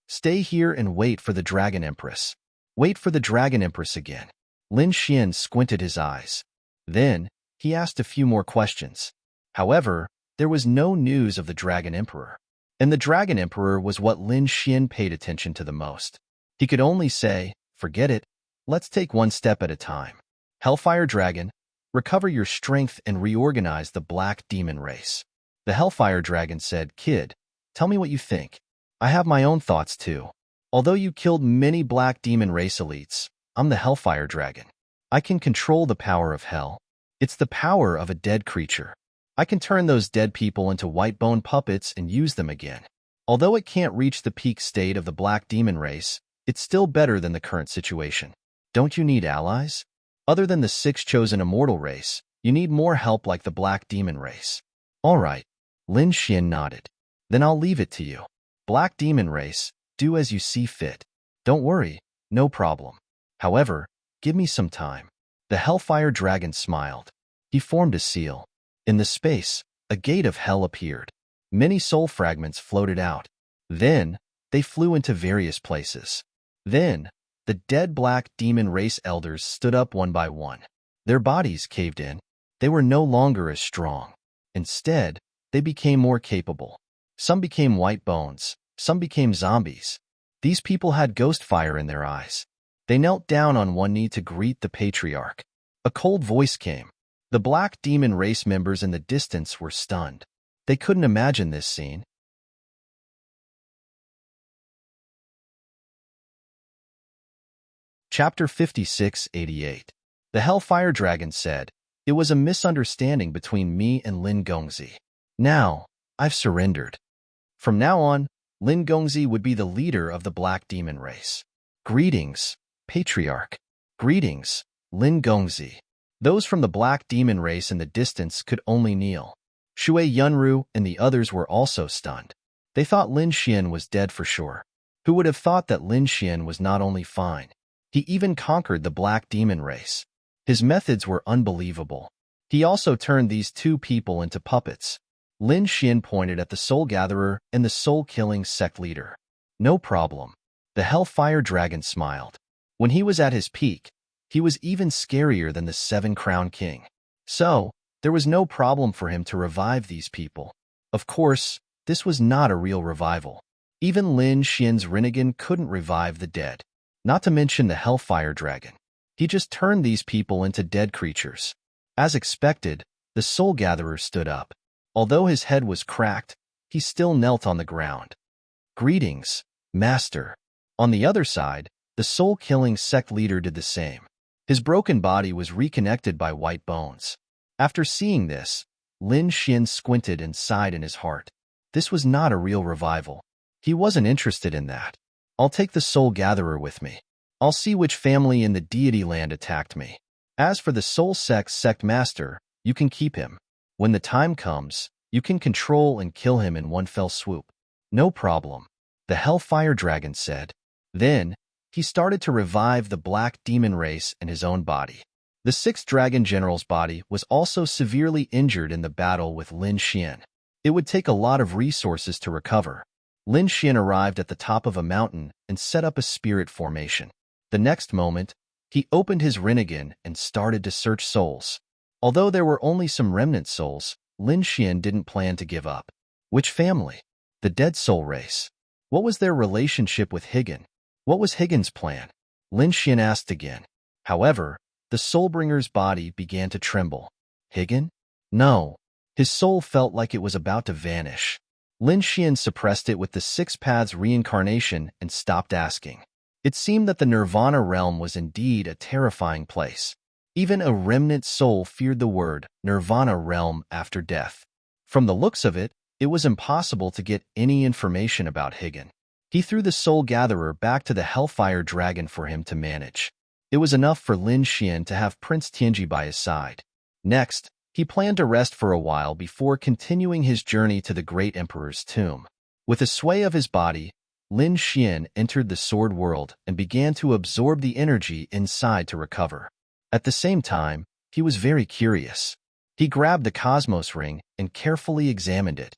Stay here and wait for the Dragon Empress. Wait for the Dragon Empress again. Lin Xian squinted his eyes. Then, he asked a few more questions. However, there was no news of the Dragon Emperor. And the Dragon Emperor was what Lin Xian paid attention to the most. He could only say, forget it, let's take one step at a time. Hellfire Dragon, recover your strength and reorganize the Black Demon race. The Hellfire Dragon said, Kid, tell me what you think. I have my own thoughts too. Although you killed many Black Demon race elites, I'm the Hellfire Dragon. I can control the power of hell. It's the power of a dead creature. I can turn those dead people into white bone puppets and use them again. Although it can't reach the peak state of the black demon race, it's still better than the current situation. Don't you need allies? Other than the 6 chosen immortal race, you need more help like the black demon race. All right, Lin Xian nodded. Then I'll leave it to you. Black demon race, do as you see fit. Don't worry, no problem. However, give me some time. The Hellfire Dragon smiled. He formed a seal. In the space, a gate of hell appeared. Many soul fragments floated out. Then, they flew into various places. Then, the dead black demon race elders stood up one by one. Their bodies caved in. They were no longer as strong. Instead, they became more capable. Some became white bones. Some became zombies. These people had ghost fire in their eyes. They knelt down on one knee to greet the patriarch. A cold voice came. The black demon race members in the distance were stunned. They couldn't imagine this scene. Chapter 56-88. The Hellfire Dragon said, "It was a misunderstanding between me and Lin Gongzi. Now, I've surrendered. From now on, Lin Gongzi would be the leader of the black demon race. Greetings, Patriarch. Greetings, Lin Gongzi." Those from the black demon race in the distance could only kneel. Shui Yunru and the others were also stunned. They thought Lin Xian was dead for sure. Who would have thought that Lin Xian was not only fine, he even conquered the black demon race. His methods were unbelievable. He also turned these 2 people into puppets. Lin Xian pointed at the Soul Gatherer and the soul-killing sect leader. No problem. The Hellfire Dragon smiled. When he was at his peak, he was even scarier than the 7-Crown King. So, there was no problem for him to revive these people. Of course, this was not a real revival. Even Lin Xian's Rinnegan couldn't revive the dead. Not to mention the Hellfire Dragon. He just turned these people into dead creatures. As expected, the Soul Gatherer stood up. Although his head was cracked, he still knelt on the ground. Greetings, Master. On the other side, the soul-killing sect leader did the same. His broken body was reconnected by white bones. After seeing this, Lin Xian squinted and sighed in his heart. This was not a real revival. He wasn't interested in that. I'll take the Soul Gatherer with me. I'll see which family in the deity land attacked me. As for the Soul Sect Master, you can keep him. When the time comes, you can control and kill him in one fell swoop. No problem, the Hellfire Dragon said. Then, he started to revive the black demon race in his own body. The 6th Dragon General's body was also severely injured in the battle with Lin Xian. It would take a lot of resources to recover. Lin Xian arrived at the top of a mountain and set up a spirit formation. The next moment, he opened his Rinnegan and started to search souls. Although there were only some remnant souls, Lin Xian didn't plan to give up. Which family? The Dead Soul race. What was their relationship with Higan? What was Higan's plan? Lin Xian asked again. However, the Soulbringer's body began to tremble. Higan? No. His soul felt like it was about to vanish. Lin Xian suppressed it with the 6 Paths reincarnation and stopped asking. It seemed that the Nirvana realm was indeed a terrifying place. Even a remnant soul feared the word Nirvana realm after death. From the looks of it, it was impossible to get any information about Higan. He threw the Soul Gatherer back to the Hellfire Dragon for him to manage. It was enough for Lin Xian to have Prince Tianji by his side. Next, he planned to rest for a while before continuing his journey to the Great Emperor's tomb. With a sway of his body, Lin Xian entered the Sword World and began to absorb the energy inside to recover. At the same time, he was very curious. He grabbed the Cosmos Ring and carefully examined it.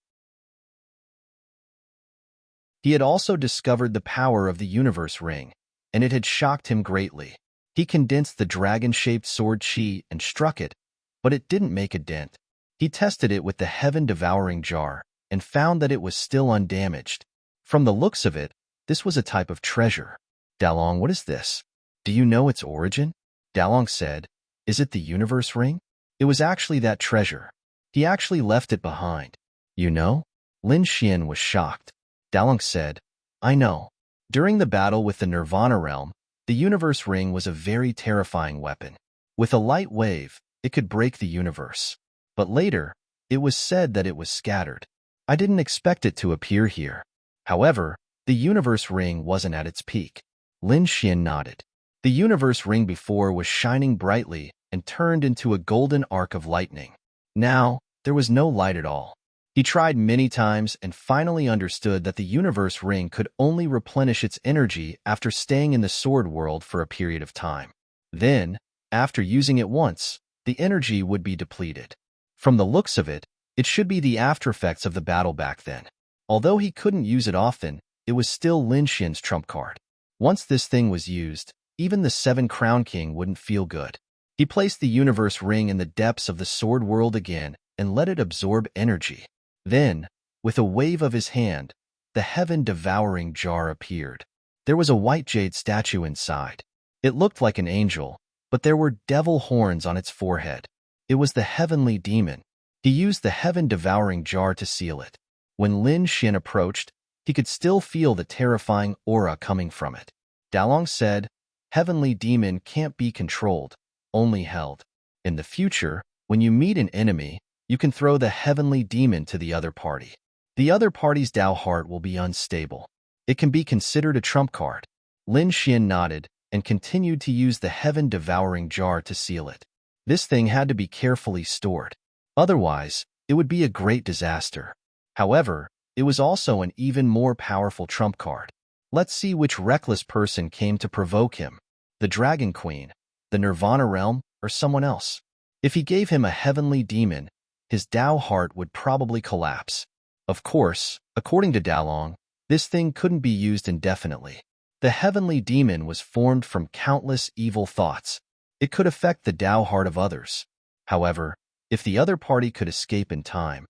He had also discovered the power of the Universe Ring, and it had shocked him greatly. He condensed the dragon-shaped sword chi and struck it, but it didn't make a dent. He tested it with the heaven-devouring jar and found that it was still undamaged. From the looks of it, this was a type of treasure. Dalong, what is this? Do you know its origin? Dalong said, Is it the Universe Ring? It was actually that treasure. He actually left it behind. You know? Lin Xian was shocked. Dalong said, I know. During the battle with the Nirvana realm, the Universe Ring was a very terrifying weapon. With a light wave, it could break the universe. But later, It was said that it was scattered. I didn't expect it to appear here. However, the universe ring wasn't at its peak. Lin Xian nodded. The universe ring before was shining brightly and turned into a golden arc of lightning. Now, there was no light at all. He tried many times and finally understood that the universe ring could only replenish its energy after staying in the sword world for a period of time. Then, after using it once, the energy would be depleted. From the looks of it, it should be the aftereffects of the battle back then. Although he couldn't use it often, it was still Lin Xian's trump card. Once this thing was used, even the Seven Crown King wouldn't feel good. He placed the universe ring in the depths of the sword world again and let it absorb energy. Then, with a wave of his hand, the heaven-devouring jar appeared. There was a white jade statue inside. It looked like an angel, but there were devil horns on its forehead. It was the heavenly demon. He used the heaven-devouring jar to seal it. When Lin Xian approached, he could still feel the terrifying aura coming from it. Dalong said, "Heavenly demon can't be controlled, only held. In the future, when you meet an enemy, you can throw the heavenly demon to the other party. The other party's Dao heart will be unstable. It can be considered a trump card." Lin Xian nodded and continued to use the heaven-devouring jar to seal it. This thing had to be carefully stored. Otherwise, it would be a great disaster. However, it was also an even more powerful trump card. Let's see which reckless person came to provoke him. The Dragon Queen, the Nirvana Realm, or someone else. If he gave him a heavenly demon, his Dao heart would probably collapse. Of course, according to Dalong, this thing couldn't be used indefinitely. The heavenly demon was formed from countless evil thoughts. It could affect the Dao heart of others. However, if the other party could escape in time,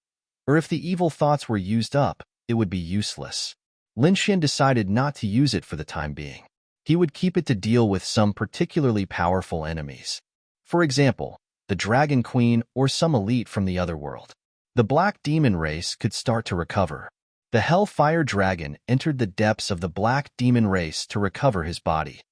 or if the evil thoughts were used up, it would be useless. Lin Xian decided not to use it for the time being. He would keep it to deal with some particularly powerful enemies. For example, the Dragon Queen or some elite from the other world. The Black Demon race could start to recover. The Hellfire Dragon entered the depths of the Black Demon race to recover his body.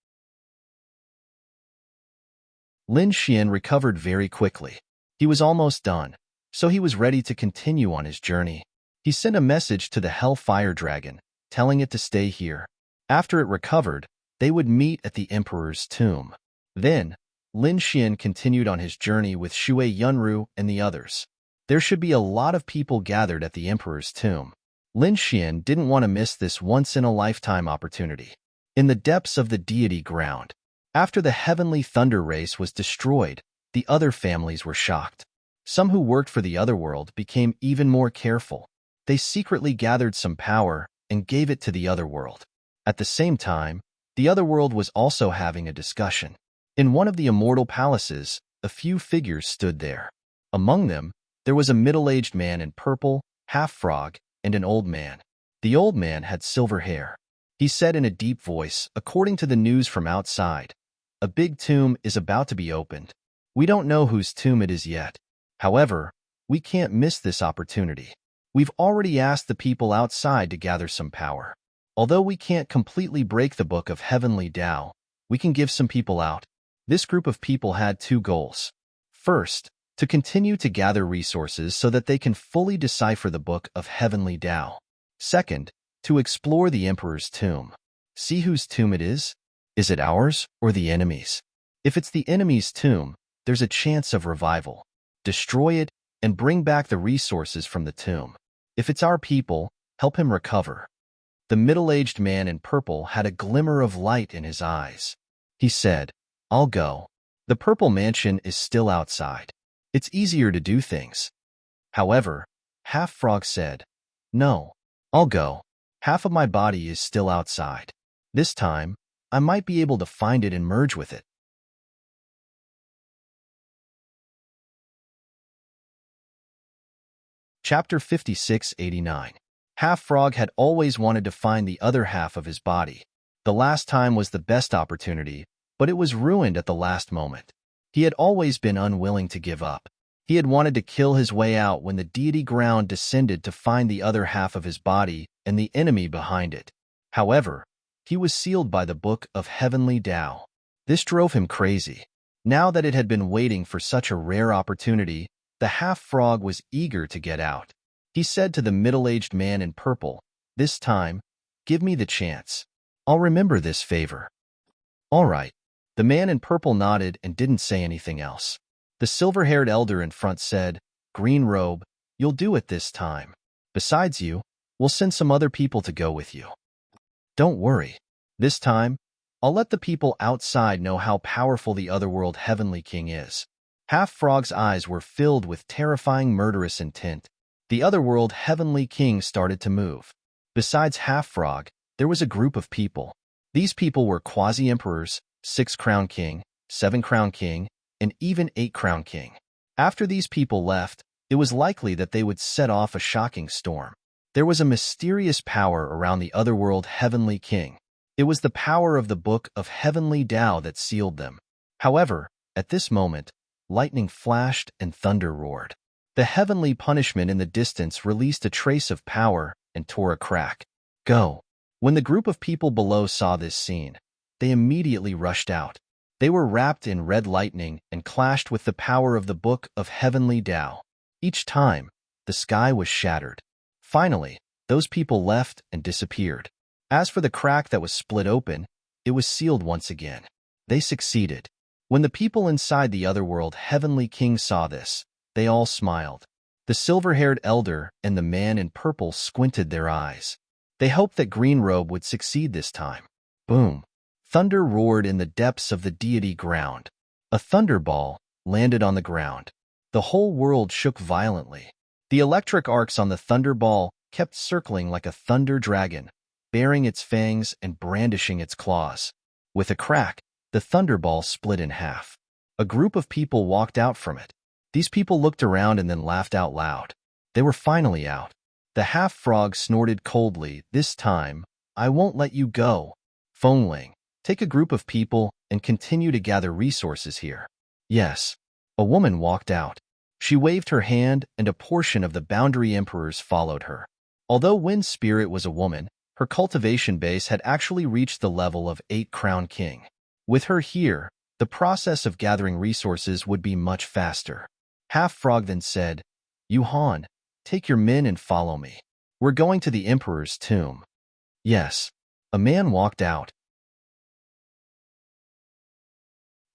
Lin Xian recovered very quickly. He was almost done, so he was ready to continue on his journey. He sent a message to the Hellfire Dragon, telling it to stay here. After it recovered, they would meet at the Emperor's tomb. Then, Lin Xian continued on his journey with Shui Yunru and the others. There should be a lot of people gathered at the Emperor's tomb. Lin Xian didn't want to miss this once-in-a-lifetime opportunity. In the depths of the deity ground, after the heavenly thunder race was destroyed, the other families were shocked. Some who worked for the other world became even more careful. They secretly gathered some power and gave it to the other world. At the same time, the other world was also having a discussion. In one of the immortal palaces, a few figures stood there. Among them, there was a middle-aged man in purple, half-frog, and an old man. The old man had silver hair. He said in a deep voice, according to the news from outside, "A big tomb is about to be opened. We don't know whose tomb it is yet. However, we can't miss this opportunity. We've already asked the people outside to gather some power. Although we can't completely break the Book of Heavenly Tao, we can give some people out." This group of people had two goals. First, to continue to gather resources so that they can fully decipher the Book of Heavenly Tao. Second, to explore the Emperor's tomb. See whose tomb it is? Is it ours or the enemy's? If it's the enemy's tomb, there's a chance of revival. Destroy it and bring back the resources from the tomb. If it's our people, help him recover. The middle-aged man in purple had a glimmer of light in his eyes. He said, "I'll go. The purple mansion is still outside. It's easier to do things." However, Half Frog said, "No, I'll go. Half of my body is still outside. This time, I might be able to find it and merge with it." Chapter 5689. Half Frog had always wanted to find the other half of his body. The last time was the best opportunity, but it was ruined at the last moment. He had always been unwilling to give up. He had wanted to kill his way out when the deity ground descended to find the other half of his body and the enemy behind it. However, he was sealed by the Book of Heavenly Tao. This drove him crazy. Now that it had been waiting for such a rare opportunity, The half-frog was eager to get out. He said to the middle-aged man in purple, "This time, give me the chance. I'll remember this favor." "All right." The man in purple nodded and didn't say anything else. The silver-haired elder in front said, "Green robe, you'll do it this time. Besides you, we'll send some other people to go with you. Don't worry. This time, I'll let the people outside know how powerful the Otherworld Heavenly King is." Half-Frog's eyes were filled with terrifying murderous intent. The Otherworld Heavenly King started to move. Besides Half-Frog, there was a group of people. These people were quasi-emperors, 6-crown king, 7-crown king, and even 8-crown king. After these people left, it was likely that they would set off a shocking storm. There was a mysterious power around the Otherworld Heavenly King. It was the power of the Book of Heavenly Tao that sealed them. However, at this moment, lightning flashed and thunder roared. The heavenly punishment in the distance released a trace of power and tore a crack. Go! When the group of people below saw this scene, they immediately rushed out. They were wrapped in red lightning and clashed with the power of the Book of Heavenly Tao. Each time, the sky was shattered. Finally, those people left and disappeared. As for the crack that was split open, it was sealed once again. They succeeded. When the people inside the Otherworld Heavenly King saw this, they all smiled. The silver-haired elder and the man in purple squinted their eyes. They hoped that Green Robe would succeed this time. Boom! Thunder roared in the depths of the deity ground. A thunderball landed on the ground. The whole world shook violently. The electric arcs on the thunderball kept circling like a thunder dragon, baring its fangs and brandishing its claws. With a crack, the thunderball split in half. A group of people walked out from it. These people looked around and then laughed out loud. They were finally out. The half-frog snorted coldly, "This time, I won't let you go. Fengling, take a group of people and continue to gather resources here." "Yes." A woman walked out. She waved her hand and a portion of the Boundary Emperors followed her. Although Wind Spirit was a woman, her cultivation base had actually reached the level of 8-crown king. With her here, the process of gathering resources would be much faster. Half-Frog then said, "Yuhan, take your men and follow me. We're going to the Emperor's tomb." "Yes." A man walked out.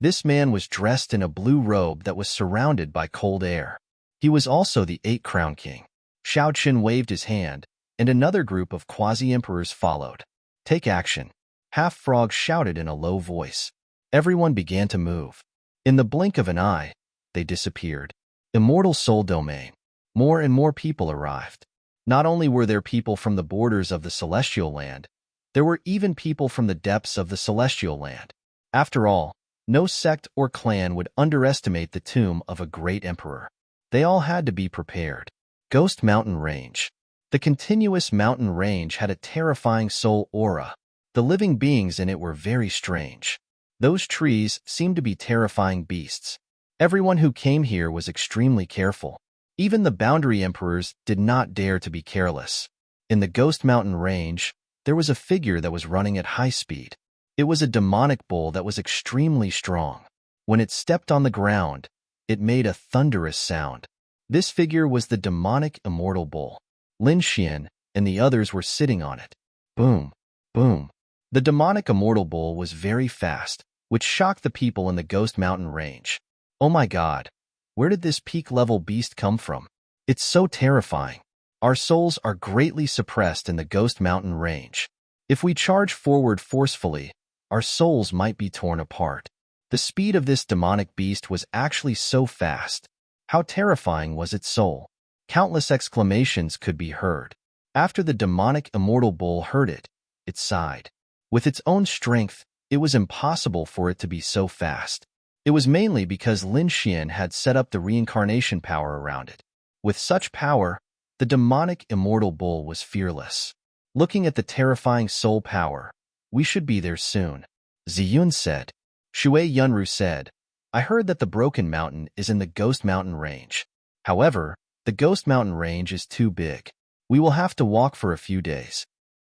This man was dressed in a blue robe that was surrounded by cold air. He was also the 8-crown king. Xiaoqin waved his hand, and another group of quasi-emperors followed. "Take action," Half-Frog shouted in a low voice. Everyone began to move. In the blink of an eye, they disappeared. Immortal Soul Domain. More and more people arrived. Not only were there people from the borders of the Celestial Land, there were even people from the depths of the Celestial Land. After all, no sect or clan would underestimate the tomb of a great emperor. They all had to be prepared. Ghost Mountain Range. The continuous mountain range had a terrifying soul aura. The living beings in it were very strange. Those trees seemed to be terrifying beasts. Everyone who came here was extremely careful. Even the Boundary Emperors did not dare to be careless. In the Ghost Mountain Range, there was a figure that was running at high speed. It was a demonic bull that was extremely strong. When it stepped on the ground, it made a thunderous sound. This figure was the demonic immortal bull. Lin Xian and the others were sitting on it. Boom, boom. The demonic immortal bull was very fast, which shocked the people in the Ghost Mountain Range. Oh my god, where did this peak-level beast come from? It's so terrifying. Our souls are greatly suppressed in the Ghost Mountain Range. If we charge forward forcefully, our souls might be torn apart. The speed of this demonic beast was actually so fast. How terrifying was its soul? Countless exclamations could be heard. After the demonic immortal bull heard it, it sighed. With its own strength, it was impossible for it to be so fast. It was mainly because Lin Xian had set up the reincarnation power around it. With such power, the demonic immortal bull was fearless. Looking at the terrifying soul power, we should be there soon, Ziyun said. Shui Yunru said, I heard that the Broken Mountain is in the Ghost Mountain Range. However, the Ghost Mountain Range is too big. We will have to walk for a few days.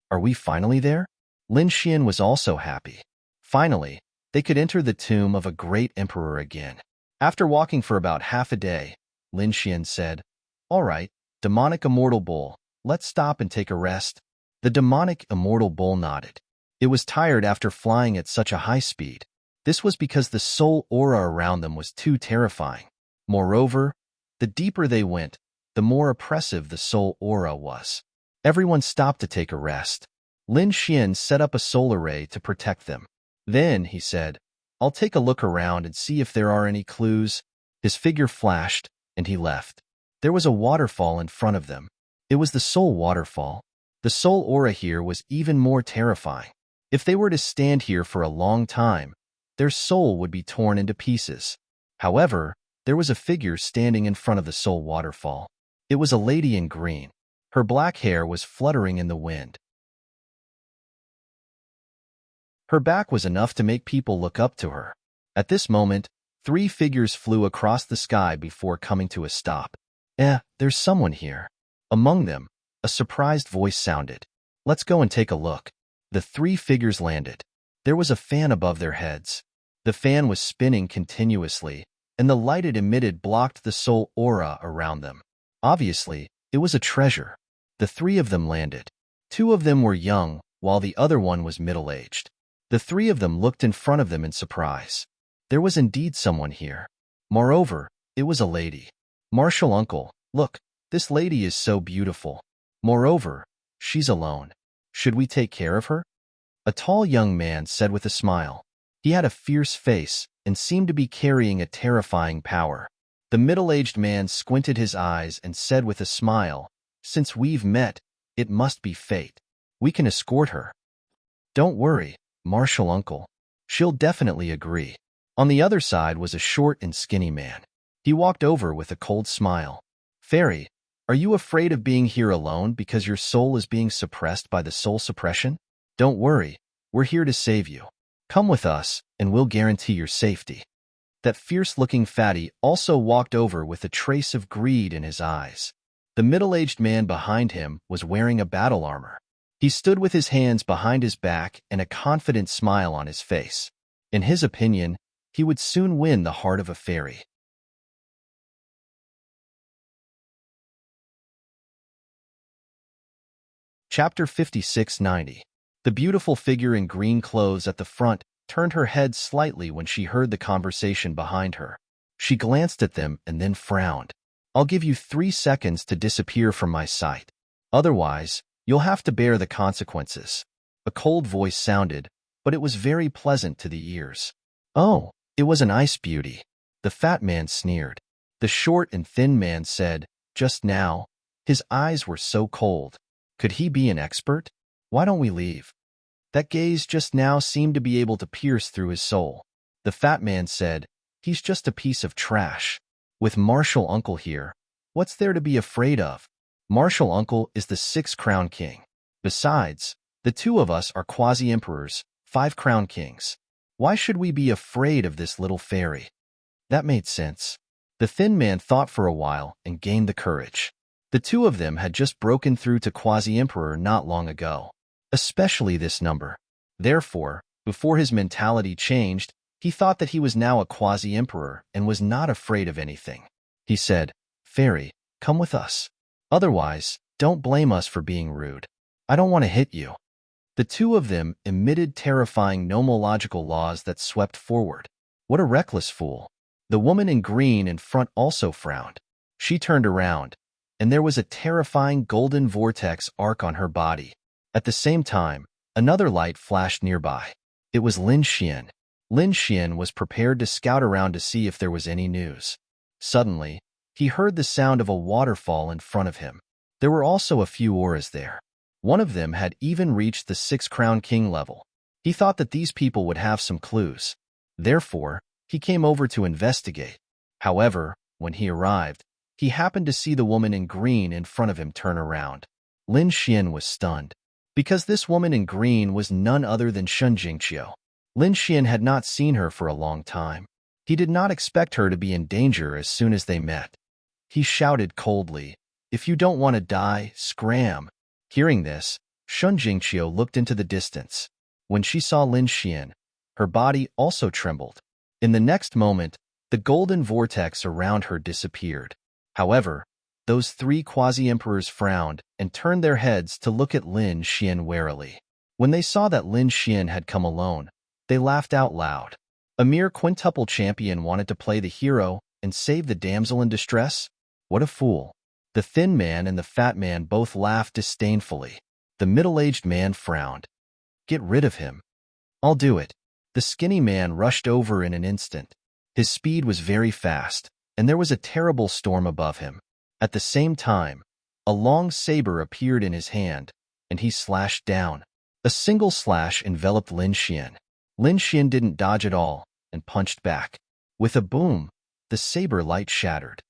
Are we finally there? Lin Xian was also happy. Finally, they could enter the tomb of a great emperor again. After walking for about half a day, Lin Xian said. All right, demonic immortal bull, let's stop and take a rest. The demonic immortal bull nodded. It was tired after flying at such a high speed. This was because the soul aura around them was too terrifying. Moreover, the deeper they went, the more oppressive the soul aura was. Everyone stopped to take a rest. Lin Xian set up a soul array to protect them. Then, he said, I'll take a look around and see if there are any clues. His figure flashed, and he left. There was a waterfall in front of them. It was the soul waterfall. The soul aura here was even more terrifying. If they were to stand here for a long time, their soul would be torn into pieces. However, there was a figure standing in front of the soul waterfall. It was a lady in green. Her black hair was fluttering in the wind. Her back was enough to make people look up to her. At this moment, 3 figures flew across the sky before coming to a stop. There's someone here. Among them, a surprised voice sounded. Let's go and take a look. The 3 figures landed. There was a fan above their heads. The fan was spinning continuously, and the light it emitted blocked the soul aura around them. Obviously, it was a treasure. The 3 of them landed. 2 of them were young, while the other one was middle-aged. The 3 of them looked in front of them in surprise. There was indeed someone here. Moreover, it was a lady. Martial uncle, look, this lady is so beautiful. Moreover, she's alone. Should we take care of her? A tall young man said with a smile. He had a fierce face and seemed to be carrying a terrifying power. The middle-aged man squinted his eyes and said with a smile, Since we've met, it must be fate. We can escort her. Don't worry, Martial uncle. She'll definitely agree. On the other side was a short and skinny man. He walked over with a cold smile. Fairy, are you afraid of being here alone because your soul is being suppressed by the soul suppression? Don't worry, we're here to save you. Come with us, and we'll guarantee your safety. That fierce-looking fatty also walked over with a trace of greed in his eyes. The middle-aged man behind him was wearing a battle armor. He stood with his hands behind his back and a confident smile on his face. In his opinion, he would soon win the heart of a fairy. Chapter 5690. The beautiful figure in green clothes at the front turned her head slightly when she heard the conversation behind her. She glanced at them and then frowned. I'll give you 3 seconds to disappear from my sight. Otherwise, you'll have to bear the consequences. A cold voice sounded, but it was very pleasant to the ears. Oh, it was an ice beauty. The fat man sneered. The short and thin man said, just now, his eyes were so cold. Could he be an expert? Why don't we leave? That gaze just now seemed to be able to pierce through his soul. The fat man said, he's just a piece of trash. With Martial Uncle here, what's there to be afraid of? Martial Uncle is the 6th crown king. Besides, the 2 of us are quasi-emperors, 5 crown kings. Why should we be afraid of this little fairy? That made sense. The thin man thought for a while and gained the courage. The 2 of them had just broken through to quasi-emperor not long ago. Especially this number. Therefore, before his mentality changed, he thought that he was now a quasi-emperor and was not afraid of anything. He said, Fairy, come with us. Otherwise, don't blame us for being rude. I don't want to hit you. The 2 of them emitted terrifying nomological laws that swept forward. What a reckless fool. The woman in green in front also frowned. She turned around, and there was a terrifying golden vortex arc on her body. At the same time, another light flashed nearby. It was Lin Xian. Lin Xian was prepared to scout around to see if there was any news. Suddenly, he heard the sound of a waterfall in front of him. There were also a few auras there. One of them had even reached the 6 crown king level. He thought that these people would have some clues. Therefore, he came over to investigate. However, when he arrived, he happened to see the woman in green in front of him turn around. Lin Xian was stunned, because this woman in green was none other than Shun Jingqiu. Lin Xian had not seen her for a long time. He did not expect her to be in danger as soon as they met. He shouted coldly, If you don't want to die, scram. Hearing this, Shun Jingqiu looked into the distance. When she saw Lin Xian, her body also trembled. In the next moment, the golden vortex around her disappeared. However, those three quasi-emperors frowned and turned their heads to look at Lin Xian warily. When they saw that Lin Xian had come alone, they laughed out loud. A mere quintuple champion wanted to play the hero and save the damsel in distress? What a fool. The thin man and the fat man both laughed disdainfully. The middle-aged man frowned. Get rid of him. I'll do it. The skinny man rushed over in an instant. His speed was very fast, and there was a terrible storm above him. At the same time, a long saber appeared in his hand, and he slashed down. A single slash enveloped Lin Xian. Lin Xian didn't dodge at all and punched back. With a boom, the saber light shattered.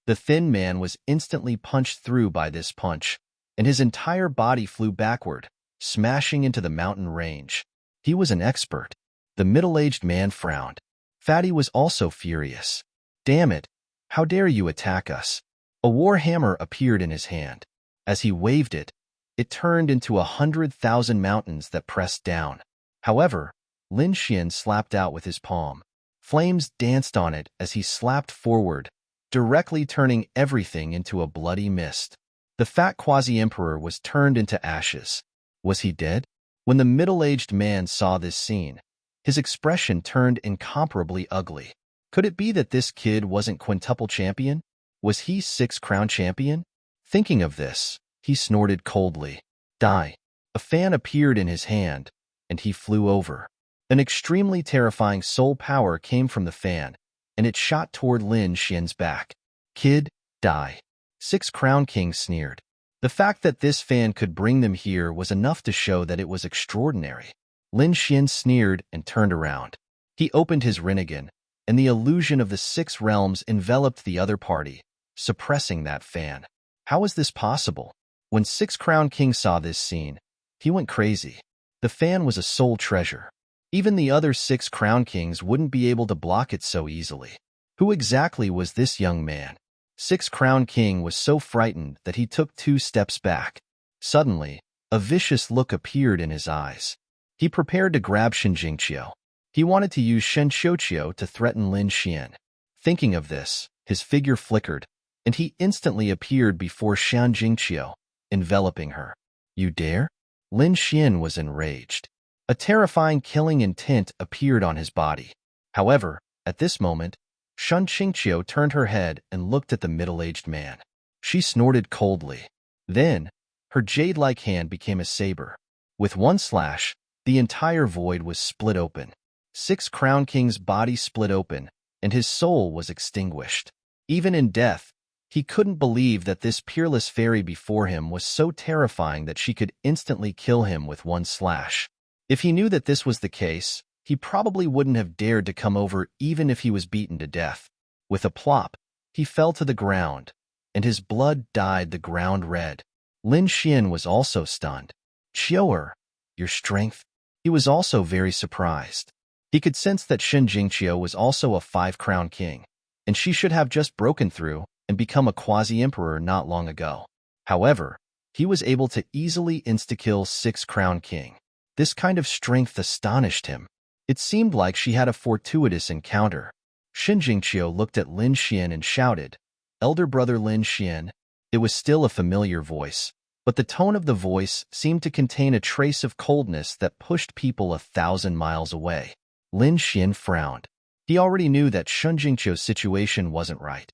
The thin man was instantly punched through by this punch, and his entire body flew backward, smashing into the mountain range. He was an expert. The middle-aged man frowned. Fatty was also furious. Damn it! How dare you attack us? A war hammer appeared in his hand. As he waved it, it turned into 100,000 mountains that pressed down. However, Lin Xian slapped out with his palm. Flames danced on it as he slapped forward, directly turning everything into a bloody mist. The fat quasi-emperor was turned into ashes. Was he dead? When the middle-aged man saw this scene, his expression turned incomparably ugly. Could it be that this kid wasn't quintuple champion? Was he 6-crown champion? Thinking of this, he snorted coldly. Die. A fan appeared in his hand, and he flew over. An extremely terrifying soul power came from the fan, and it shot toward Lin Xian's back. Kid, die. 6-crown king sneered. The fact that this fan could bring them here was enough to show that it was extraordinary. Lin Xian sneered and turned around. He opened his Rinnegan, and the illusion of the 6 realms enveloped the other party, suppressing that fan. How was this possible? When 6-crown king saw this scene, he went crazy. The fan was a soul treasure. Even the other 6-crown kings wouldn't be able to block it so easily. Who exactly was this young man? 6-crown king was so frightened that he took 2 steps back. Suddenly, a vicious look appeared in his eyes. He prepared to grab Shen Jingqiu. He wanted to use Shen Qiuqiu to threaten Lin Xian. Thinking of this, his figure flickered, and he instantly appeared before Shen Jingqiu, enveloping her. You dare? Lin Xian was enraged. A terrifying killing intent appeared on his body. However, at this moment, Shen Jingqiu turned her head and looked at the middle-aged man. She snorted coldly. Then, her jade-like hand became a saber. With one slash, the entire void was split open. 6-crown king's body split open, and his soul was extinguished. Even in death, he couldn't believe that this peerless fairy before him was so terrifying that she could instantly kill him with one slash. If he knew that this was the case, he probably wouldn't have dared to come over even if he was beaten to death. With a plop, he fell to the ground, and his blood dyed the ground red. Lin Xian was also stunned. Qiu'er, your strength? He was also very surprised. He could sense that Shen Jingqiu was also a 5-crown king, and she should have just broken through and become a quasi-emperor not long ago. However, he was able to easily insta-kill 6-crown king. This kind of strength astonished him. It seemed like she had a fortuitous encounter. Shen Jingqiu looked at Lin Xian and shouted, Elder brother Lin Xian. It was still a familiar voice, but the tone of the voice seemed to contain a trace of coldness that pushed people 1,000 miles away. Lin Xian frowned. He already knew that Shen Jingqiu's situation wasn't right.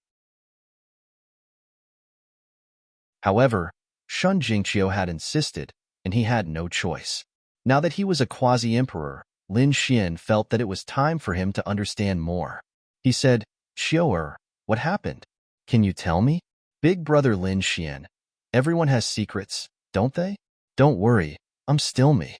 However, Shen Jingqiu had insisted, and he had no choice. Now that he was a quasi-emperor, Lin Xian felt that it was time for him to understand more. He said, Qiu'er, what happened? Can you tell me? Big brother Lin Xian, everyone has secrets, don't they? Don't worry, I'm still me.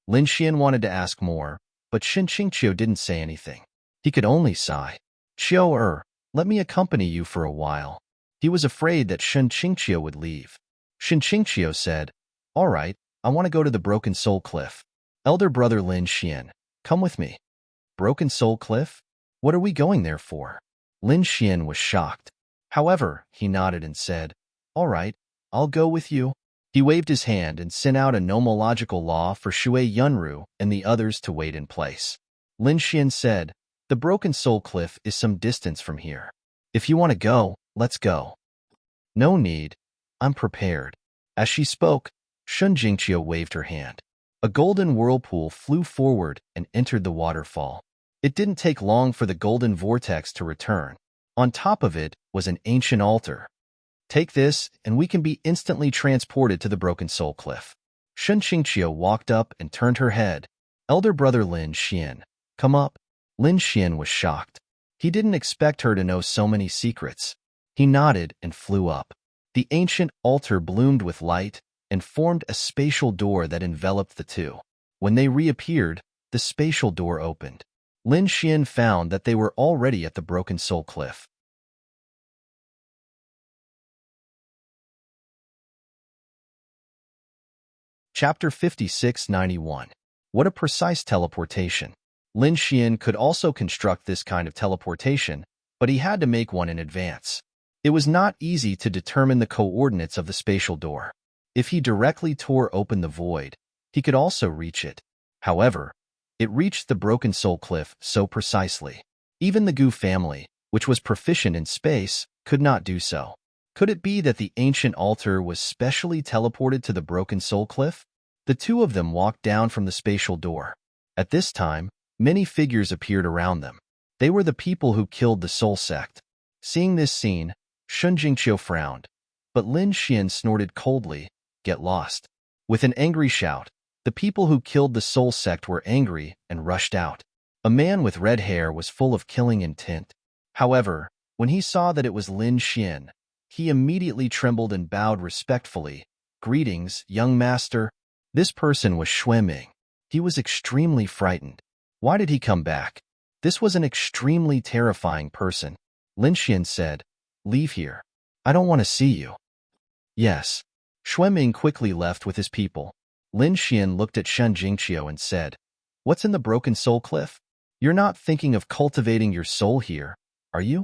Lin Xian wanted to ask more, but Shen Jingqiu didn't say anything. He could only sigh. Qiu'er, let me accompany you for a while. He was afraid that Shen Jingqiu would leave. Shen Jingqiu said, All right, I want to go to the Broken Soul Cliff. Elder brother Lin Xian, come with me. Broken Soul Cliff? What are we going there for? Lin Xian was shocked. However, he nodded and said, All right, I'll go with you. He waved his hand and sent out a nomological law for Shui Yunru and the others to wait in place. Lin Xian said, The Broken Soul Cliff is some distance from here. If you want to go, let's go. No need. I'm prepared. As she spoke, Shun Jingqiu waved her hand. A golden whirlpool flew forward and entered the waterfall. It didn't take long for the golden vortex to return. On top of it was an ancient altar. Take this, and we can be instantly transported to the Broken Soul Cliff. Shun Jingqiu walked up and turned her head. Elder brother Lin Xian, come up. Lin Xian was shocked. He didn't expect her to know so many secrets. He nodded and flew up. The ancient altar bloomed with light and formed a spatial door that enveloped the two. When they reappeared, the spatial door opened. Lin Xian found that they were already at the Broken Soul Cliff. Chapter 5691. What a precise teleportation. Lin Xian could also construct this kind of teleportation, but he had to make one in advance. It was not easy to determine the coordinates of the spatial door. If he directly tore open the void, he could also reach it. However, it reached the Broken Soul Cliff so precisely. Even the Gu family, which was proficient in space, could not do so. Could it be that the ancient altar was specially teleported to the Broken Soul Cliff? The two of them walked down from the spatial door. At this time, many figures appeared around them. They were the people who killed the Soul Sect. Seeing this scene, Shun Jingqiu frowned, but Lin Xian snorted coldly, "Get lost." With an angry shout, the people who killed the Soul Sect were angry and rushed out. A man with red hair was full of killing intent. However, when he saw that it was Lin Xian, he immediately trembled and bowed respectfully. "Greetings, young master." This person was Shui Ming. He was extremely frightened. Why did he come back? This was an extremely terrifying person. Lin Xian said, "Leave here. I don't want to see you." Yes. Shui Ming quickly left with his people. Lin Xian looked at Shun Jingqiu and said, "What's in the Broken Soul Cliff? You're not thinking of cultivating your soul here, are you?"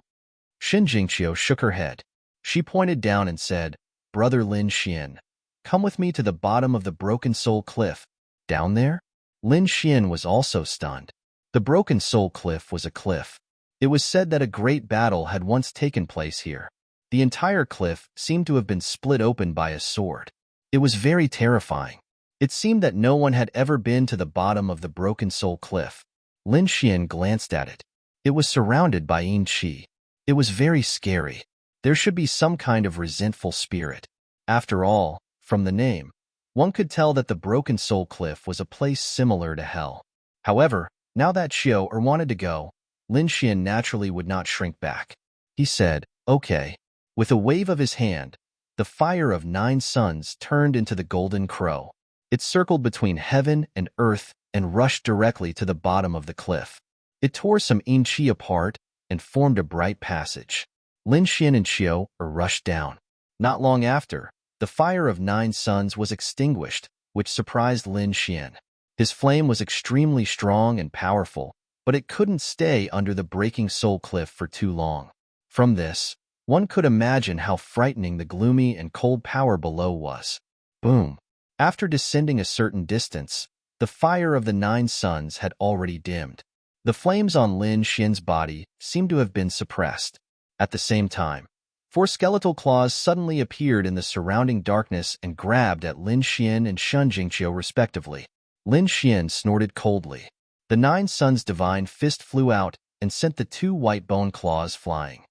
Shun Jingqiu shook her head. She pointed down and said, "Brother Lin Xian, come with me to the bottom of the Broken Soul Cliff." Down there? Lin Xian was also stunned. The Broken Soul Cliff was a cliff. It was said that a great battle had once taken place here. The entire cliff seemed to have been split open by a sword. It was very terrifying. It seemed that no one had ever been to the bottom of the Broken Soul Cliff. Lin Xian glanced at it. It was surrounded by yin qi. It was very scary. There should be some kind of resentful spirit. After all, from the name, one could tell that the Broken Soul Cliff was a place similar to hell. However, now that Xiao wanted to go, Lin Xian naturally would not shrink back. He said, "Okay." With a wave of his hand, the fire of 9 suns turned into the golden crow. It circled between heaven and earth and rushed directly to the bottom of the cliff. It tore some yin qi apart and formed a bright passage. Lin Xian and Xiao rushed down. Not long after, the fire of 9 suns was extinguished, which surprised Lin Xian. His flame was extremely strong and powerful, but it couldn't stay under the Breaking Soul Cliff for too long. From this, one could imagine how frightening the gloomy and cold power below was. Boom! After descending a certain distance, the fire of the 9 suns had already dimmed. The flames on Lin Xian's body seemed to have been suppressed. At the same time, 4 skeletal claws suddenly appeared in the surrounding darkness and grabbed at Lin Xian and Shun Jingqiu respectively. Lin Xian snorted coldly. The 9 suns' divine fist flew out and sent the 2 white bone claws flying.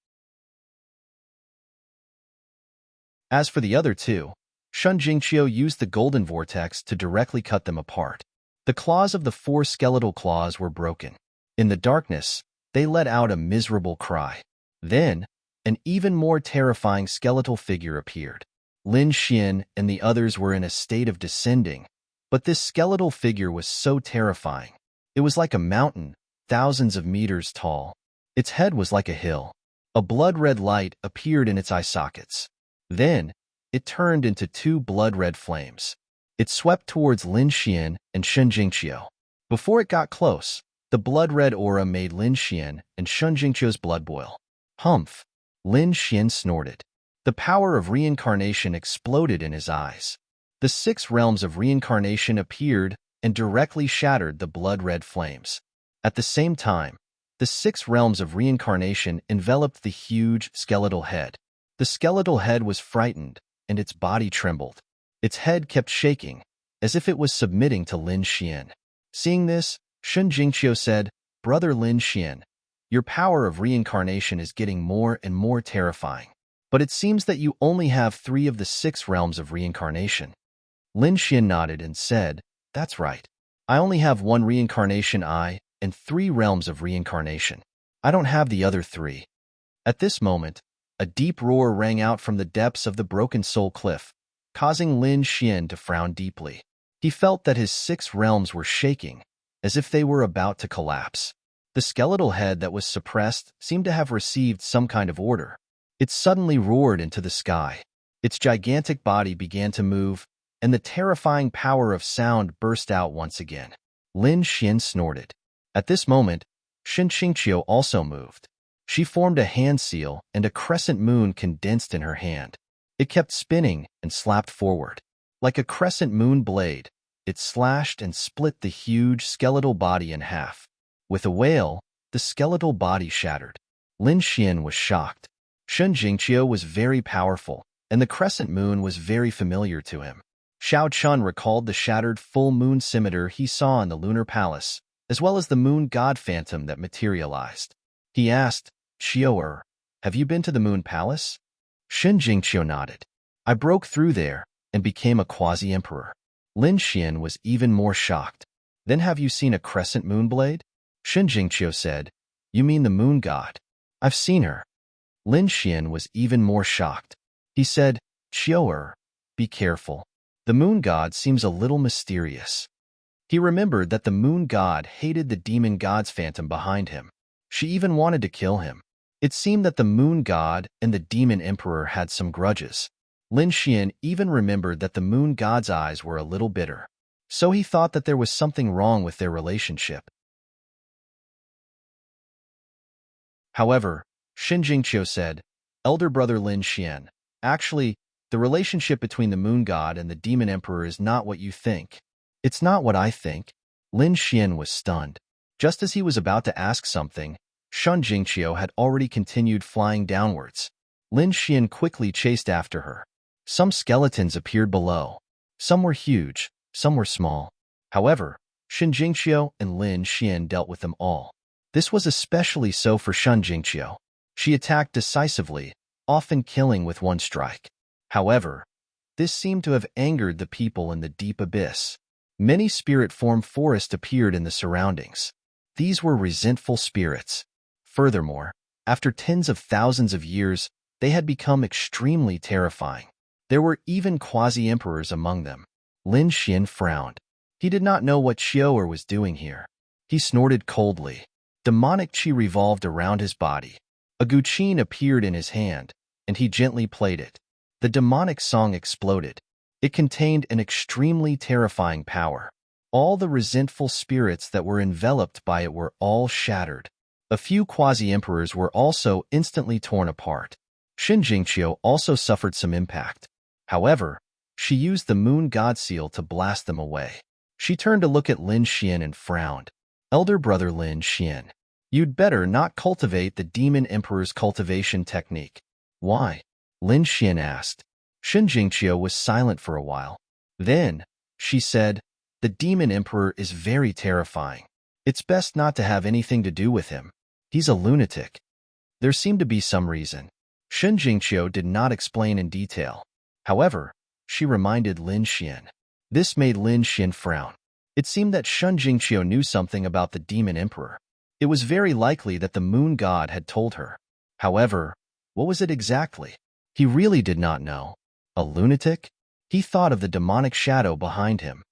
As for the other 2, Shun Jingqiu used the golden vortex to directly cut them apart. The claws of the 4 skeletal claws were broken. In the darkness, they let out a miserable cry. Then, an even more terrifying skeletal figure appeared. Lin Xian and the others were in a state of descending, but this skeletal figure was so terrifying. It was like a mountain, thousands of meters tall. Its head was like a hill. A blood-red light appeared in its eye sockets. Then, it turned into 2 blood-red flames. It swept towards Lin Xian and Shun Jingqiu. Before it got close, the blood-red aura made Lin Xian and Shun Jingqiu's blood boil. Humph! Lin Xian snorted. The power of reincarnation exploded in his eyes. The 6 realms of reincarnation appeared and directly shattered the blood-red flames. At the same time, The 6 realms of reincarnation enveloped the huge skeletal head. The skeletal head was frightened, and its body trembled. Its head kept shaking, as if it was submitting to Lin Xian. Seeing this, Shun Jingqiu said, "Brother Lin Xian, your power of reincarnation is getting more and more terrifying. But it seems that you only have 3 of the 6 realms of reincarnation." Lin Xian nodded and said, "That's right. I only have 1 reincarnation eye and 3 realms of reincarnation. I don't have the other 3. At this moment, a deep roar rang out from the depths of the Broken Soul Cliff, causing Lin Xian to frown deeply. He felt that his 6 realms were shaking, as if they were about to collapse. The skeletal head that was suppressed seemed to have received some kind of order. It suddenly roared into the sky. Its gigantic body began to move, and the terrifying power of sound burst out once again. Lin Xian snorted. At this moment, Shin Qingqiu also moved. She formed a hand seal, and a crescent moon condensed in her hand. It kept spinning and slapped forward. Like a crescent moon blade, it slashed and split the huge skeletal body in half. With a wail, the skeletal body shattered. Lin Xian was shocked. Shun Jingqiu was very powerful, and the crescent moon was very familiar to him. Xiao Chun recalled the shattered full moon scimitar he saw in the lunar palace, as well as the moon god phantom that materialized. He asked, "Xiao, have you been to the moon palace?" Shun Jingqiu nodded. "I broke through there and became a quasi-emperor." Lin Xian was even more shocked. "Then have you seen a crescent moon blade?" Shun Jingqiu said, "You mean the moon god? I've seen her." Lin Xian was even more shocked. He said, "Xiao, be careful. The moon god seems a little mysterious." He remembered that the moon god hated the demon god's phantom behind him. She even wanted to kill him. It seemed that the moon god and the demon emperor had some grudges. Lin Xian even remembered that the moon god's eyes were a little bitter. So he thought that there was something wrong with their relationship. However, Shin Jingqiu said, "Elder brother Lin Xian, actually, the relationship between the moon god and the demon emperor is not what you think." "It's not what I think." Lin Xian was stunned. Just as he was about to ask something, Shun Jingqiu had already continued flying downwards. Lin Xian quickly chased after her. Some skeletons appeared below. Some were huge, some were small. However, Shin Jingqiu and Lin Xian dealt with them all. This was especially so for Shun Jingqiu. She attacked decisively, often killing with 1 strike. However, this seemed to have angered the people in the deep abyss. Many spirit form forests appeared in the surroundings. These were resentful spirits. Furthermore, after tens of thousands of years, they had become extremely terrifying. There were even quasi-emperors among them. Lin Xian frowned. He did not know what Xiao was doing here. He snorted coldly. Demonic qi revolved around his body. A guqin appeared in his hand, and he gently played it. The demonic song exploded. It contained an extremely terrifying power. All the resentful spirits that were enveloped by it were all shattered. A few quasi-emperors were also instantly torn apart. Shin Jingqiu also suffered some impact. However, she used the moon god seal to blast them away. She turned to look at Lin Xian and frowned. "Elder brother Lin Xian, you'd better not cultivate the demon emperor's cultivation technique." "Why?" Lin Xian asked. Shin Jingqiu was silent for a while. Then, she said, "The demon emperor is very terrifying. It's best not to have anything to do with him. He's a lunatic." There seemed to be some reason. Shin Jingqiu did not explain in detail. However, she reminded Lin Xian. This made Lin Xian frown. It seemed that Shun Jingqiu knew something about the demon emperor. It was very likely that the moon god had told her. However, what was it exactly? He really did not know. A lunatic? He thought of the demonic shadow behind him.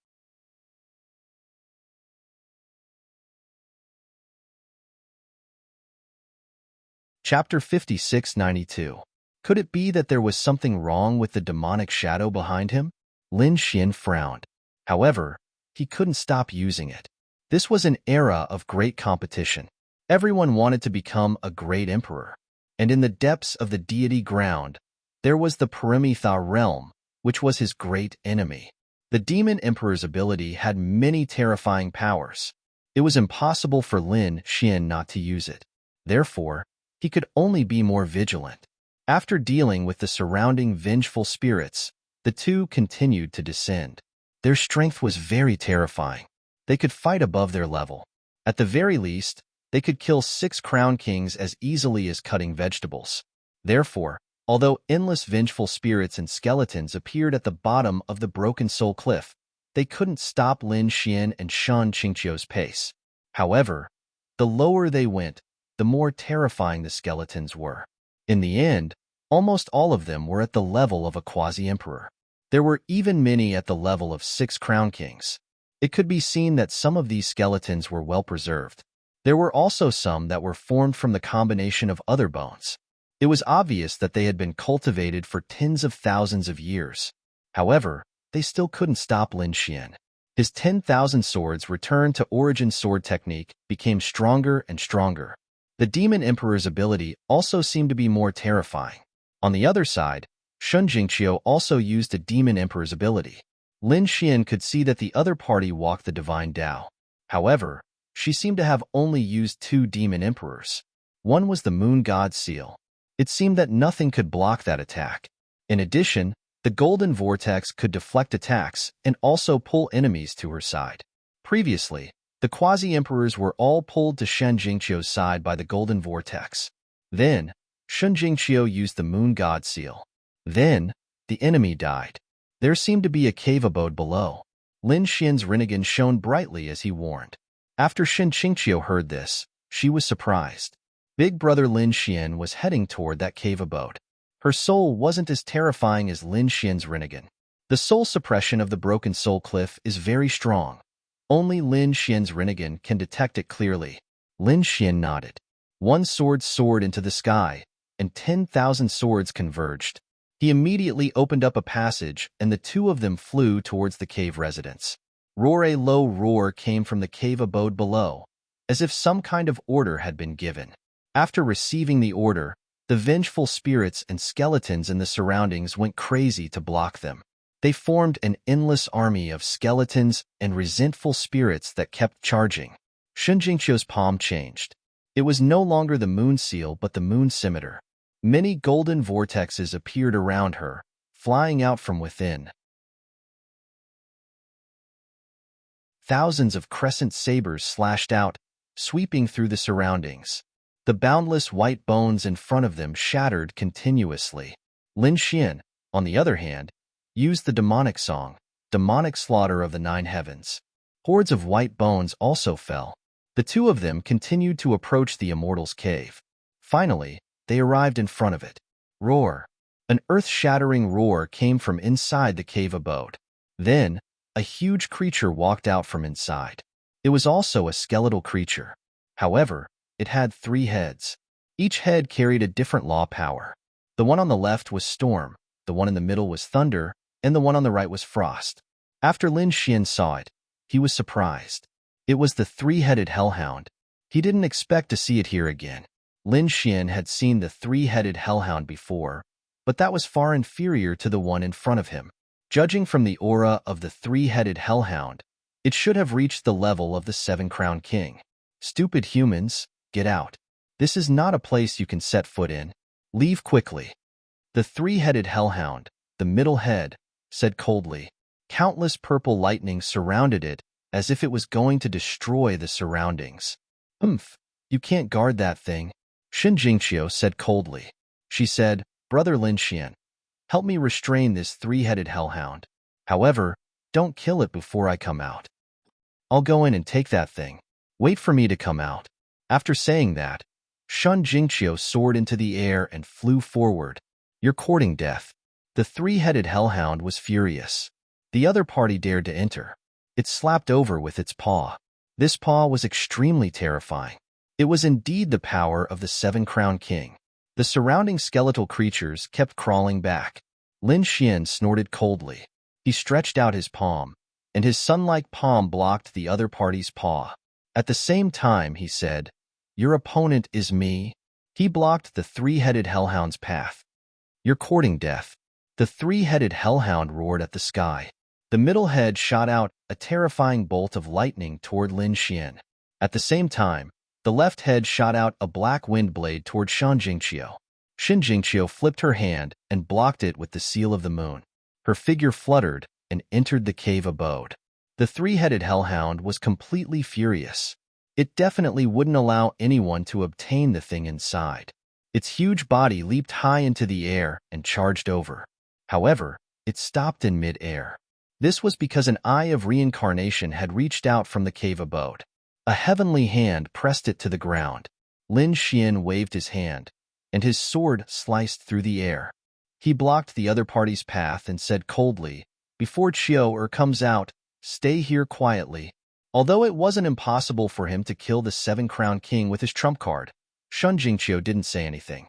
Chapter 5692. Could it be that there was something wrong with the demonic shadow behind him? Lin Xian frowned. However, he couldn't stop using it. This was an era of great competition. Everyone wanted to become a great emperor. And in the depths of the deity ground, there was the Paramitha realm, which was his great enemy. The demon emperor's ability had many terrifying powers. It was impossible for Lin Xian not to use it. Therefore, he could only be more vigilant. After dealing with the surrounding vengeful spirits, the two continued to descend. Their strength was very terrifying. They could fight above their level. At the very least, they could kill 6 crown kings as easily as cutting vegetables. Therefore, although endless vengeful spirits and skeletons appeared at the bottom of the Broken Soul Cliff, they couldn't stop Lin Xian and Shan Qingqiu's pace. However, the lower they went, the more terrifying the skeletons were. In the end, almost all of them were at the level of a quasi-emperor. There were even many at the level of 6 crown kings. It could be seen that some of these skeletons were well preserved. There were also some that were formed from the combination of other bones. It was obvious that they had been cultivated for tens of thousands of years. However, they still couldn't stop Lin Xian. His 10,000 swords returned to origin sword technique became stronger and stronger. The Demon Emperor's ability also seemed to be more terrifying. On the other side, Shan Qingqiu also used a Demon Emperor's ability. Lin Xian could see that the other party walked the Divine Tao. However, she seemed to have only used 2 Demon Emperors. One was the Moon God's seal. It seemed that nothing could block that attack. In addition, the Golden Vortex could deflect attacks and also pull enemies to her side. Previously, the Quasi-Emperors were all pulled to Shan Jingqiu's side by the Golden Vortex. Then, Shan Jingqiu used the Moon God Seal. Then, the enemy died. There seemed to be a cave abode below. Lin Xian's Rinnegan shone brightly as he warned. After Shan Qingqiu heard this, she was surprised. Big brother Lin Xian was heading toward that cave abode. Her soul wasn't as terrifying as Lin Xian's Rinnegan. The soul suppression of the Broken Soul Cliff is very strong. Only Lin Xian's Rinnegan can detect it clearly. Lin Xian nodded. One sword soared into the sky, and 10,000 swords converged. He immediately opened up a passage, and the two of them flew towards the cave residence. A low roar came from the cave abode below, as if some kind of order had been given. After receiving the order, the vengeful spirits and skeletons in the surroundings went crazy to block them. They formed an endless army of skeletons and resentful spirits that kept charging. Shan Jingqiu's palm changed. It was no longer the moon seal but the moon scimitar. Many golden vortexes appeared around her, flying out from within. Thousands of crescent sabers slashed out, sweeping through the surroundings. The boundless white bones in front of them shattered continuously. Lin Xian, on the other hand, used the demonic song, demonic slaughter of the 9 heavens. Hordes of white bones also fell. The two of them continued to approach the Immortal's cave. Finally, they arrived in front of it. Roar! An earth-shattering roar came from inside the cave abode. Then, a huge creature walked out from inside. It was also a skeletal creature. However, it had 3 heads. Each head carried a different law power. The one on the left was storm, the one in the middle was thunder, and the one on the right was frost. After Lin Xian saw it, he was surprised. It was the 3-headed hellhound. He didn't expect to see it here again. Lin Xian had seen the 3-headed hellhound before, but that was far inferior to the one in front of him. Judging from the aura of the 3-headed hellhound, it should have reached the level of the 7-crowned king. Stupid humans, get out. This is not a place you can set foot in. Leave quickly. The 3-headed hellhound, the middle head, said coldly. Countless purple lightning surrounded it as if it was going to destroy the surroundings. You can't guard that thing. Shan Jingqiu said coldly. She said, Brother Lin Xian, help me restrain this 3-headed hellhound. However, don't kill it before I come out. I'll go in and take that thing. Wait for me to come out. After saying that, Shan Jingqiu soared into the air and flew forward. You're courting death. The 3-headed hellhound was furious. The other party dared to enter. It slapped over with its paw. This paw was extremely terrifying. It was indeed the power of the 7-crowned king. The surrounding skeletal creatures kept crawling back. Lin Xian snorted coldly. He stretched out his palm, and his sun-like palm blocked the other party's paw. At the same time, he said, Your opponent is me. He blocked the 3-headed hellhound's path. You're courting death. The 3-headed hellhound roared at the sky. The middle head shot out a terrifying bolt of lightning toward Lin Xian. At the same time, the left head shot out a black wind blade toward Shan Jingqiu. Shan Jingqiu flipped her hand and blocked it with the seal of the moon. Her figure fluttered and entered the cave abode. The three-headed hellhound was completely furious. It definitely wouldn't allow anyone to obtain the thing inside. Its huge body leaped high into the air and charged over. However, it stopped in mid-air. This was because an eye of reincarnation had reached out from the cave abode. A heavenly hand pressed it to the ground. Lin Xian waved his hand, and his sword sliced through the air. He blocked the other party's path and said coldly, "Before Chiu comes out, stay here quietly." Although it wasn't impossible for him to kill the seven-crowned king with his trump card, Shan Jingqiu didn't say anything.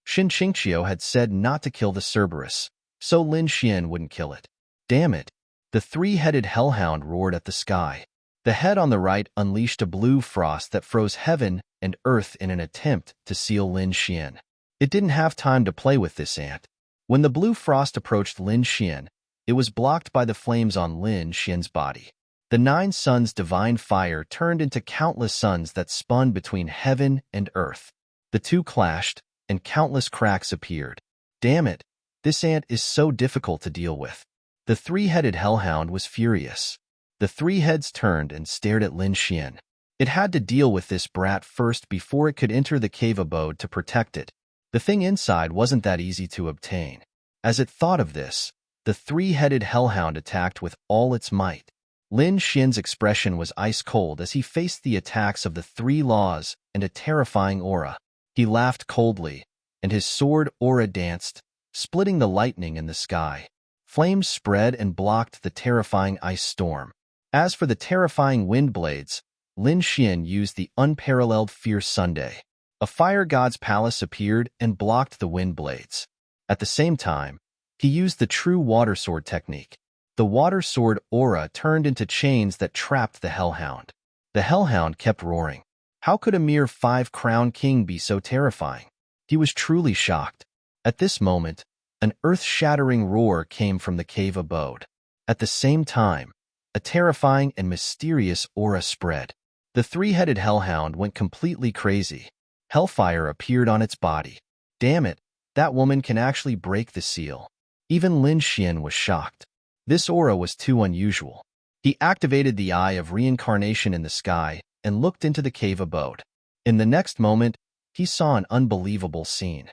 Shan Jingqiu had said not to kill the Cerberus, so Lin Xian wouldn't kill it. Damn it! The three-headed hellhound roared at the sky. The head on the right unleashed a blue frost that froze heaven and earth in an attempt to seal Lin Xian. It didn't have time to play with this ant. When the blue frost approached Lin Xian, it was blocked by the flames on Lin Xian's body. The 9 suns' divine fire turned into countless suns that spun between heaven and earth. The two clashed, and countless cracks appeared. Damn it, this ant is so difficult to deal with. The three-headed hellhound was furious. The 3 heads turned and stared at Lin Xian. It had to deal with this brat first before it could enter the cave abode to protect it. The thing inside wasn't that easy to obtain. As it thought of this, the 3-headed hellhound attacked with all its might. Lin Xian's expression was ice-cold as he faced the attacks of the 3 laws and a terrifying aura. He laughed coldly, and his sword aura danced, splitting the lightning in the sky. Flames spread and blocked the terrifying ice storm. As for the terrifying wind blades, Lin Xian used the unparalleled Fierce Sunday. A fire god's palace appeared and blocked the wind blades. At the same time, he used the true water sword technique. The water sword aura turned into chains that trapped the hellhound. The hellhound kept roaring. How could a mere 5-crown king be so terrifying? He was truly shocked. At this moment, an earth-shattering roar came from the cave abode. At the same time, a terrifying and mysterious aura spread. The 3-headed hellhound went completely crazy. Hellfire appeared on its body. Damn it, that woman can actually break the seal. Even Lin Xian was shocked. This aura was too unusual. He activated the eye of reincarnation in the sky and looked into the cave abode. In the next moment, he saw an unbelievable scene.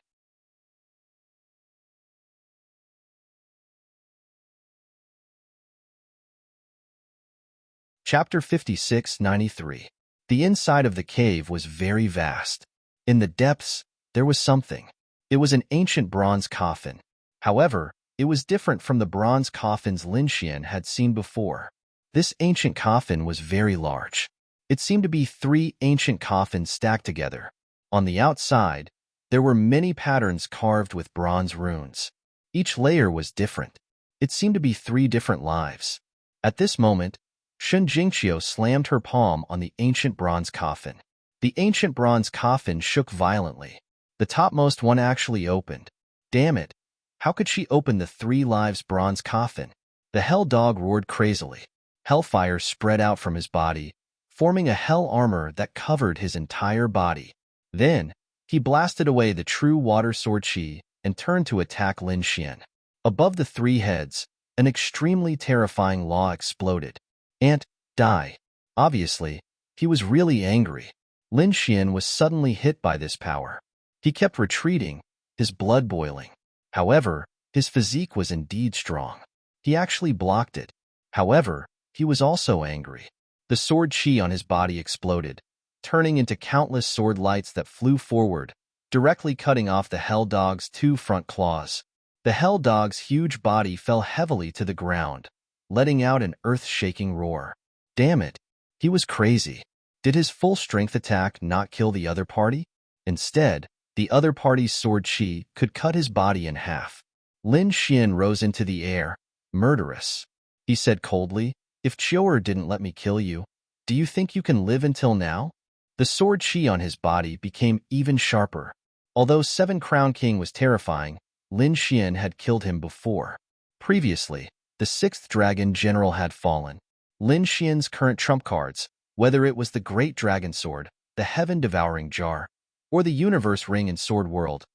Chapter 56-93. The inside of the cave was very vast. In the depths, there was something. It was an ancient bronze coffin. However, it was different from the bronze coffins Lin Xian had seen before. This ancient coffin was very large. It seemed to be 3 ancient coffins stacked together. On the outside, there were many patterns carved with bronze runes. Each layer was different. It seemed to be 3 different lives. At this moment, Shan Jingqiu slammed her palm on the ancient bronze coffin. The ancient bronze coffin shook violently. The topmost one actually opened. Damn it! How could she open the 3 lives bronze coffin? The hell dog roared crazily. Hellfire spread out from his body, forming a hell armor that covered his entire body. Then, he blasted away the true water sword chi and turned to attack Lin Xian. Above the 3 heads, an extremely terrifying law exploded. Ant, die. Obviously, he was really angry. Lin Xian was suddenly hit by this power. He kept retreating, his blood boiling. However, his physique was indeed strong. He actually blocked it. However, he was also angry. The sword chi on his body exploded, turning into countless sword lights that flew forward, directly cutting off the Hell Dog's 2 front claws. The Hell Dog's huge body fell heavily to the ground, letting out an earth-shaking roar. Damn it, he was crazy. Did his full-strength attack not kill the other party? Instead, the other party's sword chi could cut his body in half. Lin Xian rose into the air, murderous. He said coldly, "If Chiu didn't let me kill you, do you think you can live until now?" The sword chi on his body became even sharper. Although 7-Crown King was terrifying, Lin Xian had killed him before. Previously, the 6th Dragon General had fallen, Lin Xian's current trump cards, whether it was the Great Dragon Sword, the Heaven-Devouring Jar, or the Universe Ring in Sword World,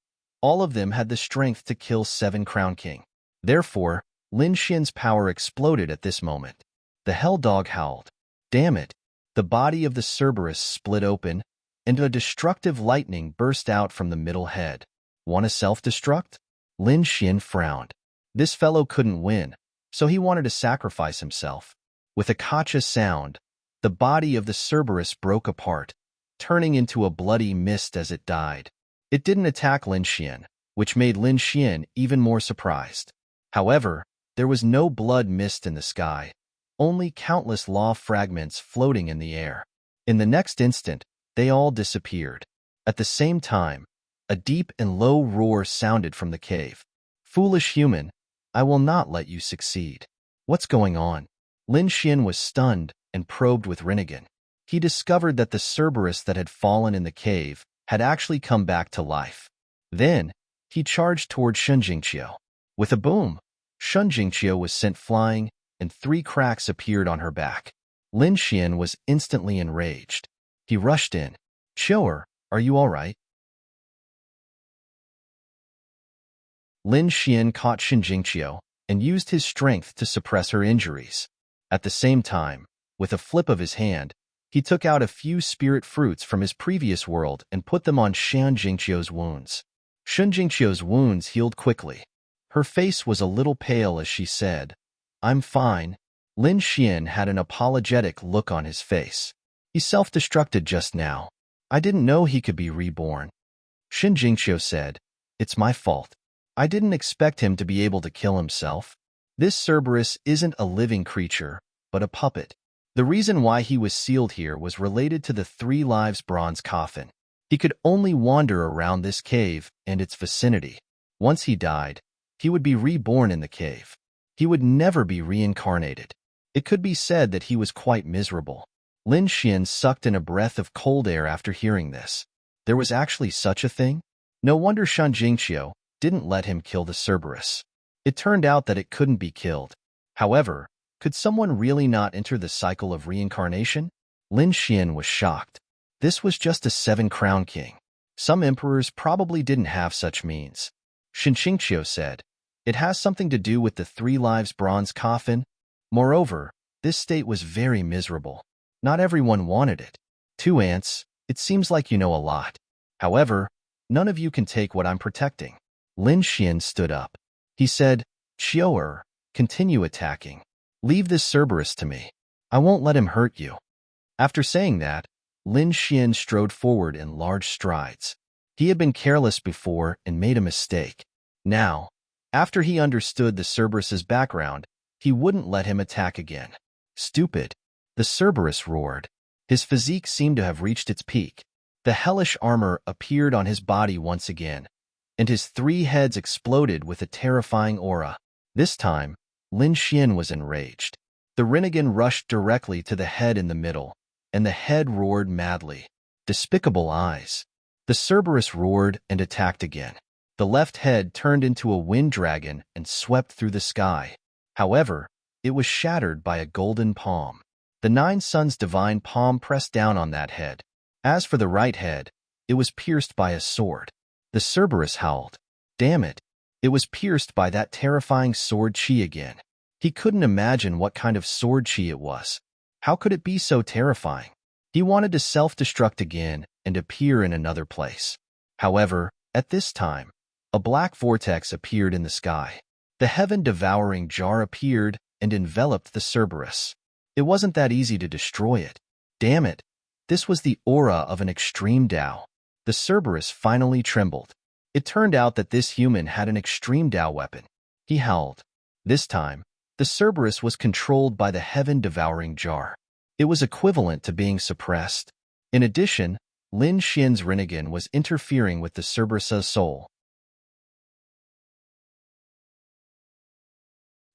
all of them had the strength to kill 7 Crown King. Therefore, Lin Xian's power exploded at this moment. The Hell Dog howled. Damn it! The body of the Cerberus split open, and a destructive lightning burst out from the middle head. Want to self-destruct? Lin Xian frowned. This fellow couldn't win, so he wanted to sacrifice himself. With a kacha sound, the body of the Cerberus broke apart, turning into a bloody mist as it died. It didn't attack Lin Xian, which made Lin Xian even more surprised. However, there was no blood mist in the sky, only countless law fragments floating in the air. In the next instant, they all disappeared. At the same time, a deep and low roar sounded from the cave. Foolish human, I will not let you succeed. What's going on? Lin Xian was stunned and probed with Rinnegan. He discovered that the Cerberus that had fallen in the cave had actually come back to life. Then, he charged toward Shun Jingqiu. With a boom, Shun Jingqiu was sent flying, and 3 cracks appeared on her back. Lin Xian was instantly enraged. He rushed in. Qiu'er, are you all right? Lin Xian caught Shun Jingqiu and used his strength to suppress her injuries. At the same time, with a flip of his hand, he took out a few spirit fruits from his previous world and put them on Shun Jingqiu's wounds. Shun Jingqiu's wounds healed quickly. Her face was a little pale as she said, I'm fine. Lin Xian had an apologetic look on his face. He self-destructed just now. I didn't know he could be reborn. Shun Jingqiu said, It's my fault. I didn't expect him to be able to kill himself. This Cerberus isn't a living creature, but a puppet. The reason why he was sealed here was related to the 3 lives bronze coffin. He could only wander around this cave and its vicinity. Once he died, he would be reborn in the cave. He would never be reincarnated. It could be said that he was quite miserable. Lin Xian sucked in a breath of cold air after hearing this. There was actually such a thing? No wonder Shun Jingqiu didn't let him kill the Cerberus. It turned out that it couldn't be killed. However, could someone really not enter the cycle of reincarnation? Lin Xian was shocked. This was just a 7 Crown King. Some emperors probably didn't have such means. Shun Jingqiu said, It has something to do with the 3 lives bronze coffin. Moreover, this state was very miserable. Not everyone wanted it. 2 ants, it seems like you know a lot. However, none of you can take what I'm protecting. Lin Xian stood up. He said, Qiu'er, continue attacking. Leave this Cerberus to me. I won't let him hurt you. After saying that, Lin Xian strode forward in large strides. He had been careless before and made a mistake. Now, after he understood the Cerberus's background, he wouldn't let him attack again. Stupid. The Cerberus roared. His physique seemed to have reached its peak. The hellish armor appeared on his body once again, and his 3 heads exploded with a terrifying aura. This time, Lin Xian was enraged. The Rinnegan rushed directly to the head in the middle, and the head roared madly. Despicable eyes. The Cerberus roared and attacked again. The left head turned into a wind dragon and swept through the sky. However, it was shattered by a golden palm. The 9 suns' divine palm pressed down on that head. As for the right head, it was pierced by a sword. The Cerberus howled. Damn it! It was pierced by that terrifying sword chi again. He couldn't imagine what kind of sword chi it was. How could it be so terrifying? He wanted to self-destruct again and appear in another place. However, at this time, a black vortex appeared in the sky. The heaven-devouring jar appeared and enveloped the Cerberus. It wasn't that easy to destroy it. Damn it! This was the aura of an extreme Tao. The Cerberus finally trembled. It turned out that this human had an extreme Tao weapon. He howled. This time, the Cerberus was controlled by the heaven-devouring jar. It was equivalent to being suppressed. In addition, Lin Xian's Rinnegan was interfering with the Cerberus's soul.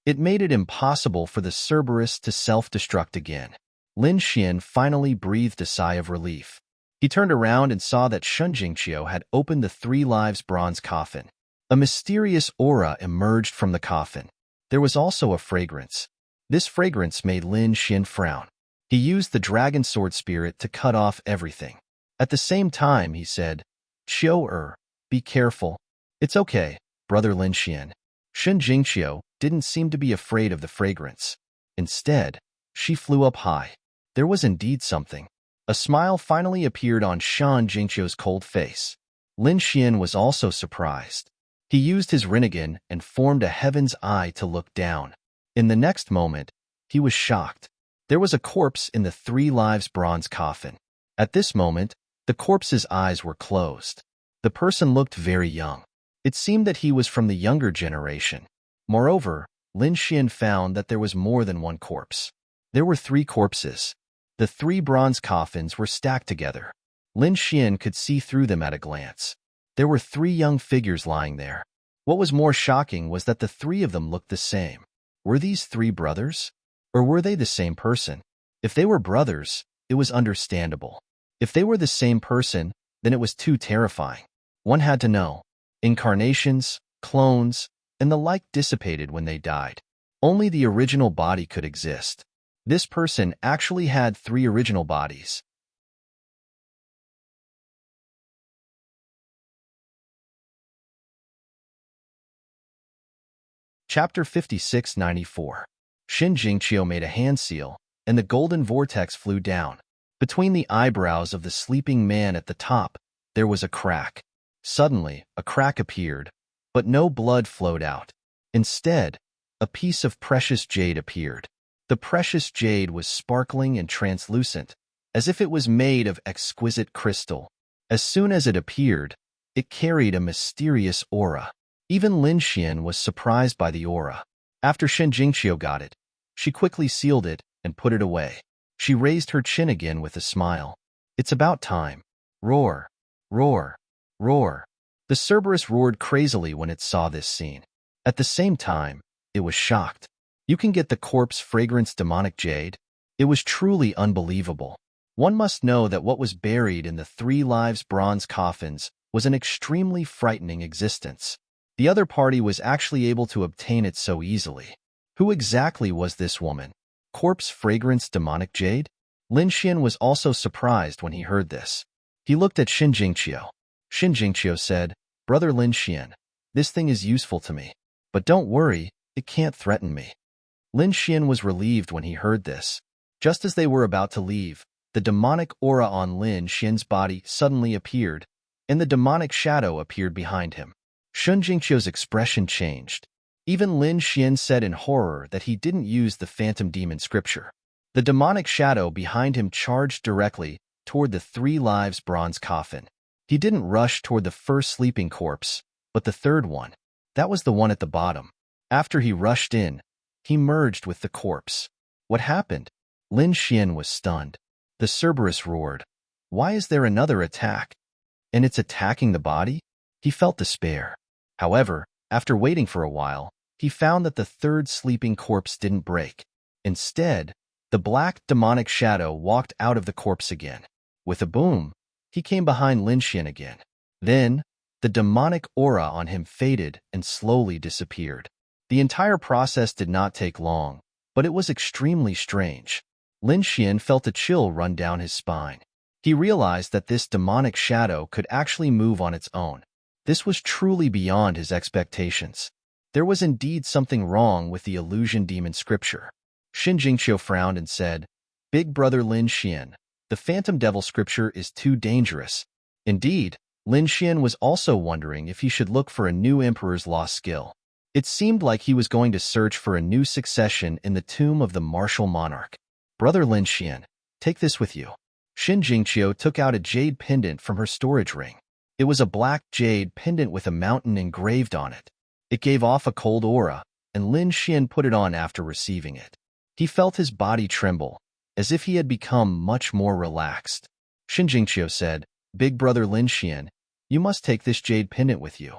It made it impossible for the Cerberus to self-destruct again. Lin Xian finally breathed a sigh of relief. He turned around and saw that Shun Jingqiu had opened the 3 lives bronze coffin. A mysterious aura emerged from the coffin. There was also a fragrance. This fragrance made Lin Xian frown. He used the dragon sword spirit to cut off everything. At the same time, he said, Qiu, be careful. It's okay, brother Lin Xian. Shen Jingqiu didn't seem to be afraid of the fragrance. Instead, she flew up high. There was indeed something. A smile finally appeared on Shan Jingqiu's cold face. Lin Xian was also surprised. He used his Rinnegan and formed a heaven's eye to look down. In the next moment, he was shocked. There was a corpse in the 3 lives bronze coffin. At this moment, the corpse's eyes were closed. The person looked very young. It seemed that he was from the younger generation. Moreover, Lin Xian found that there was more than one corpse. There were 3 corpses. The 3 bronze coffins were stacked together. Lin Xian could see through them at a glance. There were 3 young figures lying there. What was more shocking was that the 3 of them looked the same. Were these 3 brothers? Or were they the same person? If they were brothers, it was understandable. If they were the same person, then it was too terrifying. One had to know. Incarnations, clones, and the like dissipated when they died. Only the original body could exist. This person actually had 3 original bodies. Chapter 5694. Shin Jingqiu made a hand seal, and the golden vortex flew down. Between the eyebrows of the sleeping man at the top, there was a crack. Suddenly, a crack appeared, but no blood flowed out. Instead, a piece of precious jade appeared. The precious jade was sparkling and translucent, as if it was made of exquisite crystal. As soon as it appeared, it carried a mysterious aura. Even Lin Xian was surprised by the aura. After Shen Jingqiu got it, she quickly sealed it and put it away. She raised her chin again with a smile. It's about time. Roar, roar, roar. The Cerberus roared crazily when it saw this scene. At the same time, it was shocked. You can get the corpse fragrance demonic jade? It was truly unbelievable. One must know that what was buried in the 3 lives bronze coffins was an extremely frightening existence. The other party was actually able to obtain it so easily. Who exactly was this woman? Corpse fragrance demonic jade? Lin Xian was also surprised when he heard this. He looked at Shin Jingqiu. Shin Jingqiu said, Brother Lin Xian, this thing is useful to me. But don't worry, it can't threaten me. Lin Xian was relieved when he heard this. Just as they were about to leave, the demonic aura on Lin Xian's body suddenly appeared, and the demonic shadow appeared behind him. Shen Jingqiu's expression changed. Even Lin Xian said in horror that he didn't use the phantom demon scripture. The demonic shadow behind him charged directly toward the 3 lives bronze coffin. He didn't rush toward the first sleeping corpse, but the third one. That was the one at the bottom. After he rushed in, he merged with the corpse. What happened? Lin Xian was stunned. The Cerberus roared. Why is there another attack? And it's attacking the body? He felt despair. However, after waiting for a while, he found that the third sleeping corpse didn't break. Instead, the black demonic shadow walked out of the corpse again. With a boom, he came behind Lin Xian again. Then, the demonic aura on him faded and slowly disappeared. The entire process did not take long, but it was extremely strange. Lin Xian felt a chill run down his spine. He realized that this demonic shadow could actually move on its own. This was truly beyond his expectations. There was indeed something wrong with the illusion demon scripture. Shin Jingqiu frowned and said, Big brother Lin Xian, the phantom devil scripture is too dangerous. Indeed, Lin Xian was also wondering if he should look for a new emperor's lost skill. It seemed like he was going to search for a new succession in the tomb of the martial monarch. Brother Lin Xian, take this with you. Shin Jingqiu took out a jade pendant from her storage ring. It was a black jade pendant with a mountain engraved on it. It gave off a cold aura, and Lin Xian put it on after receiving it. He felt his body tremble, as if he had become much more relaxed. Shin Jingqiu said, Big brother Lin Xian, you must take this jade pendant with you.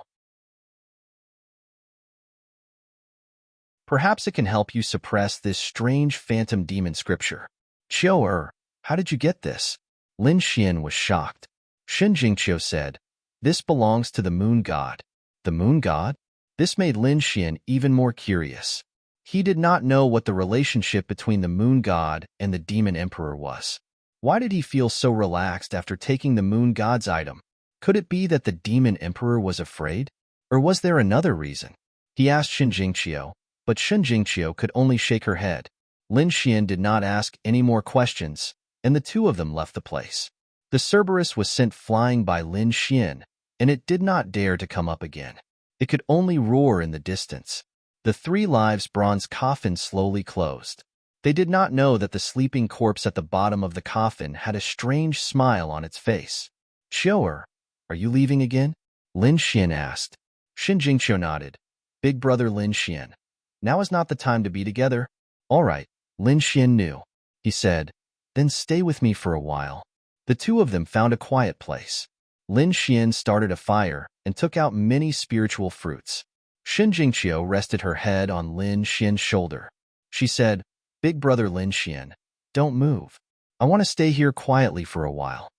Perhaps it can help you suppress this strange phantom demon scripture. Qiu, how did you get this? Lin Xian was shocked. Shin Jingqiu said, This belongs to the moon god. The moon god? This made Lin Xian even more curious. He did not know what the relationship between the moon god and the demon emperor was. Why did he feel so relaxed after taking the moon god's item? Could it be that the demon emperor was afraid? Or was there another reason? He asked Shin Jingqiu, but Shin Jingqiu could only shake her head. Lin Xian did not ask any more questions, and the two of them left the place. The Cerberus was sent flying by Lin Xian, and it did not dare to come up again. It could only roar in the distance. The 3 lives bronze coffin slowly closed. They did not know that the sleeping corpse at the bottom of the coffin had a strange smile on its face. "Qiu'er, are you leaving again?" Lin Xian asked. Shin Jingqiu nodded. "Big brother Lin Xian, now is not the time to be together." "All right," Lin Xian knew. He said, "Then stay with me for a while." The two of them found a quiet place. Lin Xian started a fire and took out many spiritual fruits. Shin Jingqiu rested her head on Lin Xian's shoulder. She said, "Big brother Lin Xian, don't move. I want to stay here quietly for a while."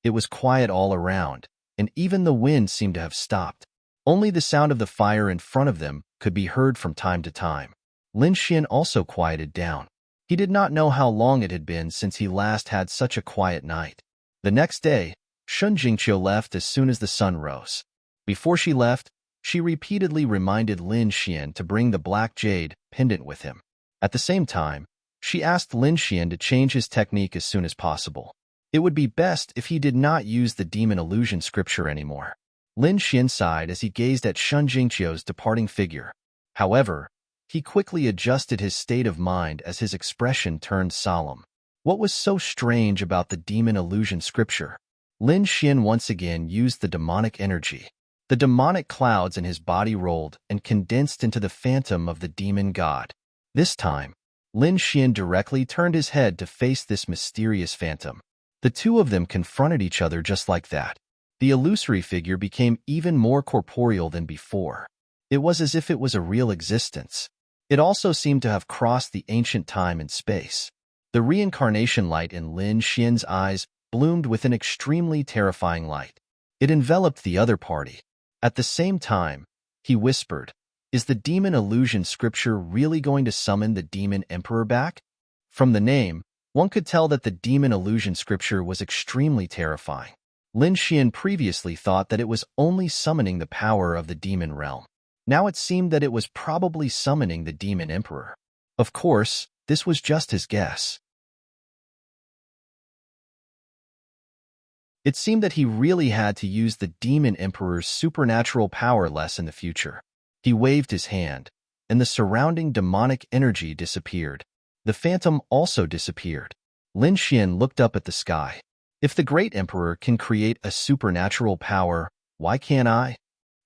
It was quiet all around, and even the wind seemed to have stopped. Only the sound of the fire in front of them could be heard from time to time. Lin Xian also quieted down. He did not know how long it had been since he last had such a quiet night. The next day, Shin Jingqiu left as soon as the sun rose. Before she left, she repeatedly reminded Lin Xian to bring the black jade pendant with him. At the same time, she asked Lin Xian to change his technique as soon as possible. It would be best if he did not use the demon illusion scripture anymore. Lin Xian sighed as he gazed at Shin Jingqiu's departing figure. However, he quickly adjusted his state of mind as his expression turned solemn. What was so strange about the demon illusion scripture? Lin Xian once again used the demonic energy. The demonic clouds in his body rolled and condensed into the phantom of the demon god. This time, Lin Xian directly turned his head to face this mysterious phantom. The two of them confronted each other just like that. The illusory figure became even more corporeal than before. It was as if it was a real existence. It also seemed to have crossed the ancient time and space. The reincarnation light in Lin Xian's eyes bloomed with an extremely terrifying light. It enveloped the other party. At the same time, he whispered, "Is the demon illusion scripture really going to summon the demon emperor back?" From the name, one could tell that the demon illusion scripture was extremely terrifying. Lin Xian previously thought that it was only summoning the power of the demon realm. Now it seemed that it was probably summoning the demon emperor. Of course, this was just his guess. It seemed that he really had to use the demon emperor's supernatural power less in the future. He waved his hand, and the surrounding demonic energy disappeared. The phantom also disappeared. Lin Xian looked up at the sky. If the great emperor can create a supernatural power, why can't I?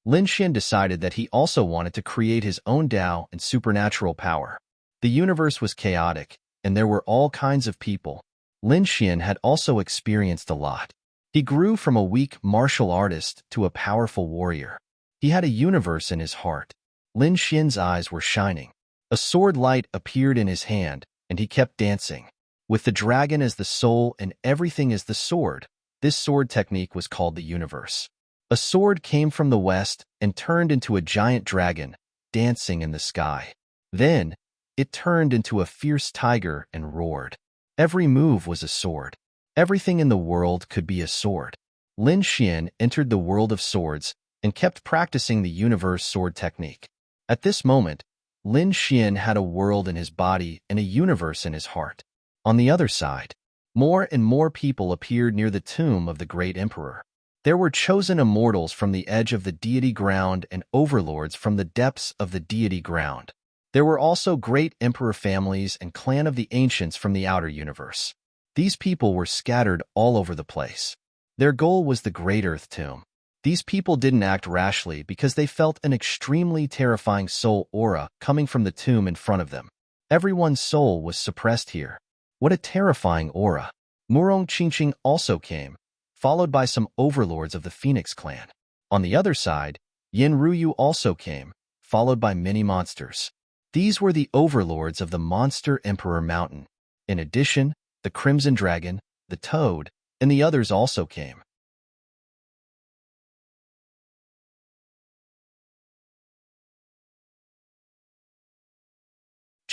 Lin Xian decided that he also wanted to create his own Tao and supernatural power. The universe was chaotic, and there were all kinds of people. Lin Xian had also experienced a lot. He grew from a weak martial artist to a powerful warrior. He had a universe in his heart. Lin Xian's eyes were shining. A sword light appeared in his hand, and he kept dancing. With the dragon as the soul and everything as the sword, this sword technique was called the universe. A sword came from the west and turned into a giant dragon, dancing in the sky. Then, it turned into a fierce tiger and roared. Every move was a sword. Everything in the world could be a sword. Lin Xian entered the world of swords and kept practicing the universe sword technique. At this moment, Lin Xian had a world in his body and a universe in his heart. On the other side, more and more people appeared near the tomb of the great emperor. There were chosen immortals from the edge of the deity ground and overlords from the depths of the deity ground. There were also great emperor families and clan of the ancients from the outer universe. These people were scattered all over the place. Their goal was the Great Earth Tomb. These people didn't act rashly because they felt an extremely terrifying soul aura coming from the tomb in front of them. Everyone's soul was suppressed here. What a terrifying aura. Murong Qingqing also came, followed by some overlords of the Phoenix clan. On the other side, Yin Ruyu also came, followed by many monsters. These were the overlords of the Monster Emperor Mountain. In addition, the Crimson Dragon, the Toad, and the others also came.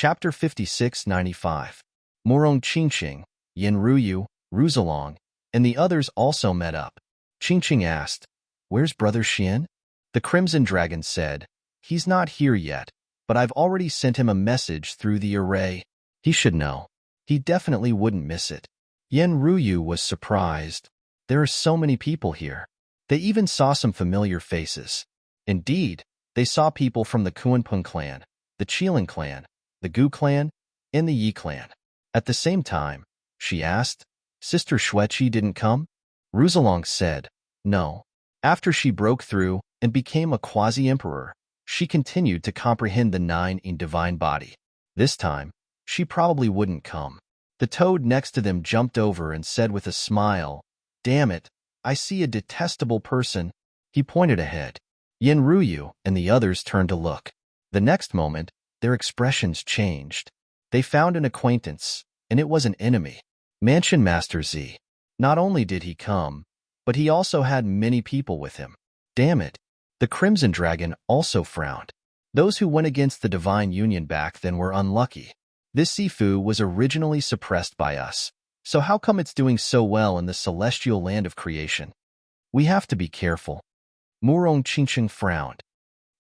Chapter 5695. Murong Qingqing, Yin Ruyu, Ruzalong, and the others also met up. Qingqing asked, "Where's Brother Xian?" The Crimson Dragon said, "He's not here yet, but I've already sent him a message through the array. He should know. He definitely wouldn't miss it." Yin Ruyu was surprised. There are so many people here. They even saw some familiar faces. Indeed, they saw people from the Kuanpeng clan, the Qilin clan, the Gu clan, and the Yi clan. At the same time, she asked, "Sister Xueqi didn't come?" Ruzalong said, "No." After she broke through and became a quasi-emperor, she continued to comprehend the nine in divine body. This time, she probably wouldn't come. The toad next to them jumped over and said with a smile, "Damn it, I see a detestable person." He pointed ahead. Yin Ruyu and the others turned to look. The next moment, their expressions changed. They found an acquaintance, and it was an enemy. Mansion Master Z. Not only did he come, but he also had many people with him. Damn it. The Crimson Dragon also frowned. Those who went against the Divine Union back then were unlucky. This Sifu was originally suppressed by us, so how come it's doing so well in the celestial land of creation? We have to be careful. Murong Qingqing frowned.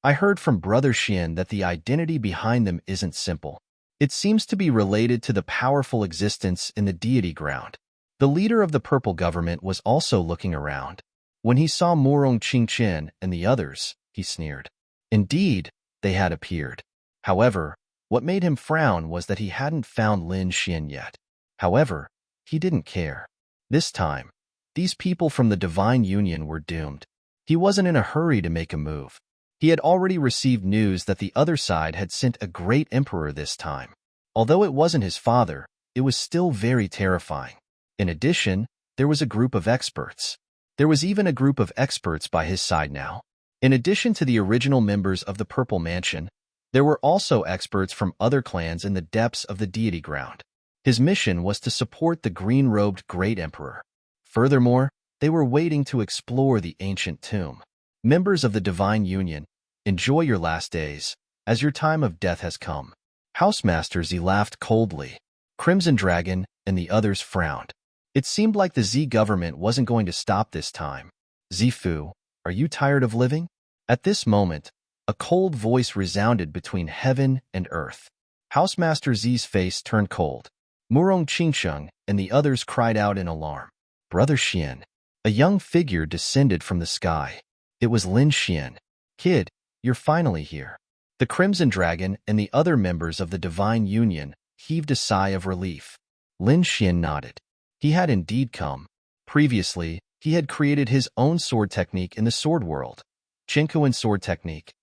I heard from Brother Xian that the identity behind them isn't simple. It seems to be related to the powerful existence in the deity ground. The leader of the purple government was also looking around. When he saw Murong Qingqing and the others, he sneered. Indeed, they had appeared. However, what made him frown was that he hadn't found Lin Xian yet. However, he didn't care. This time, these people from the Divine Union were doomed. He wasn't in a hurry to make a move. He had already received news that the other side had sent a great emperor this time. Although it wasn't his father, it was still very terrifying. In addition, there was a group of experts. There was even a group of experts by his side now. In addition to the original members of the Purple Mansion, there were also experts from other clans in the depths of the deity ground. His mission was to support the green-robed Great Emperor. Furthermore, they were waiting to explore the ancient tomb. Members of the Divine Union, enjoy your last days, as your time of death has come. Housemaster Z laughed coldly. Crimson Dragon and the others frowned. It seemed like the Z government wasn't going to stop this time. Zifu, are you tired of living? At this moment, a cold voice resounded between heaven and earth. Housemaster Z's face turned cold. Murong Qingqing and the others cried out in alarm. Brother Xian. A young figure descended from the sky. It was Lin Xian. Kid, you're finally here. The Crimson Dragon and the other members of the Divine Union heaved a sigh of relief. Lin Xian nodded. He had indeed come. Previously, he had created his own sword technique in the sword world, Chinkuan sword technique.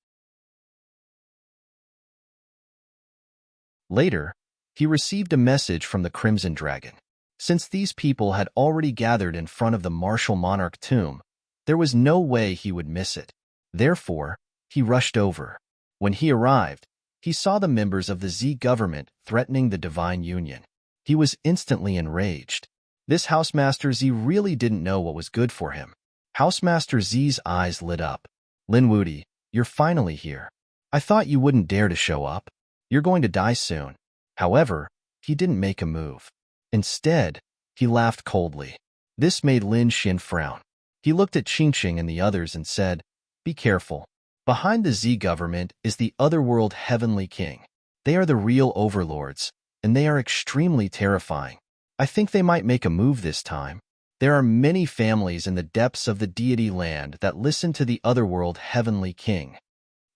Later, he received a message from the Crimson Dragon. Since these people had already gathered in front of the martial monarch tomb, there was no way he would miss it. Therefore, he rushed over. When he arrived, he saw the members of the Z government threatening the Divine Union. He was instantly enraged. This Housemaster Z really didn't know what was good for him. Housemaster Z's eyes lit up. Lin Wudi, you're finally here. I thought you wouldn't dare to show up. You're going to die soon. However, he didn't make a move. Instead, he laughed coldly. This made Lin Xian frown. He looked at Qingqing and the others and said, "Be careful. Behind the Z government is the Otherworld Heavenly King. They are the real overlords, and they are extremely terrifying. I think they might make a move this time. There are many families in the depths of the deity land that listen to the Otherworld Heavenly King."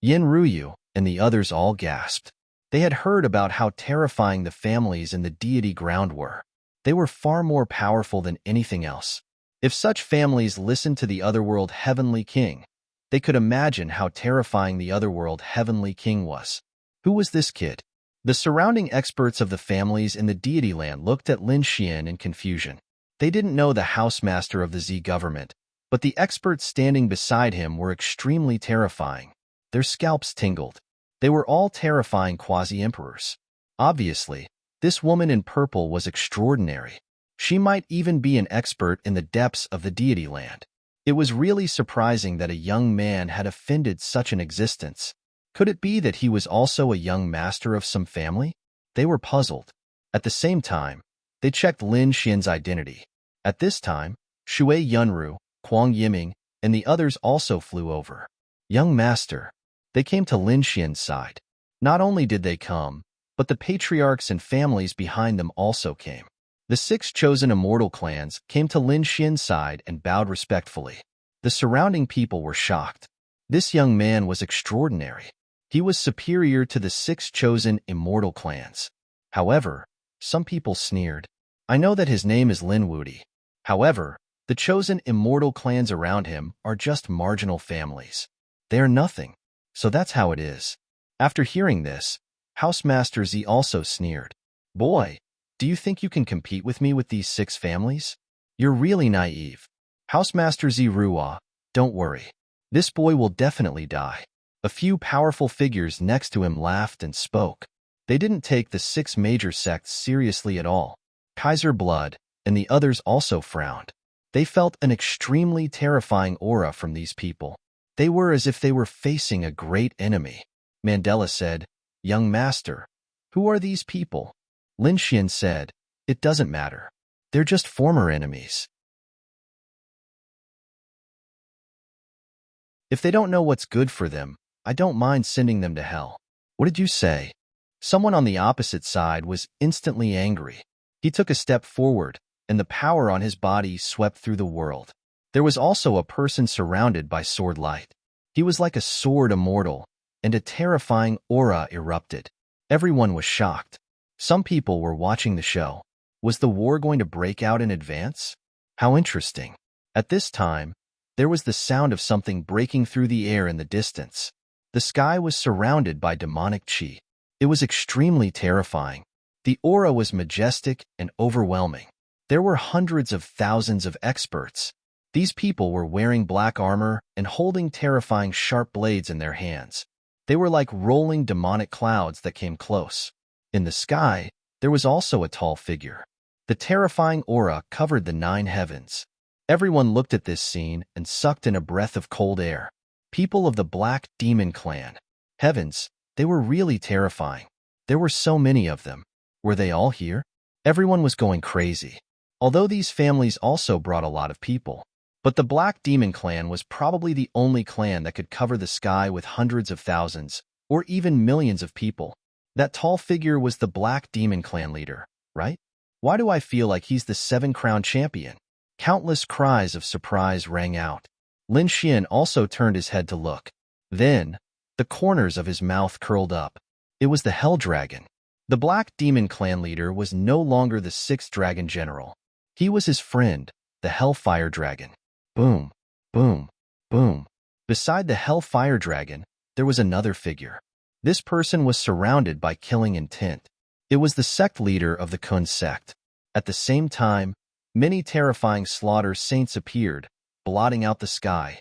Yin Ruyu and the others all gasped. They had heard about how terrifying the families in the deity ground were. They were far more powerful than anything else. If such families listened to the Otherworld Heavenly King, they could imagine how terrifying the Otherworld Heavenly King was. Who was this kid? The surrounding experts of the families in the deity land looked at Lin Xian in confusion. They didn't know the housemaster of the Z government, but the experts standing beside him were extremely terrifying. Their scalps tingled. They were all terrifying quasi-emperors. Obviously, this woman in purple was extraordinary. She might even be an expert in the depths of the deity land. It was really surprising that a young man had offended such an existence. Could it be that he was also a young master of some family? They were puzzled. At the same time, they checked Lin Xian's identity. At this time, Shui Yunru, Huang Yiming, and the others also flew over. Young master. They came to Lin Xian's side. Not only did they come, but the patriarchs and families behind them also came. The 6 chosen immortal clans came to Lin Xian's side and bowed respectfully. The surrounding people were shocked. This young man was extraordinary. He was superior to the 6 chosen immortal clans. However, some people sneered. I know that his name is Lin Wudi. However, the chosen immortal clans around him are just marginal families. They are nothing. So that's how it is. After hearing this, Housemaster Z also sneered. Boy, do you think you can compete with me with these 6 families? You're really naive. Housemaster Z Ruwa, don't worry. This boy will definitely die. A few powerful figures next to him laughed and spoke. They didn't take the 6 major sects seriously at all. Kaiser Blood and the others also frowned. They felt an extremely terrifying aura from these people. They were as if they were facing a great enemy. Mandela said, Young master, who are these people? Lin Xian said, It doesn't matter. They're just former enemies. If they don't know what's good for them, I don't mind sending them to hell. What did you say? Someone on the opposite side was instantly angry. He took a step forward, and the power on his body swept through the world. There was also a person surrounded by sword light. He was like a sword immortal, and a terrifying aura erupted. Everyone was shocked. Some people were watching the show. Was the war going to break out in advance? How interesting. At this time, there was the sound of something breaking through the air in the distance. The sky was surrounded by demonic chi. It was extremely terrifying. The aura was majestic and overwhelming. There were hundreds of thousands of experts. These people were wearing black armor and holding terrifying sharp blades in their hands. They were like rolling demonic clouds that came close. In the sky, there was also a tall figure. The terrifying aura covered the 9 heavens. Everyone looked at this scene and sucked in a breath of cold air. People of the Black Demon Clan. Heavens, they were really terrifying. There were so many of them. Were they all here? Everyone was going crazy. Although these families also brought a lot of people. But the Black Demon Clan was probably the only clan that could cover the sky with hundreds of thousands, or even millions of people. That tall figure was the Black Demon Clan leader, right? Why do I feel like he's the 7-crown champion? Countless cries of surprise rang out. Lin Xian also turned his head to look. Then, the corners of his mouth curled up. It was the Hell Dragon. The Black Demon Clan leader was no longer the 6th Dragon General. He was his friend, the Hellfire Dragon. Boom, boom, boom. Beside the Hellfire Dragon, there was another figure. This person was surrounded by killing intent. It was the sect leader of the Kun sect. At the same time, many terrifying slaughter saints appeared, blotting out the sky.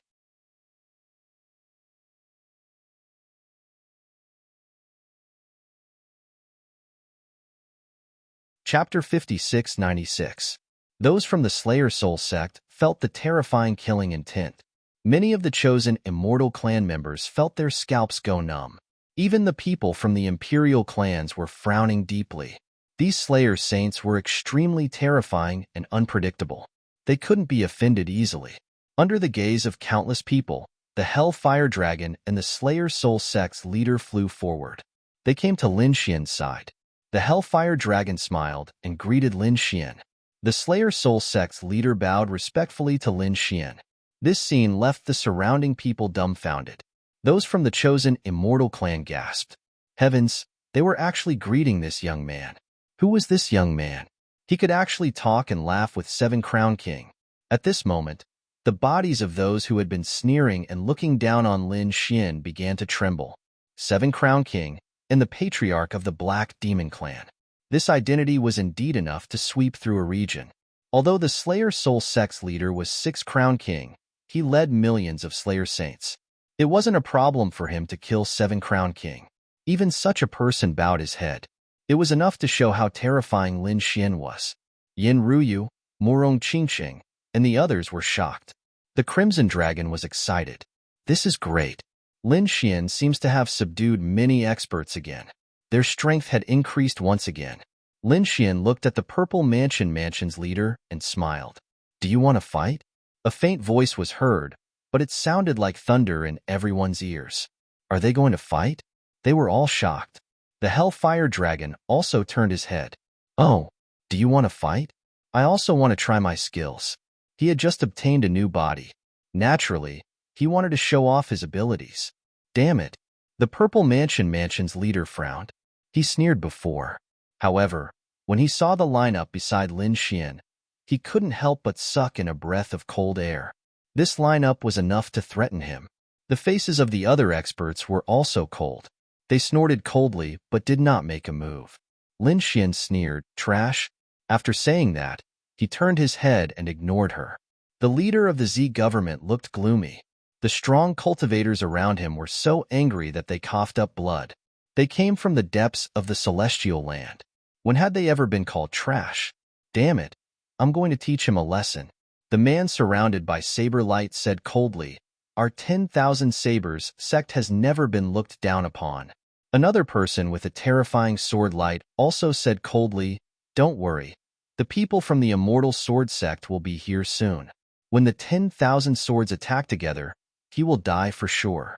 Chapter 5696. Those from the Slayer Soul sect felt the terrifying killing intent. Many of the chosen immortal clan members felt their scalps go numb. Even the people from the imperial clans were frowning deeply. These Slayer saints were extremely terrifying and unpredictable. They couldn't be offended easily. Under the gaze of countless people, the Hellfire Dragon and the Slayer Soul sect's leader flew forward. They came to Lin Xian's side. The Hellfire Dragon smiled and greeted Lin Xian. The Slayer Soul sect's leader bowed respectfully to Lin Xian. This scene left the surrounding people dumbfounded. Those from the chosen immortal clan gasped. Heavens, they were actually greeting this young man. Who was this young man? He could actually talk and laugh with 7-Crown King. At this moment, the bodies of those who had been sneering and looking down on Lin Xian began to tremble. 7-Crown King and the patriarch of the Black Demon Clan. This identity was indeed enough to sweep through a region. Although the Slayer Soul sect's leader was 6-Crown King, he led millions of Slayer Saints. It wasn't a problem for him to kill 7-Crown King. Even such a person bowed his head. It was enough to show how terrifying Lin Xian was. Yin Ruyu, Morong Qingqing, and the others were shocked. The Crimson Dragon was excited. This is great. Lin Xian seems to have subdued many experts again. Their strength had increased once again. Lin Xian looked at the Purple Mansion's leader and smiled. Do you want to fight? A faint voice was heard, but it sounded like thunder in everyone's ears. Are they going to fight? They were all shocked. The Hellfire Dragon also turned his head. Oh, do you want to fight? I also want to try my skills. He had just obtained a new body. Naturally, he wanted to show off his abilities. Damn it. The Purple Mansion's leader frowned. He sneered before. However, when he saw the lineup beside Lin Xian, he couldn't help but suck in a breath of cold air. This lineup was enough to threaten him. The faces of the other experts were also cold. They snorted coldly but did not make a move. Lin Xian sneered, trash. After saying that, he turned his head and ignored her. The leader of the Z government looked gloomy. The strong cultivators around him were so angry that they coughed up blood. They came from the depths of the celestial land. When had they ever been called trash? Damn it, I'm going to teach him a lesson. The man surrounded by saber light said coldly, Our 10,000 sabers sect has never been looked down upon. Another person with a terrifying sword light also said coldly, Don't worry, the people from the immortal sword sect will be here soon. When the 10,000 swords attack together, he will die for sure.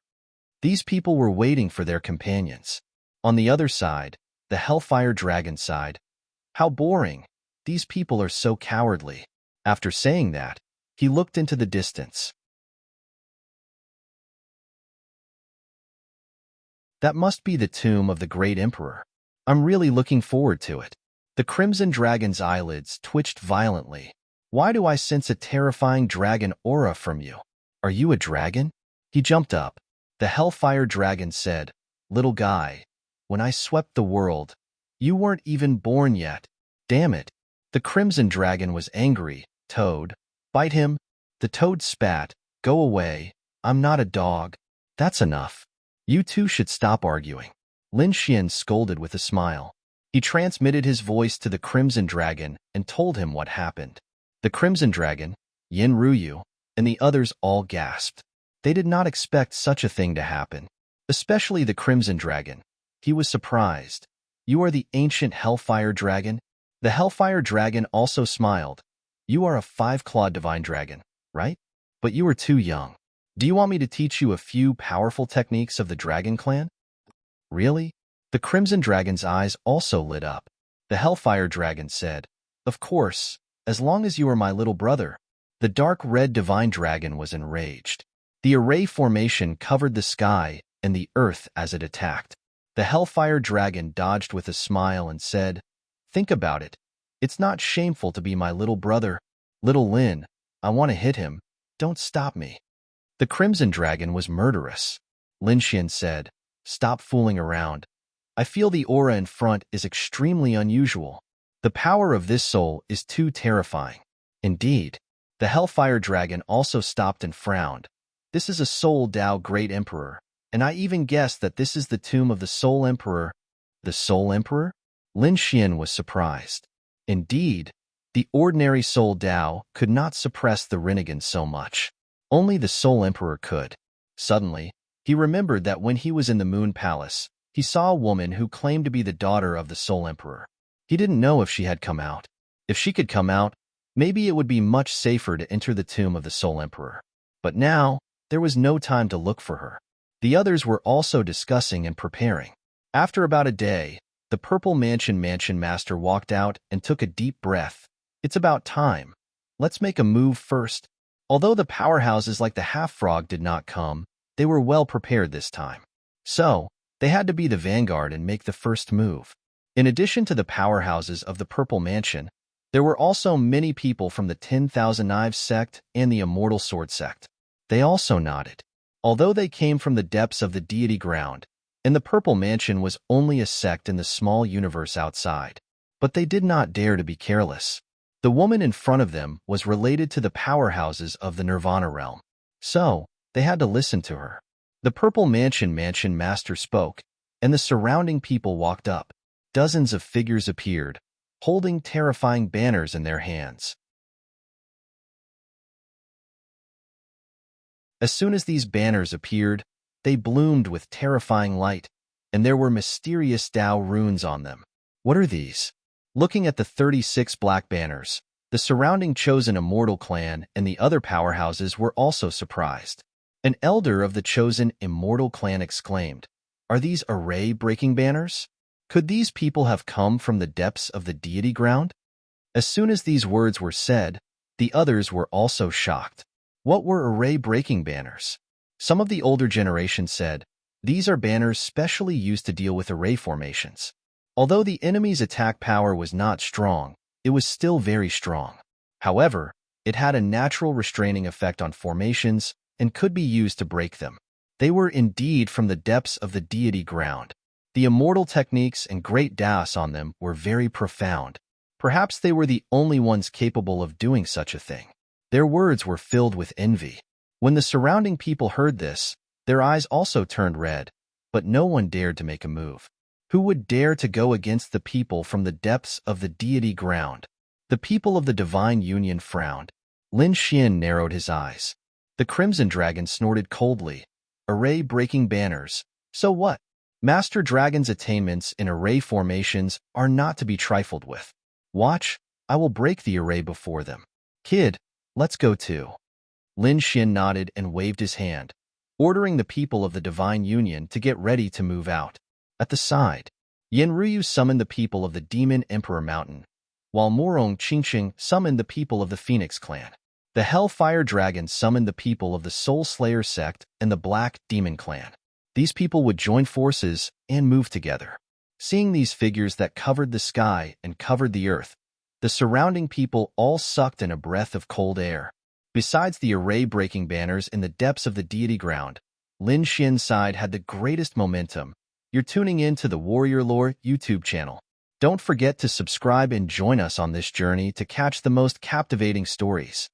These people were waiting for their companions. On the other side, the Hellfire Dragon sighed. How boring. These people are so cowardly. After saying that, he looked into the distance. That must be the tomb of the great emperor. I'm really looking forward to it. The Crimson Dragon's eyelids twitched violently. Why do I sense a terrifying dragon aura from you? Are you a dragon? He jumped up. The Hellfire Dragon said, Little guy, when I swept the world, you weren't even born yet. Damn it. The Crimson Dragon was angry. Toad. Bite him. The toad spat. Go away. I'm not a dog. That's enough. You two should stop arguing. Lin Xian scolded with a smile. He transmitted his voice to the Crimson Dragon and told him what happened. The Crimson Dragon, Yin Ruyu, and the others all gasped. They did not expect such a thing to happen, especially the Crimson Dragon. He was surprised. You are the ancient Hellfire Dragon? The Hellfire Dragon also smiled. You are a 5-clawed divine dragon, right? But you are too young. Do you want me to teach you a few powerful techniques of the Dragon Clan? Really? The Crimson Dragon's eyes also lit up. The Hellfire Dragon said, Of course, as long as you are my little brother. The dark red divine dragon was enraged. The array formation covered the sky and the earth as it attacked. The Hellfire Dragon dodged with a smile and said, Think about it. It's not shameful to be my little brother. Little Lin, I want to hit him. Don't stop me. The Crimson Dragon was murderous. Lin Xian said, Stop fooling around. I feel the aura in front is extremely unusual. The power of this soul is too terrifying. Indeed. The Hellfire Dragon also stopped and frowned. This is a Soul Dao Great Emperor, and I even guessed that this is the tomb of the Soul Emperor. The Soul Emperor? Lin Xian was surprised. Indeed, the ordinary Soul Dao could not suppress the Rinnegan so much. Only the Soul Emperor could. Suddenly, he remembered that when he was in the Moon Palace, he saw a woman who claimed to be the daughter of the Soul Emperor. He didn't know if she had come out. If she could come out, maybe it would be much safer to enter the tomb of the Soul Emperor. But now, there was no time to look for her. The others were also discussing and preparing. After about a day, the Purple Mansion Master walked out and took a deep breath. It's about time. Let's make a move first. Although the powerhouses like the Half-Frog did not come, they were well prepared this time. So, they had to be the vanguard and make the first move. In addition to the powerhouses of the Purple Mansion, there were also many people from the 10,000 Knives sect and the Immortal Sword sect. They also nodded. Although they came from the depths of the deity ground, and the Purple Mansion was only a sect in the small universe outside, but they did not dare to be careless. The woman in front of them was related to the powerhouses of the Nirvana realm, so they had to listen to her. The Purple Mansion Master spoke, and the surrounding people walked up. Dozens of figures appeared, holding terrifying banners in their hands. As soon as these banners appeared, they bloomed with terrifying light. and there were mysterious Tao runes on them. What are these? Looking at the 36 black banners, the surrounding chosen immortal clan and the other powerhouses were also surprised. An elder of the chosen immortal clan exclaimed, "Are these array-breaking banners? Could these people have come from the depths of the deity ground?" As soon as these words were said, the others were also shocked. What were array-breaking banners? Some of the older generation said, "These are banners specially used to deal with array formations." Although the enemy's attack power was not strong, it was still very strong. However, it had a natural restraining effect on formations and could be used to break them. They were indeed from the depths of the deity ground. The immortal techniques and great Daos on them were very profound. Perhaps they were the only ones capable of doing such a thing. Their words were filled with envy. When the surrounding people heard this, their eyes also turned red, but no one dared to make a move. Who would dare to go against the people from the depths of the deity ground? The people of the divine union frowned. Lin Xian narrowed his eyes. The crimson dragon snorted coldly. Array-breaking banners. So what? Master Dragon's attainments in array formations are not to be trifled with. Watch, I will break the array before them. Kid, let's go too. Lin Xian nodded and waved his hand, ordering the people of the divine union to get ready to move out. At the side, Yanruyu summoned the people of the Demon Emperor Mountain, while Morong Qingqing summoned the people of the Phoenix clan. The Hellfire Dragon summoned the people of the Soul Slayer sect and the Black Demon clan. These people would join forces and move together. Seeing these figures that covered the sky and covered the earth, the surrounding people all sucked in a breath of cold air. Besides the array-breaking banners in the depths of the deity ground, Lin Xian's side had the greatest momentum. You're tuning in to the Warrior Lore YouTube channel. Don't forget to subscribe and join us on this journey to catch the most captivating stories.